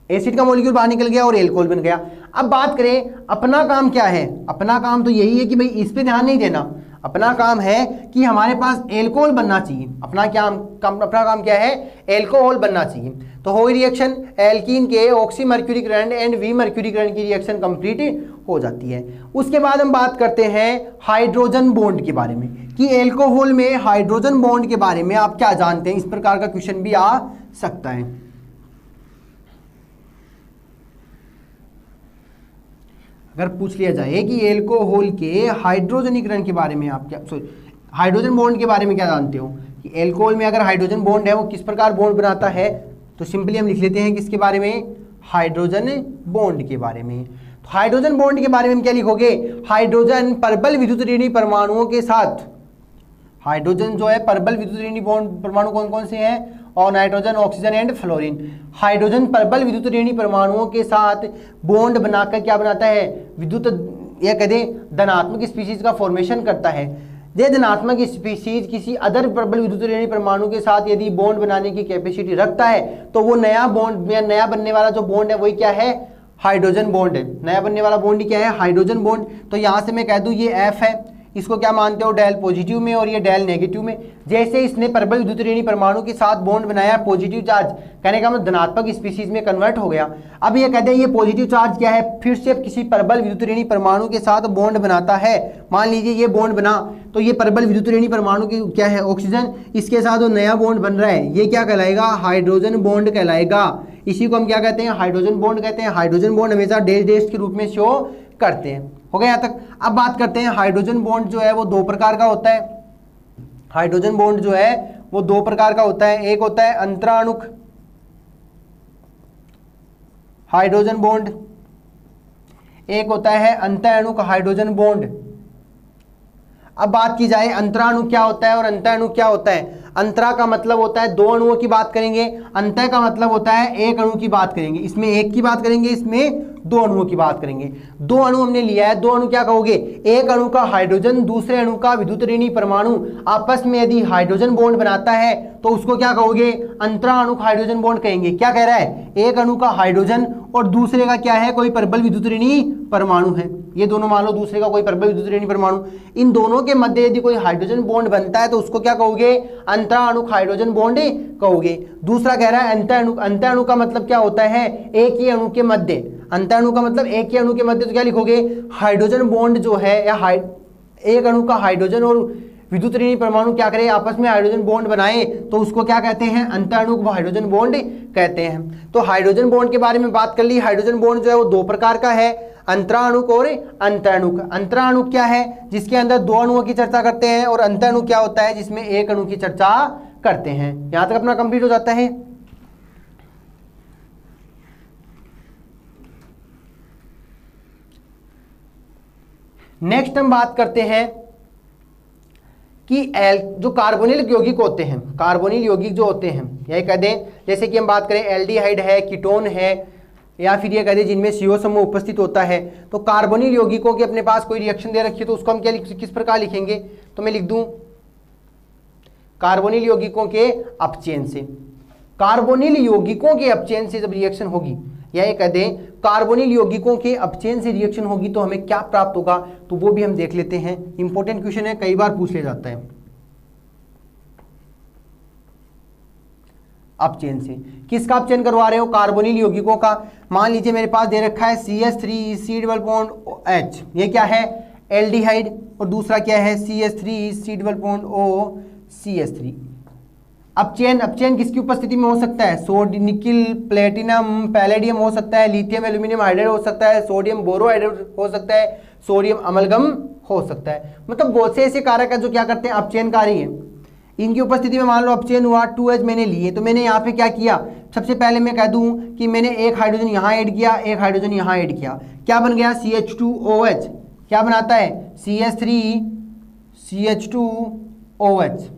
S1: एसिड का मॉलिक्यूल बाहर निकल गया और एल्कोहल बन गया। अब बात करें अपना काम क्या है, अपना काम तो यही है कि भाई इस पे ध्यान नहीं देना, अपना काम है कि हमारे पास एल्कोहल बनना चाहिए, अपना काम क्या है, एल्कोहल बनना चाहिए। तो हो रिएक्शन एल्कीन के ऑक्सी मर्क्यूरिक एंड वी मर्क्यूरिक की रिएक्शन कंप्लीट हो जाती है। उसके बाद हम बात करते हैं हाइड्रोजन बॉन्ड के बारे में कि एल्कोहल में हाइड्रोजन बॉन्ड के बारे में आप क्या जानते हैं। इस प्रकार का क्वेश्चन भी आ सकता है। अगर पूछ लिया जाए कि एल्कोहल के हाइड्रोजनीकरण के बारे में आप क्या, हाइड्रोजन बॉन्ड के बारे में क्या जानते हो कि एल्कोहल में अगर हाइड्रोजन बॉन्ड है वो किस प्रकार बॉन्ड बनाता है, तो सिंपली हम लिख लेते हैं किसके बारे में, हाइड्रोजन बॉन्ड के बारे में। तो हाइड्रोजन बॉन्ड के बारे में हम क्या लिखोगे, हाइड्रोजन परबल विद्युत ऋणी परमाणुओं के साथ, हाइड्रोजन जो है परबल विद्युत ऋणी बॉन्ड परमाणु कौन कौन से हैं, और nitrogen, oxygen and fluorine. Hydrogen परबल विद्युत ऋणी परमाणुओं के साथ बॉन्ड बनाकर क्या बनाता है, विद्युत या कह दें धनात्मक स्पीशीज का फॉर्मेशन करता है। ये धनात्मक स्पीशीज किसी अदर परबल विद्युत ऋणी परमाणु के साथ यदि बॉन्ड बनाने की कैपेसिटी रखता है तो वो नया बॉन्ड या नया बनने वाला जो बॉन्ड है वही क्या है, हाइड्रोजन बॉन्ड है। नया बनने वाला बॉन्ड क्या है, हाइड्रोजन बॉन्ड। तो यहाँ से मैं कह दूं ये एफ है, इसको क्या मानते हो, डेल पॉजिटिव में और ये डेल नेगेटिव में। जैसे इसने परबल विद्युत ऋणी परमाणु के साथ बॉन्ड बनाया पॉजिटिव चार्ज, कहने का मतलब धनात्मक स्पीशीज में कन्वर्ट हो गया। अब ये कहते हैं ये पॉजिटिव चार्ज क्या है, फिर से किसी परबल विद्युत ऋणी परमाणु के साथ बॉन्ड बनाता है। मान लीजिए ये बॉन्ड बना, तो ये परबल विद्युत ऋणी परमाणु की क्या है, ऑक्सीजन, इसके साथ वो नया बॉन्ड बन रहा है, ये क्या कहलाएगा, हाइड्रोजन बॉन्ड कहलाएगा। इसी को हम क्या कहते हैं, हाइड्रोजन बॉन्ड कहते हैं। हाइड्रोजन बॉन्ड हमेशा डैश डैश के रूप में शो करते हैं। हो गया यहाँ तक। अब बात करते हैं हाइड्रोजन बॉन्ड जो है वो दो प्रकार का होता है। हाइड्रोजन बॉन्ड जो है वो दो प्रकार का होता है। एक होता है अंतराणुक हाइड्रोजन बॉन्ड, एक होता है अंतःअणुक हाइड्रोजन बॉन्ड। अब बात की जाए अंतराणु क्या होता है और अंतःअणु क्या होता है। अंतरा का मतलब होता है दो अणुओं की बात करेंगे, अंतः का मतलब होता है एक अणु की बात करेंगे। इसमें एक की बात करेंगे, इसमें दो अणुओं की बात करेंगे। दो अणु हमने लिया है, दो अणु क्या कहोगे, एक अणु का हाइड्रोजन दूसरे अणु का विद्युत ऋणी परमाणु आपस में यदि हाइड्रोजन बॉन्ड बनाता है तो उसको क्या कहोगे, अंतराणुक हाइड्रोजन बॉन्ड कहेंगे। क्या कह रहा है, एक अणु का हाइड्रोजन और दूसरे का क्या है, कोई परबल विद्युत ऋणी परमाणु है। ये दोनों मान लो दूसरे का कोई परबल विद्युत ऋणी परमाणु, इन दोनों के मध्य यदि कोई हाइड्रोजन बॉन्ड बनता है तो उसको क्या कहोगे, अंतराणुक हाइड्रोजन बॉन्ड कहोगे। दूसरा कह रहा है अंतःअणु। अंतःअणु का मतलब क्या होता है, एक ही अणु के मध्य, अंतःअणु का मतलब एक ही अणु के मध्य, तो क्या लिखोगे, हाइड्रोजन बॉन्ड जो है या एक अणु का हाइड्रोजन और विद्युत ऋणी परमाणु क्या करें, आपस में हाइड्रोजन बॉन्ड बनाए तो उसको क्या कहते हैं, अंतःअणुक हाइड्रोजन बॉन्ड कहते हैं। तो हाइड्रोजन बॉन्ड के बारे में बात कर ली। हाइड्रोजन बॉन्ड जो है वो दो प्रकार का है, अंतराणुक और अंतःअणुक। अंतराणुक क्या है, जिसके अंदर दो अणुओं की चर्चा करते हैं, और अंतःअणुक क्या होता है, जिसमें एक अणु की चर्चा करते हैं। यहां तक अपना कंप्लीट हो जाता है। नेक्स्ट हम बात करते हैं कि जो कार्बोनिल यौगिक होते हैं, कार्बोनिल यौगिक जो होते हैं, यही कह दें जैसे कि हम बात करें एल्डिहाइड है, कीटोन है, या फिर ये कह दें जिनमें CO समूह उपस्थित होता है। तो कार्बोनिल यौगिकों के अपने पास कोई रिएक्शन दे रखी है तो उसको हम क्या किस प्रकार लिखेंगे, तो मैं लिख दूं कार्बोनिल यौगिकों के अपचयन से। कार्बोनिल यौगिकों के अपचयन से जब रिएक्शन होगी, या ये कह दें कार्बोनिल यौगिकों के अपचयन से रिएक्शन होगी तो हमें क्या प्राप्त होगा, तो वो भी हम देख लेते हैं। इंपॉर्टेंट क्वेश्चन है, कई बार पूछ लिया जाता है। अपचयन से किसका अपचयन करवा रहे हो, कार्बोनिल यौगिकों का। मान लीजिए मेरे पास दे रखा है CH3 डबल बॉन्ड H, ये क्या है, एल्डिहाइड, और दूसरा क्या है CH3 double bond O CH3। अपचयन किसकी उपस्थिति में हो सकता है, सोडियम, निकिल, प्लेटिनम, पैलेडियम हो सकता है, लिथियम एल्यूमिनियम हाइड्राइड हो सकता है, सोडियम बोरोहाइड्राइड हो सकता है, सोडियम अमलगम हो सकता है। मतलब बहुत से ऐसे कारक है जो क्या करते हैं, अपचयनकारी है। इनकी उपस्थिति में मान लो अपचयन हुआ, 2H मैंने लिए, तो मैंने यहाँ पे क्या किया, सबसे पहले मैं कह दूं कि मैंने एक हाइड्रोजन यहाँ ऐड किया, एक हाइड्रोजन यहाँ ऐड किया, क्या बन गया CH2OH। क्या बनाता है, CH3CH2OH।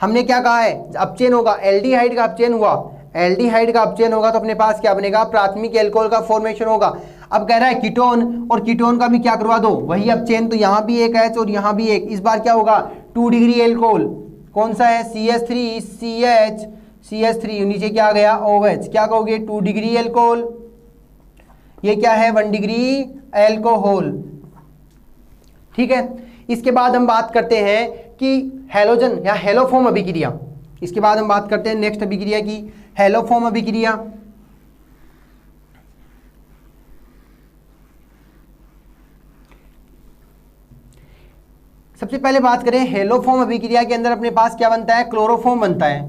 S1: हमने क्या कहा है, अपचयन होगा, एल्डिहाइड का अपचयन हुआ, एल्डिहाइड का अपचयन होगा तो अपने पास क्या बनेगा, प्राथमिक एल्कोहल का फॉर्मेशन होगा। अब कह रहा है कीटोन, और कीटोन का भी क्या करवा दो, वही अपचयन, तो यहाँ भी एक H और यहाँ भी एक, इस बार क्या होगा 2 डिग्री एल्कोहल। कौन सा है, CH3 नीचे क्या आ गया OH, क्या कहोगे 2 डिग्री एल्कोहल। ये क्या है 1 डिग्री एल्कोहल। ठीक है, इसके बाद हम बात करते हैं कि हैलोजन या हेलोफॉर्म अभिक्रिया। इसके बाद हम बात करते हैं नेक्स्ट अभिक्रिया की, हेलोफॉर्म अभिक्रिया। सबसे पहले बात करें हेलोफॉर्म अभिक्रिया के अंदर अपने पास क्या बनता है, क्लोरोफॉर्म बनता है।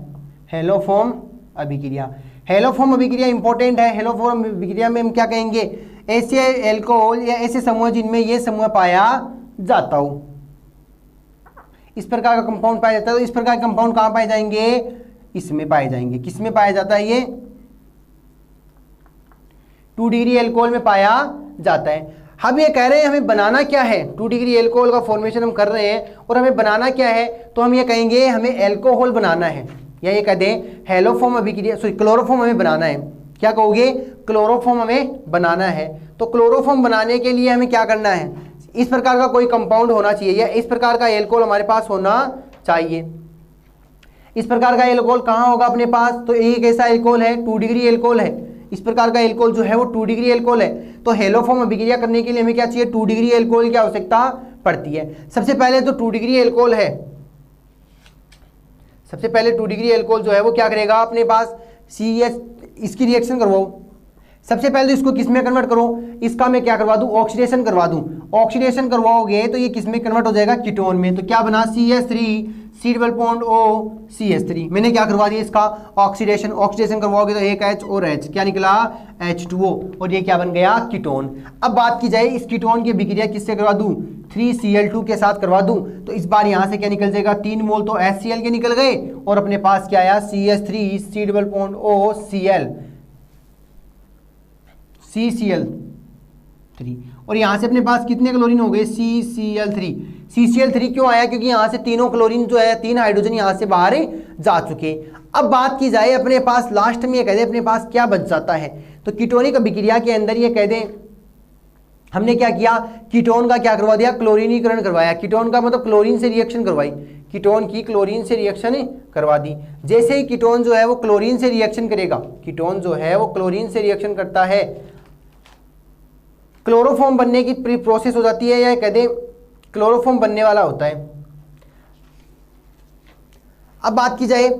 S1: हेलोफॉर्म अभिक्रिया, हेलोफॉर्म अभिक्रिया इंपॉर्टेंट है। हेलोफॉर्म अभिक्रिया में हम क्या कहेंगे, ऐसे एल्कोहल या ऐसे समूह जिनमें ये समूह पाया जाता हो, इस प्रकार का कंपाउंड पाया जाता है। तो इस प्रकार के कंपाउंड कहां पाए जाएंगे, इसमें पाए जाएंगे। किसमें पाया जाता है, ये 2 डिग्री एल्कोहल में पाया जाता है। हम ये कह रहे हैं हमें बनाना क्या है, 2 डिग्री एल्कोहल का फॉर्मेशन हम कर रहे हैं और हमें बनाना क्या है, तो हम ये कहेंगे हमें एल्कोहल बनाना है, या ये कह दें हेलोफॉर्म अभिक्रिया, सॉरी क्लोरोफॉर्म हमें बनाना है। क्या कहोगे, क्लोरोफॉर्म हमें बनाना है। तो क्लोरोफॉर्म बनाने के लिए हमें क्या करना है, इस प्रकार का कोई कंपाउंड होना चाहिए या इस प्रकार का एल्कोहल हमारे पास होना चाहिए। इस प्रकार का एल्कोहल कहाँ होगा अपने पास, तो एक ऐसा एल्कोहल है 2 डिग्री एल्कोहल है। इस प्रकार का एल्कोहल जो है वो 2 डिग्री एल्कोहल है। तो हेलोफॉर्म अभिक्रिया करने के लिए हमें क्या चाहिए, 2 डिग्री एल्कोहल की आवश्यकता पड़ती है। सबसे पहले तो 2 डिग्री एल्कोहल है, सबसे पहले 2 डिग्री एल्कोहल जो है वो क्या करेगा, अपने पास CH, इसकी रिएक्शन करवाओ। सबसे पहले तो इसको किस में कन्वर्ट करो, इसका मैं क्या करवा दूं, ऑक्सीडेशन करवा दूं। ऑक्सीडेशन करवाओगे तो ये किस में कन्वर्ट हो जाएगा, कीटोन में। तो क्या बना, CH3 C double bond O CH3। मैंने क्या करवा दिया, इसका ऑक्सीडेशन। ऑक्सीडेशन करवाओगे तो एक H और H, क्या निकला, H2O, और ये क्या बन गया, कीटोन। अब बात की जाए इस कीटोन की अभिक्रिया किससे करवा दूं, 3Cl2 के साथ करवा दूं। तो इस बार यहां से क्या निकल जाएगा, 3 मोल तो HCl के निकल गए और अपने पास क्या आया, CH3 C double bond O CCl3, और यहां से अपने पास कितने क्लोरीन हो गए, CCl3। CCl3 क्यों आया, क्योंकि यहां से तीनों क्लोरीन जो है, 3 हाइड्रोजन यहां से बाहर जा चुके। अब बात की जाए अपने पास लास्ट में ये कह दे अपने पास क्या बच जाता है, तो कीटोनिक अभिक्रिया के अंदर ये कह दें हमने क्या किया, कीटोन का क्या करवा दिया, क्लोरीनीकरण करवाया। कीटोन का मतलब क्लोरीन से रिएक्शन करवाई, कीटोन की क्लोरीन से रिएक्शन करवा दी। जैसे ही कीटोन जो है वो क्लोरीन से रिएक्शन करेगा, कीटोन जो है वो क्लोरीन से रिएक्शन करता है, क्लोरोफॉर्म बनने की प्रोसेस हो जाती है, या कह दें क्लोरोफॉर्म बनने वाला होता है। अब बात की जाए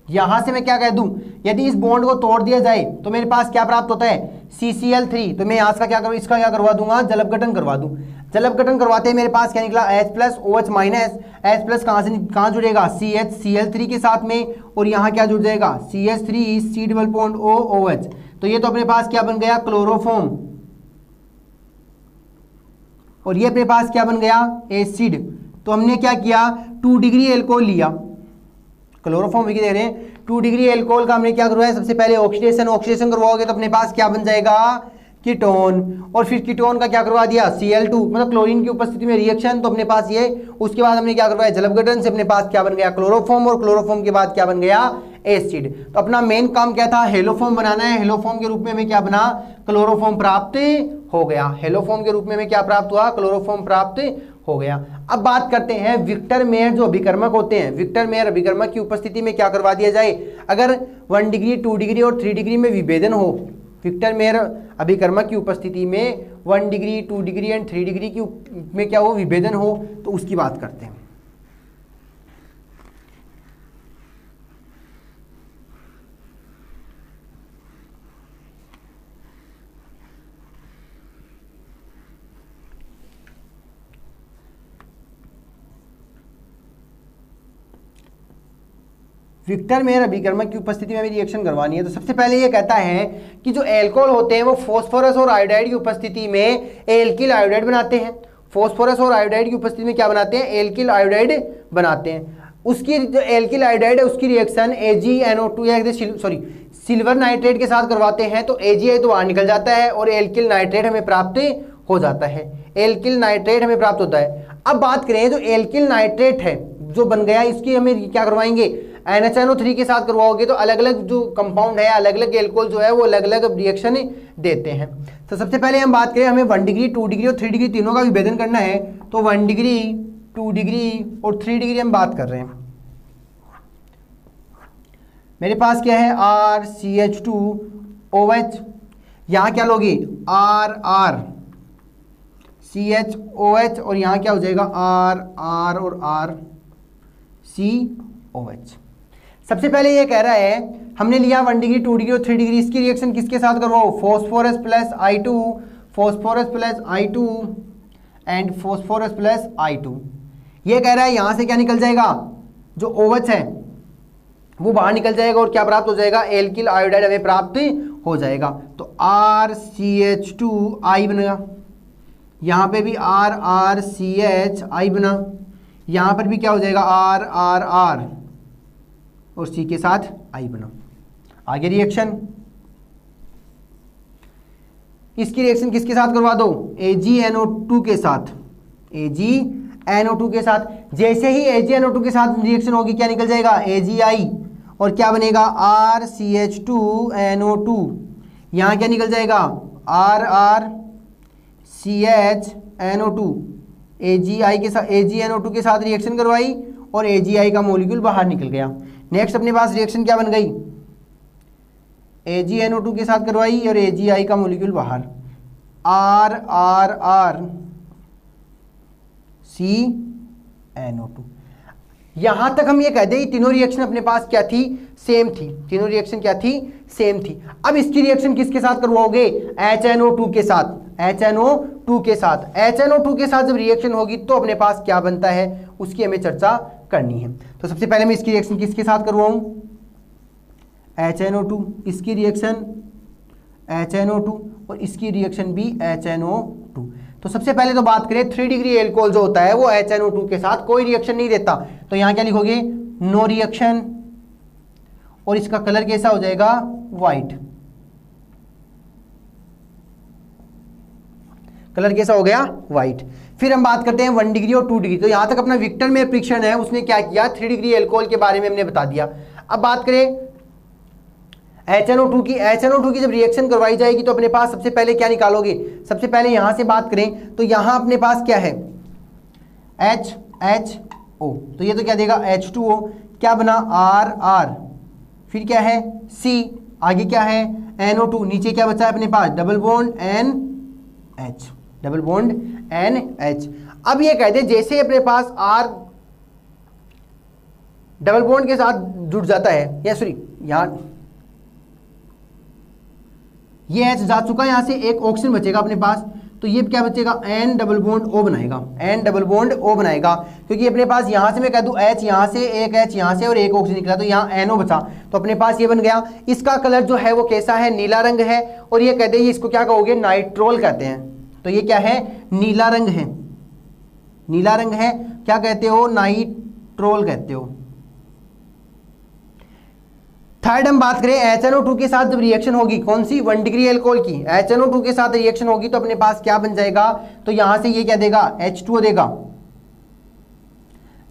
S1: यहां से मैं क्या कह दूं, यदि इस बॉन्ड को तोड़ दिया जाए तो मेरे पास क्या प्राप्त होता है, CCl3। तो मैं यहां का क्या करूं, इसका क्या करवा दूंगा, जलपघटन करवा दूं। जलपघटन करवाते हैं मेरे पास क्या निकला, H plus OH minus. H plus कहां जुड़ेगा, CHCl3 के साथ में, और यहां क्या जुड़ जाएगा, CH3 C double bond O OH। तो ये तो अपने पास क्या बन गया, क्लोरोफॉर्म, और ये अपने पास क्या बन गया, एसिड। तो हमने क्या किया, 2 डिग्री एल्कोहल लिया, क्लोरोफॉर्म दे रहे हैं, 2 डिग्री एल्कोहल का हमने क्या करवाया, सबसे पहले ऑक्सीडेशन। ऑक्सीडेशन करवाओगे तो अपने पास क्या बन जाएगा, कीटोन, और फिर कीटोन का क्या करवा दिया, Cl2, मतलब क्लोरीन की उपस्थिति में रिएक्शन, तो अपने पास ये। उसके बाद हमने क्या करवाया, जलपघटन से अपने पास क्या बन गया, क्लोरोफॉर्म, और क्लोरोफॉर्म के बाद क्या बन गया, एसिड। तो अपना मेन काम क्या था, हेलोफॉर्म बनाना है। हेलोफॉर्म के रूप में हमें क्या बना, क्लोरोफॉर्म प्राप्त हो गया। हेलोफॉर्म के रूप में हमें क्या प्राप्त हुआ, क्लोरोफॉर्म प्राप्त हो गया। अब बात करते हैं विक्टर मेयर जो अभिकर्मक होते हैं, विक्टर मेयर अभिकर्मक की उपस्थिति में क्या करवा दिया जाए, अगर 1 डिग्री 2 डिग्री और 3 डिग्री में विभेदन हो, विक्टर मेयर अभिकर्मक की उपस्थिति में 1 डिग्री 2 डिग्री एंड 3 डिग्री की में क्या हो, विभेदन हो, तो उसकी बात करते हैं। विक्टर मेयर अभिकर्मक की उपस्थिति में भी रिएक्शन करवानी है। तो सबसे पहले ये कहता है कि जो एल्कोहल होते हैं वो फॉस्फोरस और आयोडाइड की उपस्थिति में एल्किल आयोडाइड बनाते हैं। फॉस्फोरस और आयोडाइड की उपस्थिति में क्या बनाते हैं, एल्किल आयोडाइड बनाते हैं। उसकी जो एल्किल आयोडाइड है उसकी रिएक्शन AgNO2 या सॉरी सिल्वर नाइट्रेट के साथ करवाते हैं, तो AgI तो बाहर निकल जाता है और एल्किल नाइट्रेट हमें प्राप्त हो जाता है, एल्किल नाइट्रेट हमें प्राप्त होता है। अब बात करें जो एल्किल नाइट्रेट है जो बन गया, इसकी हमें क्या करवाएंगे, NHNO3 के साथ करवाओगे तो अलग अलग जो कंपाउंड है, अलग अलग एल्कोहल जो है वो अलग अलग रिएक्शन देते हैं। तो सबसे पहले हम बात करें, हमें 1 डिग्री 2 डिग्री और 3 डिग्री तीनों का विभेदन करना है। तो 1 डिग्री 2 डिग्री और 3 डिग्री हम बात कर रहे हैं। मेरे पास क्या है, RCH2OH, यहाँ क्या लोगे, RR CHOH और यहाँ क्या हो जाएगा R और R COH। सबसे पहले ये कह रहा है हमने लिया 1 डिग्री 2 डिग्री और 3 डिग्री, इसकी रिएक्शन किसके साथ करवाओ, phosphorus plus I2 and phosphorus plus I2। ये कह रहा है यहाँ से क्या निकल जाएगा, जो OH है वो बाहर निकल जाएगा और क्या प्राप्त हो जाएगा, एल्किल आयोडाइड हमें प्राप्त हो जाएगा। तो RCH2I बनेगा, यहाँ पे भी RCHI बना, यहाँ पर भी क्या हो जाएगा R और C के साथ I बना। आगे रिएक्शन, इसकी रिएक्शन किसके साथ करवा दो, AgNO2 के साथ, AgNO2 के साथ। जैसे ही AgNO2 के साथ रिएक्शन होगी क्या निकल जाएगा, AgI और क्या बनेगा RCH2NO2। यहाँ क्या निकल जाएगा RCHNO2। AgI के साथ AgNO2 के साथ रिएक्शन करवाई और AgI का मॉलिक्यूल बाहर निकल गया। नेक्स्ट अपने पास रिएक्शन क्या बन गई, AgNO2 के साथ करवाई और AgI का मॉलिक्यूल बाहर, RCNO2। यहां तक हम ये कह दें तीनों रिएक्शन अपने पास क्या थी, सेम थी, तीनों रिएक्शन क्या थी, सेम थी। अब इसकी रिएक्शन किसके साथ करवाओगे, HNO2 के साथ, HNO2 के साथ। HNO2 के साथ जब रिएक्शन होगी तो अपने पास क्या बनता है उसकी हमें चर्चा करनी है। तो सबसे पहले मैं इसकी रिएक्शन किसके साथ करवाऊं, HNO2, इसकी रिएक्शन HNO2 और इसकी रिएक्शन भी HNO2। तो सबसे पहले तो बात करें 3 डिग्री एल्कोहल जो होता है वो HNO2 के साथ कोई रिएक्शन नहीं देता, तो यहां क्या लिखोगे, नो रिएक्शन, और इसका कलर कैसा हो जाएगा, व्हाइट। कलर कैसा हो गया, व्हाइट। फिर हम बात करते हैं 1 डिग्री और 2 डिग्री। तो यहां तक अपना विक्टर में परीक्षण है उसने क्या किया, 3 डिग्री एल्कोहल के बारे में हमने बता दिया। अब बात करें HNO2 की जब रिएक्शन करवाई जाएगी तो अपने पास सबसे पहले क्या निकालोगे, सबसे पहले यहां से बात करें तो यहां अपने पास क्या है, HHO, तो ये तो क्या देगा H2O, क्या बना R, फिर क्या है C, आगे क्या है NO2, नीचे क्या बचा है अपने पास, डबल बॉन्ड NH। अब ये कहते हैं जैसे अपने पास R डबल बॉन्ड के साथ जुड़ जाता है, या सॉरी यहाँ ये H जा चुका है, यहां से एक ऑक्सीजन बचेगा अपने पास, तो ये क्या बचेगा, N डबल बॉन्ड O बनाएगा, क्योंकि अपने पास यहां से मैं कह दूं H यहां से, एक H यहां से और एक ऑक्सीजन निकला, तो यहाँ NO बचा, तो अपने पास ये बन गया। इसका कलर जो है वो कैसा है, नीला रंग है, और ये कहते हैं इसको क्या कहोगे, नाइट्रोल कहते हैं। तो ये क्या है, नीला रंग है, क्या कहते हो, नाइट्रोल कहते हो। थर्ड हम बात करें HNO2 के साथ जब रिएक्शन होगी, कौन सी, 1 डिग्री एल्कोहल की, HNO2 के साथ रिएक्शन होगी तो अपने पास क्या बन जाएगा, तो यहां से ये क्या देगा, H2O देगा।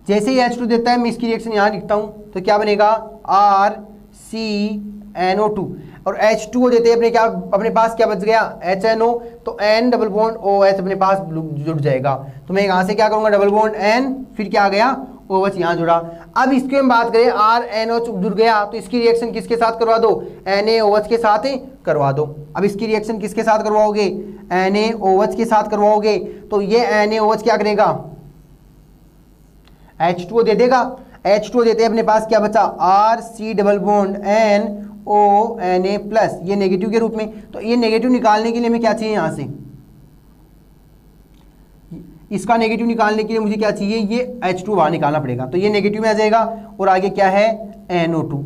S1: जैसे ही H2 देता है मैं इसकी रिएक्शन यहां लिखता हूं तो क्या बनेगा, RCNO2, और H2O देते हैं अपने पास क्या बच गया, HNO, तो N डबल बॉन्ड OH अपने पास जुड़ जाएगा। तो मैं यहां से क्या करूंगा, डबल बॉन्ड N, फिर क्या आ गया OH यहाँ जुड़ा। अब इसकी हम बात करें RNO जुड़ गया, तो इसकी रिएक्शन किसके साथ करवा दो, NaOH के साथ ही करवा दो। अब इसकी रिएक्शन किसके साथ करवाओगे, NaOH के साथ करवाओगे, तो ये NaOH क्या करेगा, H2O दे देगा। H2O देते हैं अपने पास क्या बचा, RC double bond NO Na+, ये नेगेटिव के रूप में। तो ये नेगेटिव निकालने के लिए हमें क्या चाहिए, यहाँ से इसका नेगेटिव निकालने के लिए मुझे क्या चाहिए, ये H2 बाहर निकालना पड़ेगा, तो ये नेगेटिव में आ जाएगा, और आगे क्या है NO2,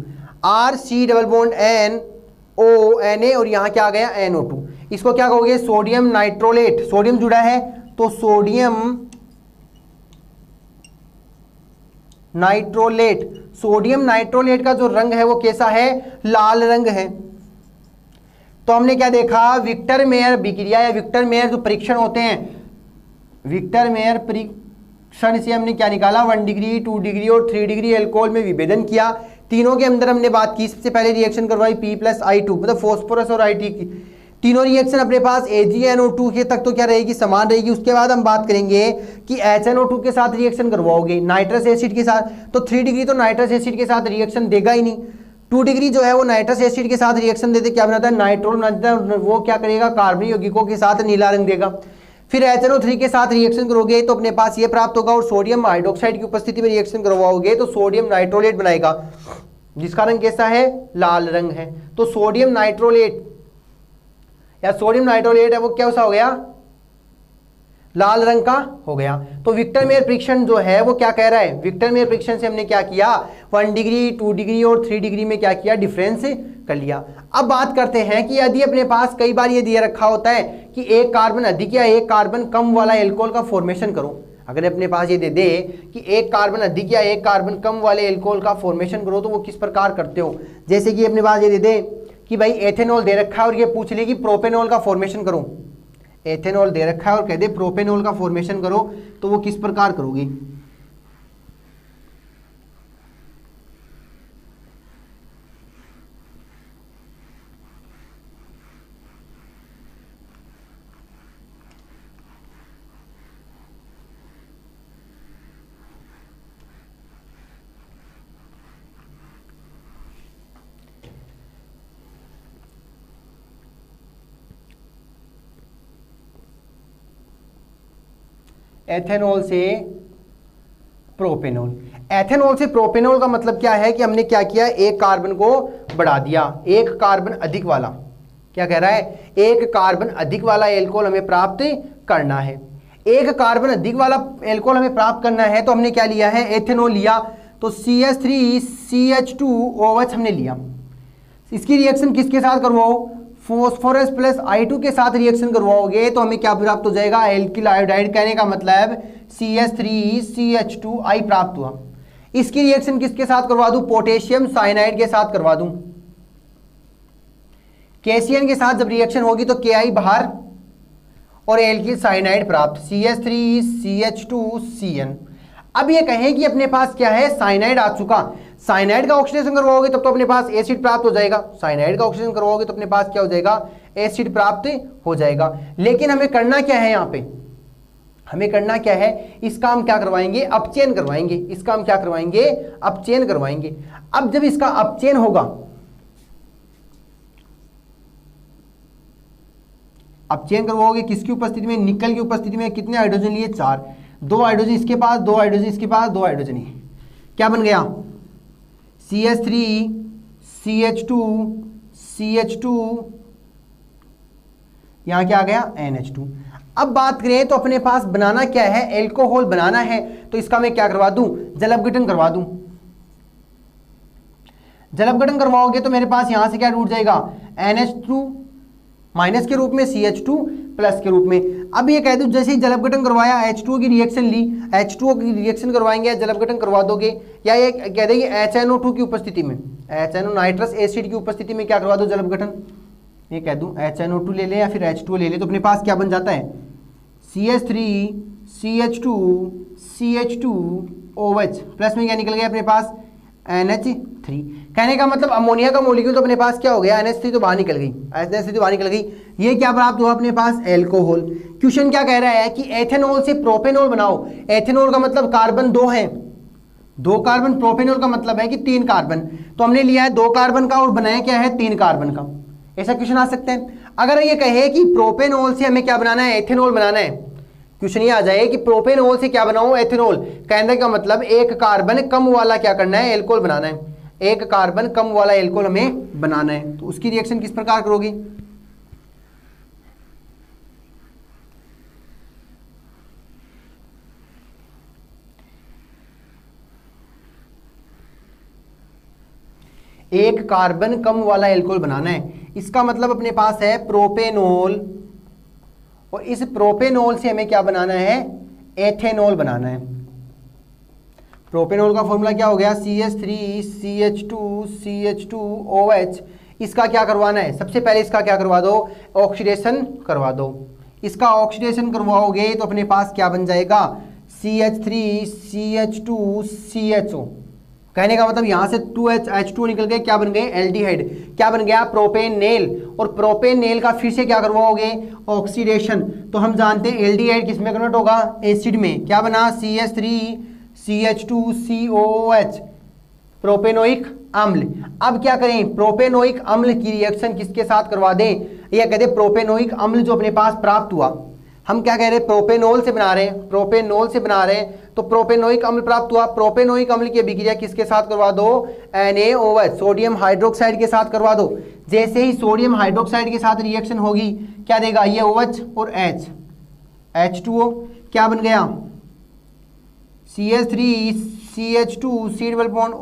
S1: RC double bond NO और यहाँ क्या आ गया NO2। इसको क्या कहोगे, सोडियम नाइट्रोलेट, सोडियम जुड़ा है तो सोडियम नाइट्रोलेट। सोडियम नाइट्रोलेट का जो रंग है वो कैसा है, लाल रंग है। तो हमने क्या देखा, विक्टर मेयर विक्रिया या विक्टर मेयर जो परीक्षण होते हैं, विक्टर मेयर परीक्षण से हमने क्या निकाला, 1 डिग्री 2 डिग्री और 3 डिग्री एल्कोहल में विभेदन किया। तीनों के अंदर हमने बात की, सबसे पहले रिएक्शन करवाई P+I2 मतलब फॉस्फोरस और IT की। तीनों रिएक्शन अपने पास AgNO2 के तक तो क्या रहेगी, समान रहेगी। उसके बाद हम बात करेंगे कि HNO2 के साथ रिएक्शन करवाओगे नाइट्रस एसिड के साथ, तो 3 डिग्री तो नाइट्रस एसिड के साथ रिएक्शन देगा ही नहीं। 2 डिग्री जो है वो नाइट्रस एसिड के साथ रिएक्शन देते क्या बनाता है, नाइट्रोल बनाता है, वो क्या करेगा, कार्बनिक यौगिकों के साथ नीला रंग देगा। फिर HNO3 के साथ रिएक्शन करोगे तो अपने पास ये प्राप्त होगा, और सोडियम हाइड्रोक्साइड की उपस्थिति में रिएक्शन करवाओगे तो सोडियम नाइट्रोलेट बनाएगा, जिसका रंग कैसा है, लाल रंग है। तो सोडियम नाइट्रोलेट या सोडियम नाइट्रोलेट है वो कैसा हो गया, लाल रंग का हो गया। तो विक्टर मेयर परीक्षण जो है वो क्या कह रहा है, विक्टर मेयर परीक्षण से हमने क्या किया, 1 डिग्री 2 डिग्री और 3 डिग्री में क्या किया, डिफरेंस कर लिया। अब बात करते हैं कि यदि अपने पास कई बार ये दिया रखा होता है कि एक कार्बन अधिक या एक कार्बन कम वाला एल्कोहल का फॉर्मेशन करो, अगर अपने पास ये दे दे कि एक कार्बन अधिक या एक कार्बन कम वाले एल्कोहल का फॉर्मेशन करो तो वो किस प्रकार करते हो। जैसे कि अपने पास ये दे दे कि भाई एथेनॉल दे रखा है और ये पूछ ले कि प्रोपेनॉल का फॉर्मेशन करो, एथेनॉल दे रखा है और कह दे प्रोपेनॉल का फॉर्मेशन करो, तो वो किस प्रकार करोगे। एथेनॉल से प्रोपेनॉल, एथेनॉल से प्रोपेनॉल का मतलब क्या है कि हमने क्या किया, एक कार्बन को बढ़ा दिया, एक कार्बन अधिक वाला, क्या कह रहा है, एक कार्बन अधिक वाला एल्कोहल हमें प्राप्त करना है। एक कार्बन अधिक वाला एल्कोहल हमें प्राप्त करना है तो हमने क्या लिया है, एथेनॉल लिया, तो CH3CH2OH हमने लिया। इसकी रिएक्शन किसके साथ करवाओ, फॉस्फोरस प्लस I2 के साथ रिएक्शन करवाओगे तो हमें क्या प्राप्त हो जाएगा, एल्किल आयोडाइड, कहने का मतलब CH3CH2I प्राप्त हुआ। इसकी रिएक्शन किसके साथ करवा दूं, पोटेशियम साइनाइड के साथ करवा दूं। KCN के साथ जब रिएक्शन होगी तो Ki बाहर और एल्किल साइनाइड प्राप्त, CH3CH2CN। अब ये कहें कि अपने पास क्या है, साइनाइड आ चुका, साइनाइड का ऑक्सीडेशन करवाओगे तब तो अपने पास एसिड प्राप्त हो जाएगा, साइनाइड का ऑक्सीडेशन करवाओगे तो अपने पास क्या हो जाएगा, एसिड प्राप्त हो जाएगा। लेकिन हमें करना क्या है, यहाँ पे हमें करना क्या है, इसका हम क्या करवाएंगे, अपचयन करवाएंगे, इसका हम क्या करवाएंगे, अपचयन करवाएंगे। अब जब इसका अपचयन होगा, अपचयन करवाओगे किसकी उपस्थिति में, निकल की उपस्थिति में, कितने हाइड्रोजन लिए, 4, 2 हाइड्रोजन इसके पास, 2 हाइड्रोजन इसके पास, 2 हाइड्रोजन ही, क्या बन गया, CH3CH2CH2, यहां क्या आ गया, NH2। अब बात करें तो अपने पास बनाना क्या है, एल्कोहल बनाना है, तो इसका मैं क्या करवा दूं, जल अपघटन करवा दूं। जल अपघटन करवाओगे तो मेरे पास यहां से क्या टूट जाएगा, NH2 माइनस के रूप में, CH2 प्लस के रूप में। अब ये कह दूं जैसे ही जल अपघटन करवाया, H2O की रिएक्शन ली, H2O की रिएक्शन करवाएंगे, जल अपघटन करवा दोगे, या ये कह देंगे HNO2 की उपस्थिति में, HNO नाइट्रस एसिड की उपस्थिति में क्या करवा दो, जल अपघटन। ये कह दूं HNO2 ले ले या फिर H2O ले ले, तो अपने पास क्या बन जाता है, CH3CH2CH2OH प्लस में क्या निकल गया अपने पास, NH3। कहने का मतलब अमोनिया का मॉलिक्यूल तो अपने पास क्या हो गया, NH3 तो बाहर निकल गई, NH3 तो बाहर निकल गई। ये क्या प्राप्त हुआ अपने पास, एल्कोहल। क्वेश्चन क्या कह रहा है कि एथेनॉल से प्रोपेनॉल बनाओ। एथेनॉल का मतलब कार्बन 2 है, 2 कार्बन, प्रोपेनॉल का मतलब है कि 3 कार्बन, तो हमने लिया है 2 कार्बन का और बनाया क्या है, 3 कार्बन का। ऐसा क्वेश्चन आ सकता है। अगर ये कहे कि प्रोपेनॉल से हमें क्या बनाना है, एथेनॉल बनाना है, क्वेश्चन ये आ जाए कि प्रोपेनॉल से क्या बनाओ, एथेनॉल, कहने का मतलब एक कार्बन कम वाला क्या करना है, एल्कोहल बनाना है, एक कार्बन कम वाला एल्कोहल हमें बनाना है। तो उसकी रिएक्शन किस प्रकार करोगे, एक कार्बन कम वाला एल्कोहल बनाना है, इसका मतलब अपने पास है प्रोपेनॉल, और इस प्रोपेनॉल से हमें क्या बनाना है, एथेनॉल बनाना है। प्रोपेनॉल का फॉर्मूला क्या हो गया, CH3CH2CH2OH। इसका क्या करवाना है, सबसे पहले इसका क्या करवा दो, ऑक्सीडेशन करवा दो। इसका ऑक्सीडेशन करवाओगे तो अपने पास क्या बन जाएगा, CH3CH2CHO। कहने का मतलब यहां से 2H2O निकल गए, क्या बन गए, एल्डिहाइड, क्या बन गया, प्रोपेनेल। और प्रोपेनेल का फिर से क्या करवाओगे, ऑक्सीडेशन। तो हम जानते हैं एल्डिहाइड किस में कन्वर्ट होगा, एसिड में, क्या बना, CH3CH2COOH, प्रोपेनोइक अम्ल। अब क्या करें, प्रोपेनोइक अम्ल की रिएक्शन किसके साथ करवा दें, यह कहते हैं प्रोपेनोइक अम्ल जो अपने पास प्राप्त हुआ, हम क्या कह रहे हैं, प्रोपेनॉल से बना रहे हैं, प्रोपेनॉल से बना रहे हैं, तो प्रोपेनोइक अम्ल प्राप्त हुआ। प्रोपेनोइक अम्ल की अभिक्रिया किसके साथ करवा दो, NaOH सोडियम हाइड्रोक्साइड के साथ करवा दो। जैसे ही सोडियम हाइड्रोक्साइड के साथ रिएक्शन होगी क्या देगा, ये OH और H, H2O क्या बन गया, CH3CH2 C double bond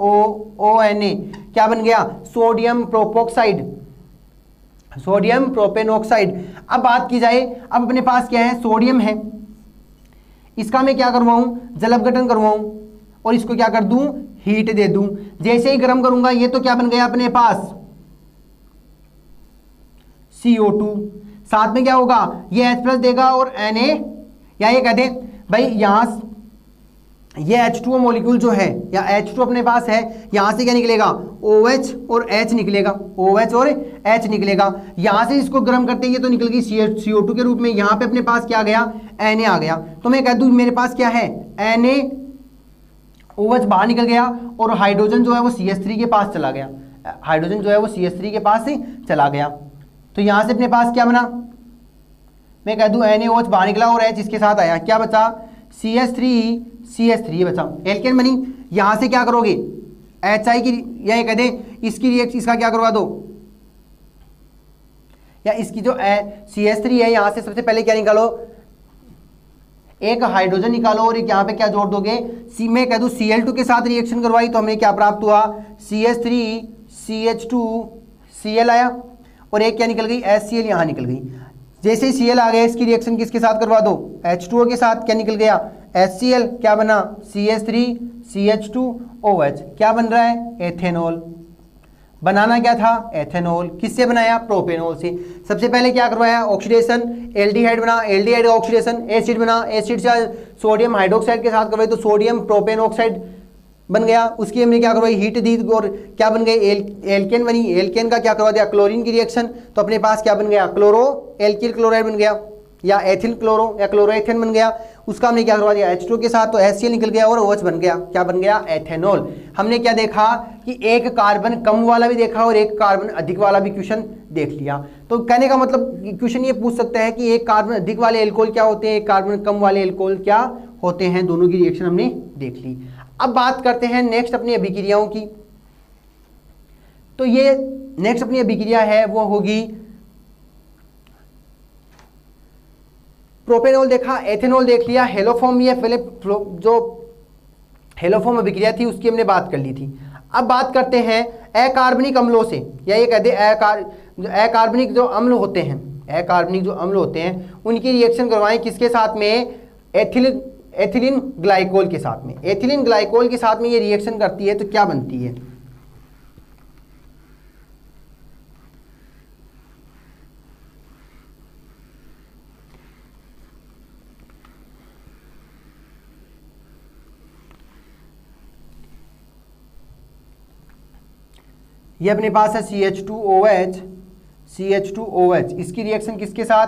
S1: ONA क्या बन गया, सोडियम प्रोपोक्साइड, सोडियम प्रोपेनॉक्साइड। अब बात की जाए, अब अपने पास क्या है, सोडियम है, इसका मैं क्या करवाऊं, जल अपघटन करवाऊं और इसको क्या कर दूं, हीट दे दूं। जैसे ही गर्म करूंगा ये तो क्या बन गया अपने पास CO2, साथ में क्या होगा, ये H+ देगा और Na, या ये कह दे भाई यहां ये H2O मॉलिक्यूल जो है या H2 अपने पास है, यहां से क्या निकलेगा, OH और H निकलेगा, OH और H निकलेगा। यहां से इसको गर्म करते ये तो निकल गई CO2 के रूप में, यहां पे अपने पास क्या आ गया, Na आ गया। तो मैं कह दूं मेरे पास क्या है, NaOH बाहर निकल गया और हाइड्रोजन जो है वो CH3 के पास चला गया, हाइड्रोजन जो है वो CH3 के पास से चला गया। तो यहां से अपने पास क्या बना, मैं कह दूं NaOH बाहर निकला और H इसके साथ आया, क्या बचा, CH3 बचा, एल्केन बनी। यहां से क्या करोगे, HI की, या ये कह दें इसकी रिएक्शन, इसका क्या करवा दो, या इसकी जो CH3 है यहां से सबसे पहले क्या निकालो, एक हाइड्रोजन निकालो और एक यहां पे क्या जोड़ दोगे, मैं कह दूं Cl2 के साथ रिएक्शन करवाई तो हमें क्या प्राप्त हुआ, CH3CH2Cl आया और एक क्या निकल गई, HCl यहां निकल गई। जैसे ही Cl आ गया इसकी रिएक्शन किसके साथ करवा दो, H2O के साथ, क्या निकल गया, HCl, क्या बना, CH3CH2OH, क्या बन रहा है, एथेनॉल। बनाना क्या था, एथेनॉल। किससे बनाया, प्रोपेनॉल से। सबसे पहले क्या करवाया, ऑक्सीडेशन, एल्डिहाइड बना, एल्डिहाइड का ऑक्सीडेशन, एसिड बना, एसिड से सोडियम हाइड्रोक्साइड के साथ करवाई तो सोडियम प्रोपेनॉक्साइड बन गया। उसकी हमने क्या करवाई, हीट दी और क्या बन गई, एल्केन बनी। एल्केन का क्या करवा दिया, क्लोरीन की रिएक्शन, तो अपने पास क्या बन गया, क्लोरो एल्किल क्लोराइड बन गया, या एथिल क्लोरो या क्लोरोएथेन बन गया। उसका हमने क्या करवा दिया, H2 के साथ, तो HCl निकल गया और OH बन गया, क्या बन गया, एथेनॉल। हमने क्या देखा कि एक कार्बन कम वाला भी देखा और एक कार्बन अधिक वाला भी क्वेश्चन देख लिया। तो कहने का मतलब क्वेश्चन ये पूछ सकता है कि एक कार्बन अधिक वाले एल्कोहल क्या होते हैं, एक कार्बन कम वाले एल्कोहल क्या होते हैं, दोनों की रिएक्शन हमने देख ली। अब बात करते हैं नेक्स्ट अपनी अभिक्रियाओं की। तो ये नेक्स्ट अपनी अभिक्रिया है वो होगी, प्रोपेनॉल देखा, एथेनॉल देख लिया, हेलोफॉर्म, ये पहले जो हेलोफॉर्म अभिक्रिया थी उसकी हमने बात कर ली थी। अब बात करते हैं अकार्बनिक अम्लों से, या ये कहते हैं अकार्बनिक जो अम्ल होते हैं, अकार्बनिक जो अम्ल होते हैं उनकी रिएक्शन करवाएं किसके साथ में, एथिलीन ग्लाइकोल के साथ में। एथिलीन ग्लाइकोल के साथ में ये रिएक्शन करती है तो क्या बनती है, ये अपने पास है CH2OH, इसकी रिएक्शन किसके साथ,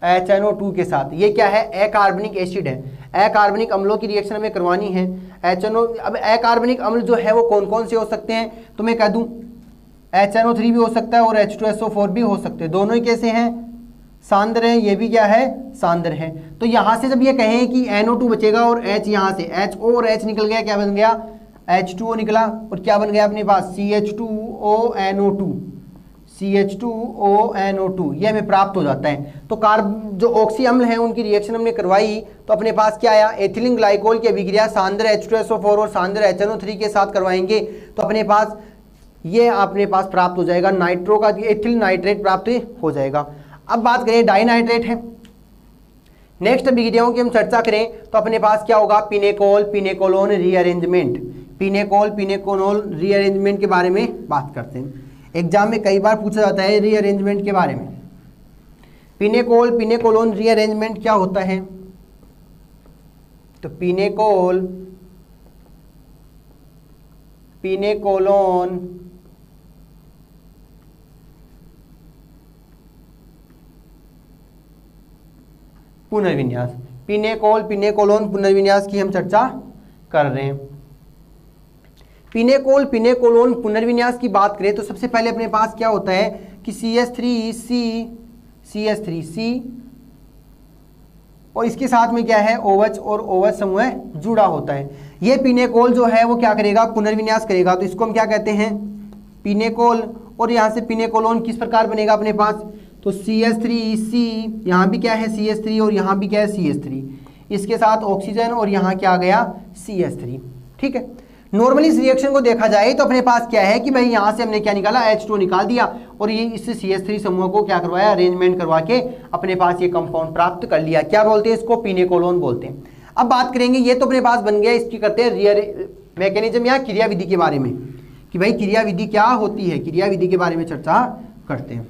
S1: HNO2 के साथ। ये क्या है, अकार्बनिक एसिड है, अकार्बनिक अम्लों की रिएक्शन हमें करवानी है। HNO, अब अकार्बनिक अम्ल जो है वो कौन कौन से हो सकते हैं, तो मैं कह दूं HNO3 भी हो सकता है और H2SO4 भी हो सकते हैं, दोनों ही कैसे हैं, सांद्र है, ये भी क्या है, सांद्र है। तो यहां से जब ये कहें कि NO2 बचेगा और H, यहां से HO और H निकल गया, क्या बन गया, H2O निकला और क्या बन गया अपने पास, CH2ONO2, ये हमें प्राप्त हो जाता है। तो जो ऑक्सी अम्ल हैं उनकी रिएक्शन हमने करवाई तो अपने पास क्या आया, एथिलीन ग्लाइकोल की अभिक्रिया सांद्र H2SO4 और सांद्र HNO3 के साथ करवाएंगे तो अपने पास ये अपने पास प्राप्त हो जाएगा, नाइट्रो का एथिल नाइट्रेट प्राप्त हो जाएगा। अब बात करें डाइनाइट्रेट है, नेक्स्ट अभिक्रियाओं की हम चर्चा करें तो अपने पास क्या होगा, pinacol pinacolone rearrangement, pinacol pinacolone rearrangement के बारे में बात करते हैं। एग्जाम में कई बार पूछा जाता है रीअरेंजमेंट के बारे में। पिनेकोल पिनेकोलोन रीअरेंजमेंट क्या होता है, तो पिनेकोल पिनेकोलोन पुनर्विन्यास, पिनेकोल पिनेकोलोन पुनर्विन्यास की हम चर्चा कर रहे हैं। पिनेकोल पिनेकोलोन पुनर्विन्यास की बात करें तो सबसे पहले अपने पास क्या होता है कि CH3C और इसके साथ में क्या है, OH और OH समूह जुड़ा होता है। ये पिनेकोल जो है वो क्या करेगा, पुनर्विन्यास करेगा, तो इसको हम क्या कहते हैं, पिनेकोल। और यहाँ से पिनेकोलोन किस प्रकार बनेगा अपने पास, तो CH3C, यहाँ भी क्या है CH3 और यहाँ भी क्या है CH3, इसके साथ ऑक्सीजन और यहाँ क्या आ गया CH3। ठीक है, नॉर्मली इस रिएक्शन को देखा जाए तो अपने पास क्या है कि भाई यहाँ से हमने क्या निकाला, H2 निकाल दिया और ये इस CH3 समूह को क्या करवाया, अरेंजमेंट करवा के अपने पास ये कंपाउंड प्राप्त कर लिया। क्या बोलते हैं इसको, पिनेकोलोन बोलते हैं। अब बात करेंगे, ये तो अपने पास बन गया, इसकी करते हैं रियर मैकेनिज्म या क्रिया विधि के बारे में, कि भाई क्रिया विधि क्या होती है, क्रिया विधि के बारे में चर्चा करते हैं।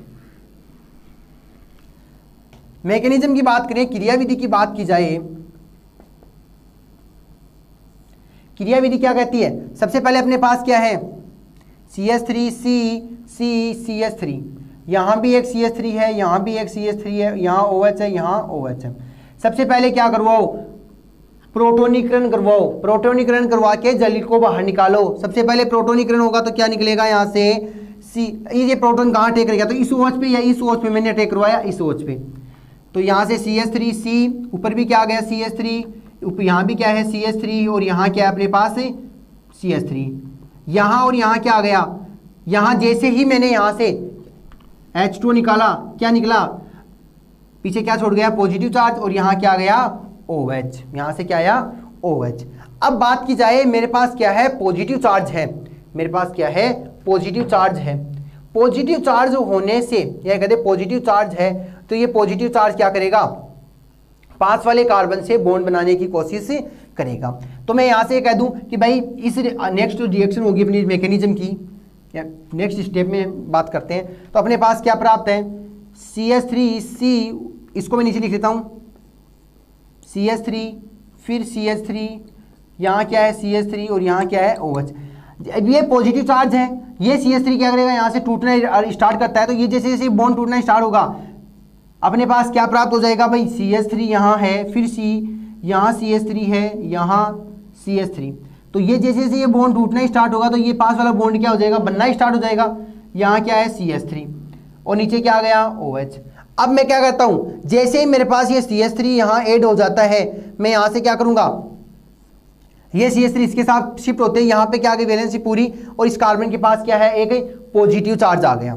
S1: मैकेनिज्म की बात करें, क्रिया विधि की बात की जाए, क्रिया विधि क्या कहती है, सबसे पहले अपने पास क्या है CH3CCCH3, यहाँ भी एक CH3 है, यहाँ भी एक CH3 है, यहाँ OH है, यहाँ OH है। सबसे पहले क्या करवाओ, प्रोटोनीकरण करवाओ, प्रोटोनीकरण करवा के जल को बाहर निकालो। सबसे पहले प्रोटोनीकरण होगा तो क्या निकलेगा, यहाँ से ये प्रोटोन कहाँ अटैक करेगा, तो इस OH पे या इस OH पे, मैंने अटैक करवाया इस OH पे, तो यहाँ से CH3C, ऊपर भी क्या आ गया CH3, यहाँ भी क्या है CH3 और यहाँ क्या है अपने पास CH3, यहाँ और यहाँ क्या आ गया, यहाँ जैसे ही मैंने यहाँ से H2 निकाला, क्या निकला, पीछे क्या छोड़ गया, पॉजिटिव चार्ज, और यहाँ क्या आ गया OH, यहाँ से क्या आया OH। अब बात की जाए, मेरे पास क्या है, पॉजिटिव चार्ज है, मेरे पास क्या है, पॉजिटिव चार्ज है। पॉजिटिव चार्ज होने से, यह कहते हैं पॉजिटिव चार्ज है, तो ये पॉजिटिव चार्ज क्या करेगा, पास वाले कार्बन से बॉन्ड बनाने की कोशिश करेगा। तो मैं यहाँ से कह दूं कि भाई इस नेक्स्ट रिएक्शन होगी अपनी मैकेनिज्म की, या नेक्स्ट स्टेप में बात करते हैं, तो अपने पास क्या प्राप्त है, CH3C, इसको मैं नीचे लिख लेता हूँ, CH3, फिर CH3, यहाँ क्या है CH3 और यहाँ क्या है OH। अब ये पॉजिटिव चार्ज है, ये CH3 क्या करेगा, यहाँ से टूटना स्टार्ट करता है, तो ये जैसे जैसे बॉन्ड टूटना स्टार्ट होगा, अपने पास क्या प्राप्त हो जाएगा भाई, CH3 यहाँ है, फिर यहाँ CH3 है, यहाँ CH3, तो ये जैसे जैसे ये बॉन्ड टूटना स्टार्ट होगा तो ये पास वाला बॉन्ड क्या हो जाएगा, बनना स्टार्ट हो जाएगा। यहाँ क्या है CH3 और नीचे क्या आ गया OH। अब मैं क्या करता हूँ, जैसे ही मेरे पास ये CH3 यहाँ ऐड हो जाता है, मैं यहाँ से क्या करूँगा, ये CH3 इसके साथ शिफ्ट होते हैं, यहाँ पे क्या आ गई वैलेंसी पूरी, और इस कार्बन के पास क्या है, एक पॉजिटिव चार्ज आ गया।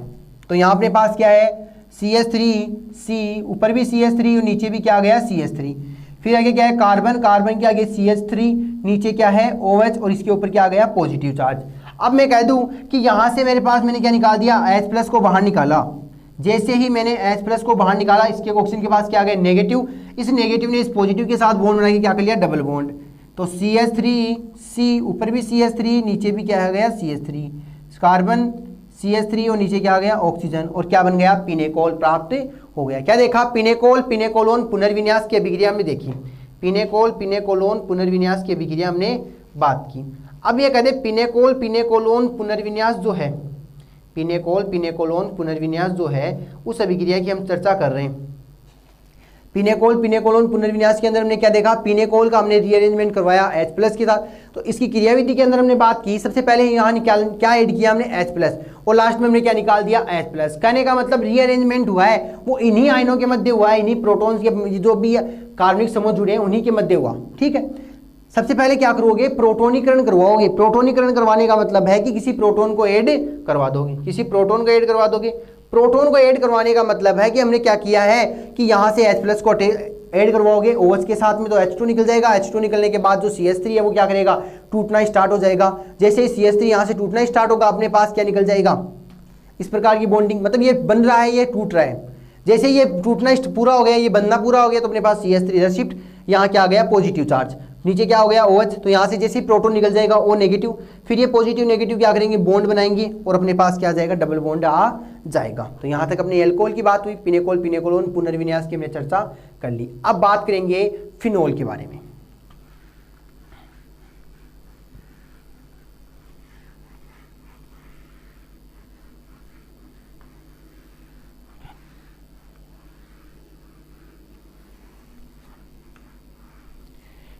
S1: तो यहाँ अपने पास क्या है CH3C, ऊपर भी CH3 और नीचे भी क्या आ गया CH3, फिर आगे क्या है कार्बन, कार्बन के आगे CH3, नीचे क्या है OH और इसके ऊपर क्या आ गया पॉजिटिव चार्ज। अब मैं कह दूं कि यहाँ से मेरे पास मैंने क्या निकाल दिया, H+ को बाहर निकाला। जैसे ही मैंने H+ को बाहर निकाला, इसके ऑक्सीजन के पास क्या आ गया नेगेटिव, इस नेगेटिव ने इस पॉजिटिव के साथ बॉन्ड बना के क्या कर लिया, डबल बॉन्ड। तो CH3C, ऊपर भी CH3, नीचे भी क्या आ गया CH3, कार्बन CH3 और नीचे क्या आ गया ऑक्सीजन, और क्या बन गया, पिनेकोल प्राप्त हो गया। क्या देखा, पिनेकोल पिनेकोलोन पुनर्विन्यास की अभिक्रिया हमने देखी, पिनेकोल पिनेकोलोन पुनर्विन्यास की अभिक्रिया हमने बात की। अब ये कहते पिनेकोल पिनेकोलोन पुनर्विन्यास जो है, पिनेकोल पिनेकोलोन पुनर्विन्यास जो है उस अभिक्रिया की हम चर्चा कर रहे हैं। पिनेकोल पिनेकोलोन पुनर्विन्यास के अंदर हमने क्या देखा, पिनेकोल का हमने रीअरेंजमेंट करवाया H+ के साथ। तो इसकी क्रियाविधि के अंदर हमने बात की, सबसे पहले यहाँ क्या ऐड किया हमने H+ और लास्ट में हमने क्या निकाल दिया H+। कहने का मतलब रीअरेंजमेंट हुआ है वो इन्हीं आयनों के मध्य हुआ है, इन्हीं प्रोटॉन्स के जो भी कार्बनिक समूह जुड़े हैं उन्हीं के मध्य हुआ। ठीक है, सबसे पहले क्या करोगे, प्रोटोनीकरण करवाओगे। प्रोटोनीकरण करवाने का मतलब है कि किसी प्रोटॉन को ऐड करवा दोगे, किसी प्रोटॉन को ऐड करवा दोगे। प्रोटॉन को ऐड करवाने का मतलब है कि हमने क्या किया है कि यहाँ से H+ को ऐड करवाओगे OH के साथ में, तो H2 निकल जाएगा। H2 निकलने के बाद जो CH3 है वो क्या करेगा, टूटना स्टार्ट हो जाएगा। जैसे ही CH3 यहाँ से टूटना स्टार्ट होगा, अपने पास क्या निकल जाएगा, इस प्रकार की बॉन्डिंग, मतलब ये बन रहा है, ये टूट रहा है। जैसे ये टूटना पूरा हो गया, ये बनना पूरा हो गया, तो अपने पास CH3 शिफ्ट, यहाँ क्या आ गया पॉजिटिव चार्ज, नीचे क्या हो गया OH। तो यहाँ से जैसे ही प्रोटॉन निकल जाएगा O नेगेटिव, फिर ये पॉजिटिव नेगेटिव क्या करेंगे, बॉन्ड बनाएंगे और अपने पास क्या आ जाएगा, डबल बॉन्ड आ जाएगा। तो यहाँ तक अपने एल्कोहल की बात हुई, पिनेकोल पिनेकोलोन पुनर्विन्यास की हमने चर्चा कर ली। अब बात करेंगे फिनोल के बारे में।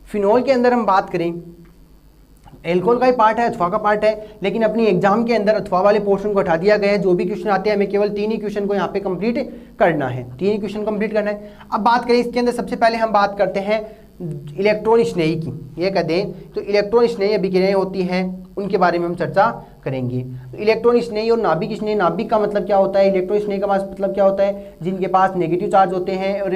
S1: फिनोल के अंदर हम बात करें, एल्कोहल का ही पार्ट है, अथवा का पार्ट है, लेकिन अपनी एग्जाम के अंदर अथवा वाले पोर्शन को हटा दिया गया है। जो भी क्वेश्चन आते हैं हमें केवल 3 ही क्वेश्चन को यहाँ पे कंप्लीट करना है, 3 ही क्वेश्चन कंप्लीट करना है। अब बात करें इसके अंदर, सबसे पहले हम बात करते हैं इलेक्ट्रॉन स्नेही की। ये कह दें तो इलेक्ट्रॉन स्नेही अभिक्रियाएं होती हैं, उनके बारे में हम चर्चा करेंगे। तो इलेक्ट्रॉन स्नेही और नाभिक स्नेही, नाभिक का मतलब क्या होता है, इलेक्ट्रॉन स्नेही का मतलब क्या होता है, जिनके पास नेगेटिव चार्ज होते हैं और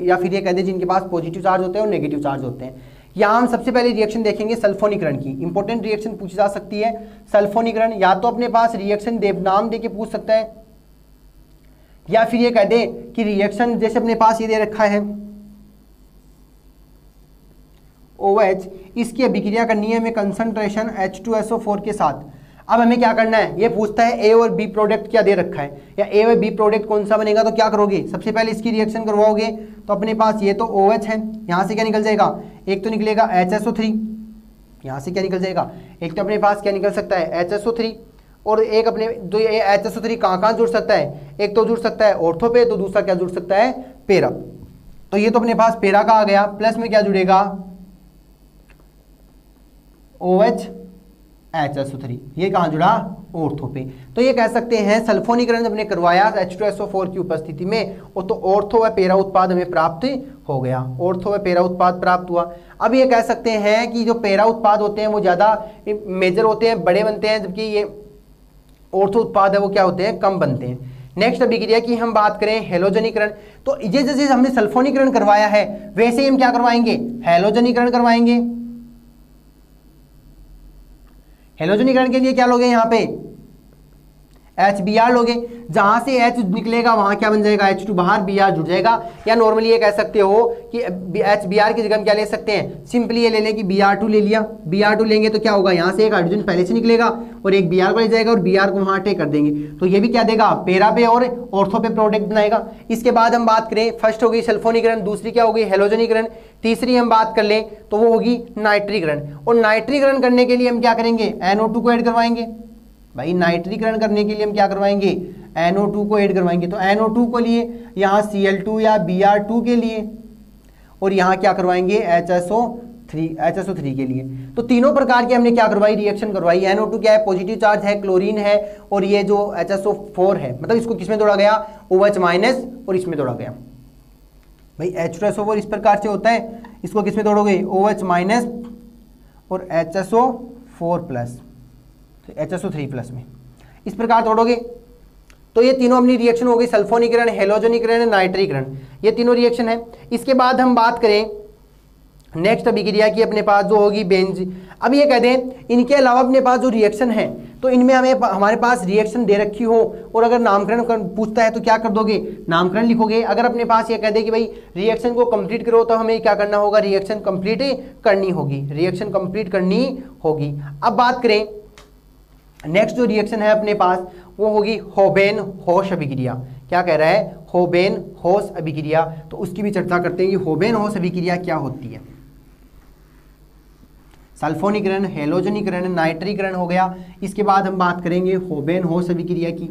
S1: या फिर ये कह दें जिनके पास पॉजिटिव चार्ज होते हैं और नेगेटिव चार्ज होते हैं। यहाँ हम सबसे पहले रिएक्शन देखेंगे सल्फोनीकरण की। इंपॉर्टेंट रिएक्शन पूछी जा सकती है सल्फोनीकरण, या तो अपने पास रिएक्शन नाम दे के पूछ सकता है, या फिर ये कह दे कि रिएक्शन जैसे अपने पास ये दे रखा है OH, इसकी अभिक्रिया करनी है हमें कंसंट्रेशन H2SO4 के साथ। अब हमें क्या करना है, ये पूछता है ए और बी प्रोडक्ट क्या दे रखा है, या ए और बी प्रोडक्ट कौन सा बनेगा। तो क्या करोगे, सबसे पहले इसकी रिएक्शन करवाओगे। तो अपने पास ये तो OH है, यहाँ से क्या निकल जाएगा, एक तो निकलेगा HSO3, यहाँ से क्या निकल जाएगा, एक तो अपने पास क्या निकल सकता है HSO3, और एक अपने जो ये HSO3 कहाँ जुड़ सकता है, एक तो जुड़ सकता है ऑर्थो पे, तो दूसरा क्या जुड़ सकता है पेरा। तो ये तो अपने पास पेरा का आ गया, प्लस में क्या जुड़ेगा OH HSO3, ये कहाँ जुड़ा ऑर्थो पे। तो ये कह सकते हैं सल्फोनीकरण हमने करवाया H2SO4 की उपस्थिति में, और तो ऑर्थो व पेरा उत्पाद हमें प्राप्त हो गया, ऑर्थो व पेरा उत्पाद प्राप्त हुआ। अब ये कह सकते हैं कि जो पेरा उत्पाद होते हैं वो ज़्यादा मेजर होते हैं, बड़े बनते हैं, जबकि ये ऑर्थो उत्पाद है वो क्या होते हैं, कम बनते हैं। नेक्स्ट अभिक्रिया की हम बात करें हेलोजनीकरण, तो ये जैसे हमने सल्फोनीकरण करवाया है वैसे ही हम क्या करवाएंगे, हेलोजनीकरण करवाएंगे। हेलोजनीकरण के लिए क्या लोगे, यहाँ पे HBr लोगे, जहां से H निकलेगा वहां क्या बन जाएगा H2 बाहर, Br जुड़ जाएगा। या नॉर्मली ये कह सकते हो कि HBr की जगह हम क्या ले सकते हैं, सिंपली ये ले लें कि Br2 ले लिया। Br2 लेंगे तो क्या होगा, यहाँ से एक हाइड्रोजन पहले से निकलेगा और एक Br को ले जाएगा और Br को वहां अटैक कर देंगे, तो ये भी क्या देगा, पेरा पे और ऑर्थो पे प्रोडक्ट बनाएगा। इसके बाद हम बात करें, फर्स्ट हो गई सल्फोनीकरण, दूसरी क्या होगी हेलोजनीकरण, तीसरी हम बात कर लें तो वो होगी नाइट्रीकरण। और नाइट्रीकरण करने के लिए हम क्या करेंगे, NO2 को ऐड करवाएंगे। भाई नाइट्रीकरण करने के लिए हम क्या करवाएंगे, NO2 को ऐड करवाएंगे। तो NO2 को लिए यहाँ Cl2 या Br2 के लिए, और यहाँ क्या करवाएंगे HSO3 के लिए। तो तीनों प्रकार की हमने क्या करवाई, रिएक्शन करवाई। NO2 क्या है, पॉजिटिव चार्ज है, क्लोरीन है, और ये जो HSO4 है, मतलब इसको किसमें तोड़ा गया, OH माइनस, और इसमें तोड़ा गया। भाई H2SO4 इस प्रकार से होता है, इसको किसमें तोड़ोगे, OH माइनस और HSO4 प्लस, तो HSO3 प्लस में इस प्रकार तोड़ोगे। तो ये तीनों अपनी रिएक्शन हो गई, सल्फोनीकरण, हेलोजनीकरण, नाइट्रीकरण, ये तीनों रिएक्शन है। इसके बाद हम बात करें नेक्स्ट अभिक्रिया की, अपने पास जो होगी बेंज। अब ये कह दें इनके अलावा अपने पास जो रिएक्शन है, तो इनमें हमारे पास रिएक्शन दे रखी हो और अगर नामकरण पूछता है तो क्या कर दोगे, नामकरण लिखोगे। अगर अपने पास ये कह दे कि भाई रिएक्शन को कंप्लीट करो, तो हमें क्या करना होगा, रिएक्शन कंप्लीट करनी होगी, रिएक्शन कंप्लीट करनी होगी। अब बात करें नेक्स्ट जो रिएक्शन है अपने पास, वो होगी होबेन-होश अभिक्रिया। क्या कह रहा है, होबेन-होश अभिक्रिया, तो उसकी भी चर्चा करते हैं कि होबेन-होश अभिक्रिया क्या होती है। सल्फोनीकरण, हेलोजनीकरण, नाइट्रीकरण हो गया। इसके बाद हम बात करेंगे होबेन-होश अभिक्रिया की।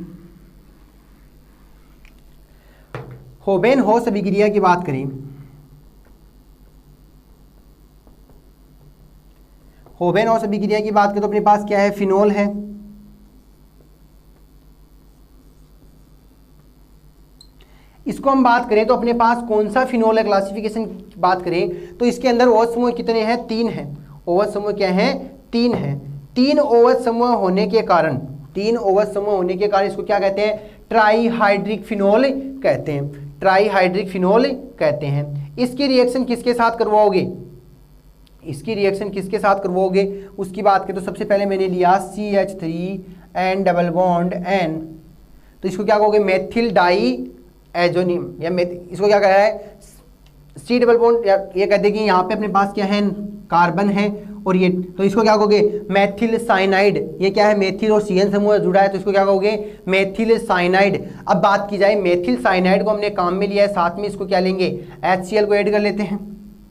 S1: होबेन-होश अभिक्रिया की बात करें, होबेन-होश अभिक्रिया की बात करें तो अपने पास क्या है, फिनोल है, इसको हम बात करें तो अपने पास कौन सा फिनोल है, क्लासिफिकेशन की बात करें तो इसके अंदर OH समूह कितने हैं, 3 हैं। OH समूह क्या है, 3 हैं। 3 OH समूह होने के कारण, 3 OH समूह होने के कारण इसको क्या कहते हैं, ट्राईहाइड्रिक फिनोल कहते हैं, ट्राईहाइड्रिक फिनोल कहते हैं। इसकी रिएक्शन किसके साथ करवाओगे, इसकी रिएक्शन किसके साथ करवाओगे, उसकी बात करें तो सबसे पहले मैंने लिया CH3N डबल बॉन्ड N, तो इसको क्या कहोगे, मेथिल डाई एजोनिम, या इसको क्या कह रहा है, C डबल बॉन्ड, या ये कहते हैं कि यहाँ पे अपने पास क्या है, कार्बन है, और ये, तो इसको क्या कहोगे, मेथिल साइनाइड। ये क्या है, मेथिल और CN समूह जुड़ा है, तो इसको क्या कहोगे, मेथिल साइनाइड। अब बात की जाए मेथिल साइनाइड को हमने काम में लिया है, साथ में इसको क्या लेंगे, HCl को ऐड कर लेते हैं,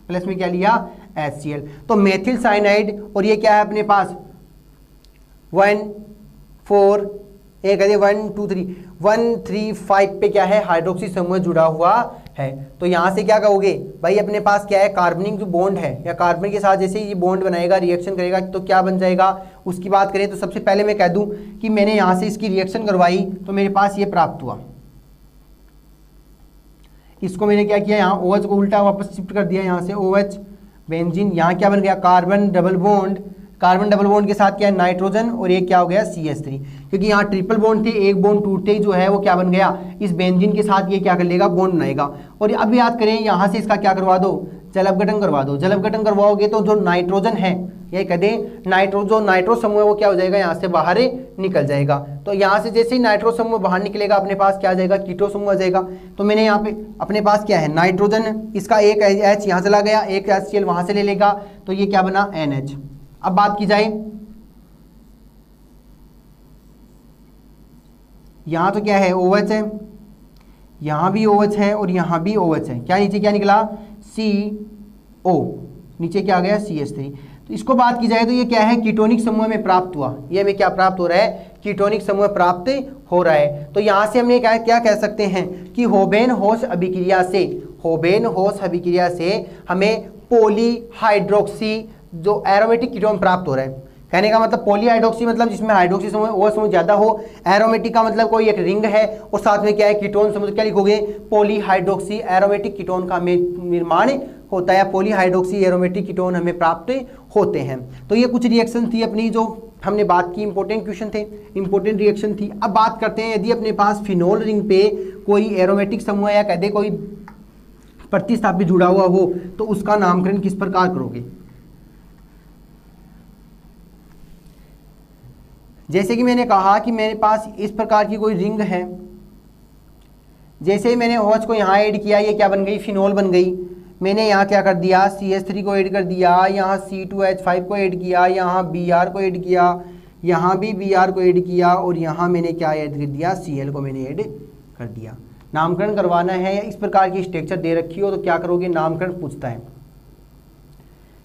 S1: प्लस में क्या लिया, HCl। तो मेथिल साइनाइड, और ये क्या है अपने पास 1 4 1 1 2 3 1 3 5 पे क्या है, हाइड्रोक्सी समूह जुड़ा हुआ है। तो यहाँ से क्या कहोगे भाई, अपने पास क्या है, कार्बनिक जो बॉन्ड है या कार्बन के साथ जैसे ये बॉन्ड बनाएगा, रिएक्शन करेगा तो क्या बन जाएगा, उसकी बात करें तो सबसे पहले मैं कह दूं कि मैंने यहाँ से इसकी रिएक्शन करवाई तो मेरे पास ये प्राप्त हुआ। इसको मैंने क्या किया, यहाँ OH को उल्टा वापस शिफ्ट कर दिया, यहाँ से OH बेंजीन, यहाँ क्या बन गया, carbon double bond, carbon double bond के साथ क्या है नाइट्रोजन, और ये क्या हो गया CH3, क्योंकि यहाँ ट्रिपल बॉन्ड थे, एक बॉन्ड टूटते ही जो है वो क्या बन गया, इस बेंजीन के साथ ये क्या कर लेगा, बॉन्ड बनाएगा। और अब याद करें यहाँ से इसका क्या करवा दो, जल अपघटन करवा दो। जल अपघटन करवाओगे तो जो नाइट्रोजन है, ये कह दें नाइट्रो समूह है वो क्या हो जाएगा, यहाँ से बाहर निकल जाएगा। तो यहाँ से जैसे ही नाइट्रो समूह बाहर निकलेगा अपने पास क्या आ जाएगा, कीटो समूह आ जाएगा। तो मैंने यहाँ पे अपने पास क्या है, नाइट्रोजन, इसका एक H यहाँ चला गया, एक HCl वहाँ से ले लेगा, तो ये क्या बना, NH। अब बात की जाए यहाँ तो क्या है, OH है, यहाँ भी OH है और यहाँ भी OH है, क्या नीचे क्या निकला, CO, नीचे क्या आ गया, CH3। तो इसको बात की जाए तो ये क्या है, कीटोनिक समूह में प्राप्त हुआ, ये हमें क्या प्राप्त हो रहा है, कीटोनिक समूह प्राप्त हो रहा है। तो यहाँ से हमने क्या कह सकते हैं कि होबेन-होस अभिक्रिया से, होबेन-होस अभिक्रिया से हमें पॉलीहाइड्रोक्सी जो एरोमेटिक कीटोन प्राप्त हो रहा है। कहने का मतलब पॉलीहाइड्रोक्सी मतलब जिसमें हाइड्रोक्सी समूह वो समूह ज्यादा हो, एरोमेटिक का मतलब कोई एक रिंग है और साथ में क्या है, कीटोन समूह, क्या लिखोगे, पॉलीहाइड्रोक्सी एरोमेटिक कीटोन का निर्माण होता है, पॉलीहाइड्रोक्सी एरोमेटिक कीटोन हमें प्राप्त होते हैं। तो ये कुछ रिएक्शन थी अपनी जो हमने बात की, इंपॉर्टेंट क्वेश्चन थे, इंपॉर्टेंट रिएक्शन थी। अब बात करते हैं, यदि अपने पास फिनोल रिंग पे कोई एरोमेटिक समूह या कह दे कोई प्रतिस्थापित जुड़ा हुआ हो तो उसका नामकरण किस प्रकार करोगे। जैसे कि मैंने कहा कि मेरे पास इस प्रकार की कोई रिंग है, जैसे ही मैंने OH को यहाँ ऐड किया, ये क्या बन गई, फिनोल बन गई। मैंने यहाँ क्या कर दिया, CH3 को ऐड कर दिया, यहाँ C2H5 को ऐड किया, यहाँ Br को ऐड किया, यहाँ भी Br को ऐड किया, और यहाँ मैंने क्या ऐड कर दिया, Cl को मैंने ऐड कर दिया। नामकरण करवाना है या इस प्रकार की स्ट्रक्चर दे रखी हो तो क्या करोगे, नामकरण पूछता है,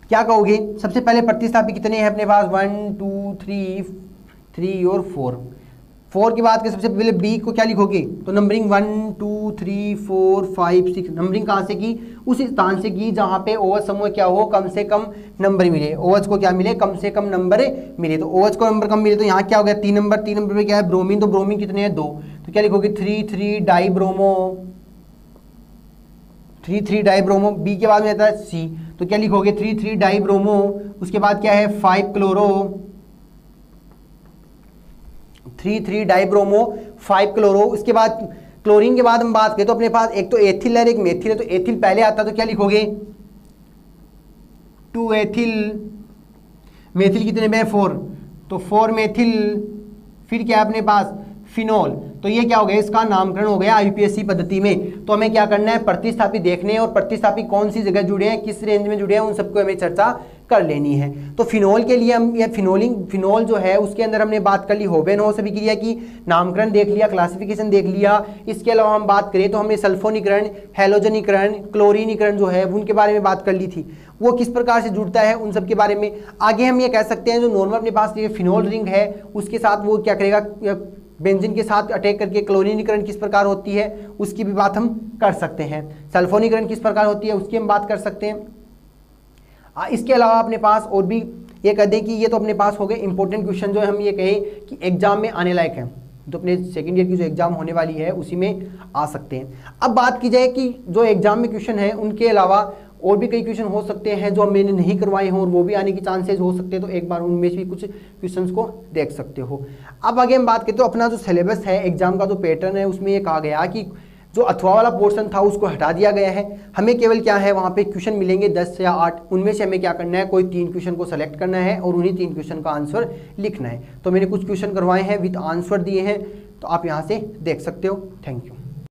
S1: क्या कहोगे। सबसे पहले प्रतिस्थापी कितने हैं अपने पास, 1 2 3 और 4 की बात करें, सबसे पहले B को क्या लिखोगे, तो नंबरिंग 1 2 3 4 5 6, नंबरिंग कहाँ से की, उस स्थान से की जहाँ पे OH समूह क्या हो, कम से कम नंबर मिले, OH को क्या मिले, कम से कम नंबर मिले। तो OH को नंबर कम मिले तो यहाँ क्या हो गया, 3 नंबर, 3 नंबर पे क्या है, ब्रोमीन, तो ब्रोमीन कितने हैं, 2, तो क्या लिखोगे 3 डाइब्रोमो, 3 डाइब्रोमो। B के बाद में आता है C, तो क्या लिखोगे 3 डाइब्रोमो, उसके बाद क्या है 5 क्लोरो, 3 डाइब्रोमो 5 क्लोरो। उसके बाद क्लोरीन के बाद हम बात करें तो अपने पास एक तो एथिल है एक मेथिल है, तो एथिल पहले आता तो क्या लिखोगे 2 एथिल, मेथिल कितने में 4, तो 4 मेथिल, फिर क्या है अपने पास फिनोल। तो ये क्या हो गया, इसका नामकरण हो गया IUPAC पद्धति में। तो हमें क्या करना है, प्रतिस्थापी देखने हैं और प्रतिस्थापी कौन सी जगह जुड़े हैं, किस रेंज में जुड़े हैं, उन सबको हमें चर्चा कर लेनी है। तो फिनोल के लिए हम ये फिनोल जो है उसके अंदर हमने बात कर ली होबेन-होस अभिक्रिया की, नामकरण देख लिया, क्लासिफिकेशन देख लिया। इसके अलावा हम बात करें तो हमने सल्फोनीकरण, हैलोजनीकरण, क्लोरीनीकरण जो है उनके बारे में बात कर ली थी, वो किस प्रकार से जुड़ता है उन सब के बारे में। आगे हम ये कह सकते हैं जो नॉर्मल अपने पास ये फिनोल रिंग है उसके साथ वो क्या करेगा, बेंजीन के साथ अटैक करके क्लोरीनीकरण किस प्रकार होती है उसकी भी बात हम कर सकते हैं, सल्फोनीकरण किस प्रकार होती है उसकी हम बात कर सकते हैं। इसके अलावा अपने पास और भी ये कह दें कि ये तो अपने पास हो गए इंपॉर्टेंट क्वेश्चन जो हम ये कहें कि एग्जाम में आने लायक है, तो अपने सेकेंड ईयर की जो एग्जाम होने वाली है उसी में आ सकते हैं। अब बात की जाए कि जो एग्जाम में क्वेश्चन है उनके अलावा और भी कई क्वेश्चन हो सकते हैं जो मैंने नहीं करवाए हों और वो भी आने की चांसेस हो सकते हैं, तो एक बार उनमें से भी कुछ क्वेश्चंस को देख सकते हो। अब आगे हम बात करते हो अपना जो सिलेबस है, एग्जाम का जो पैटर्न है उसमें ये कहा गया कि जो अथवा वाला पोर्शन था उसको हटा दिया गया है। हमें केवल क्या है वहाँ पे क्वेश्चन मिलेंगे 10 या 8, उनमें से हमें क्या करना है, कोई 3 क्वेश्चन को सेलेक्ट करना है और उन्हीं 3 क्वेश्चन का आंसर लिखना है। तो मैंने कुछ क्वेश्चन करवाए हैं विद आंसर दिए हैं, तो आप यहाँ से देख सकते हो। Thank you.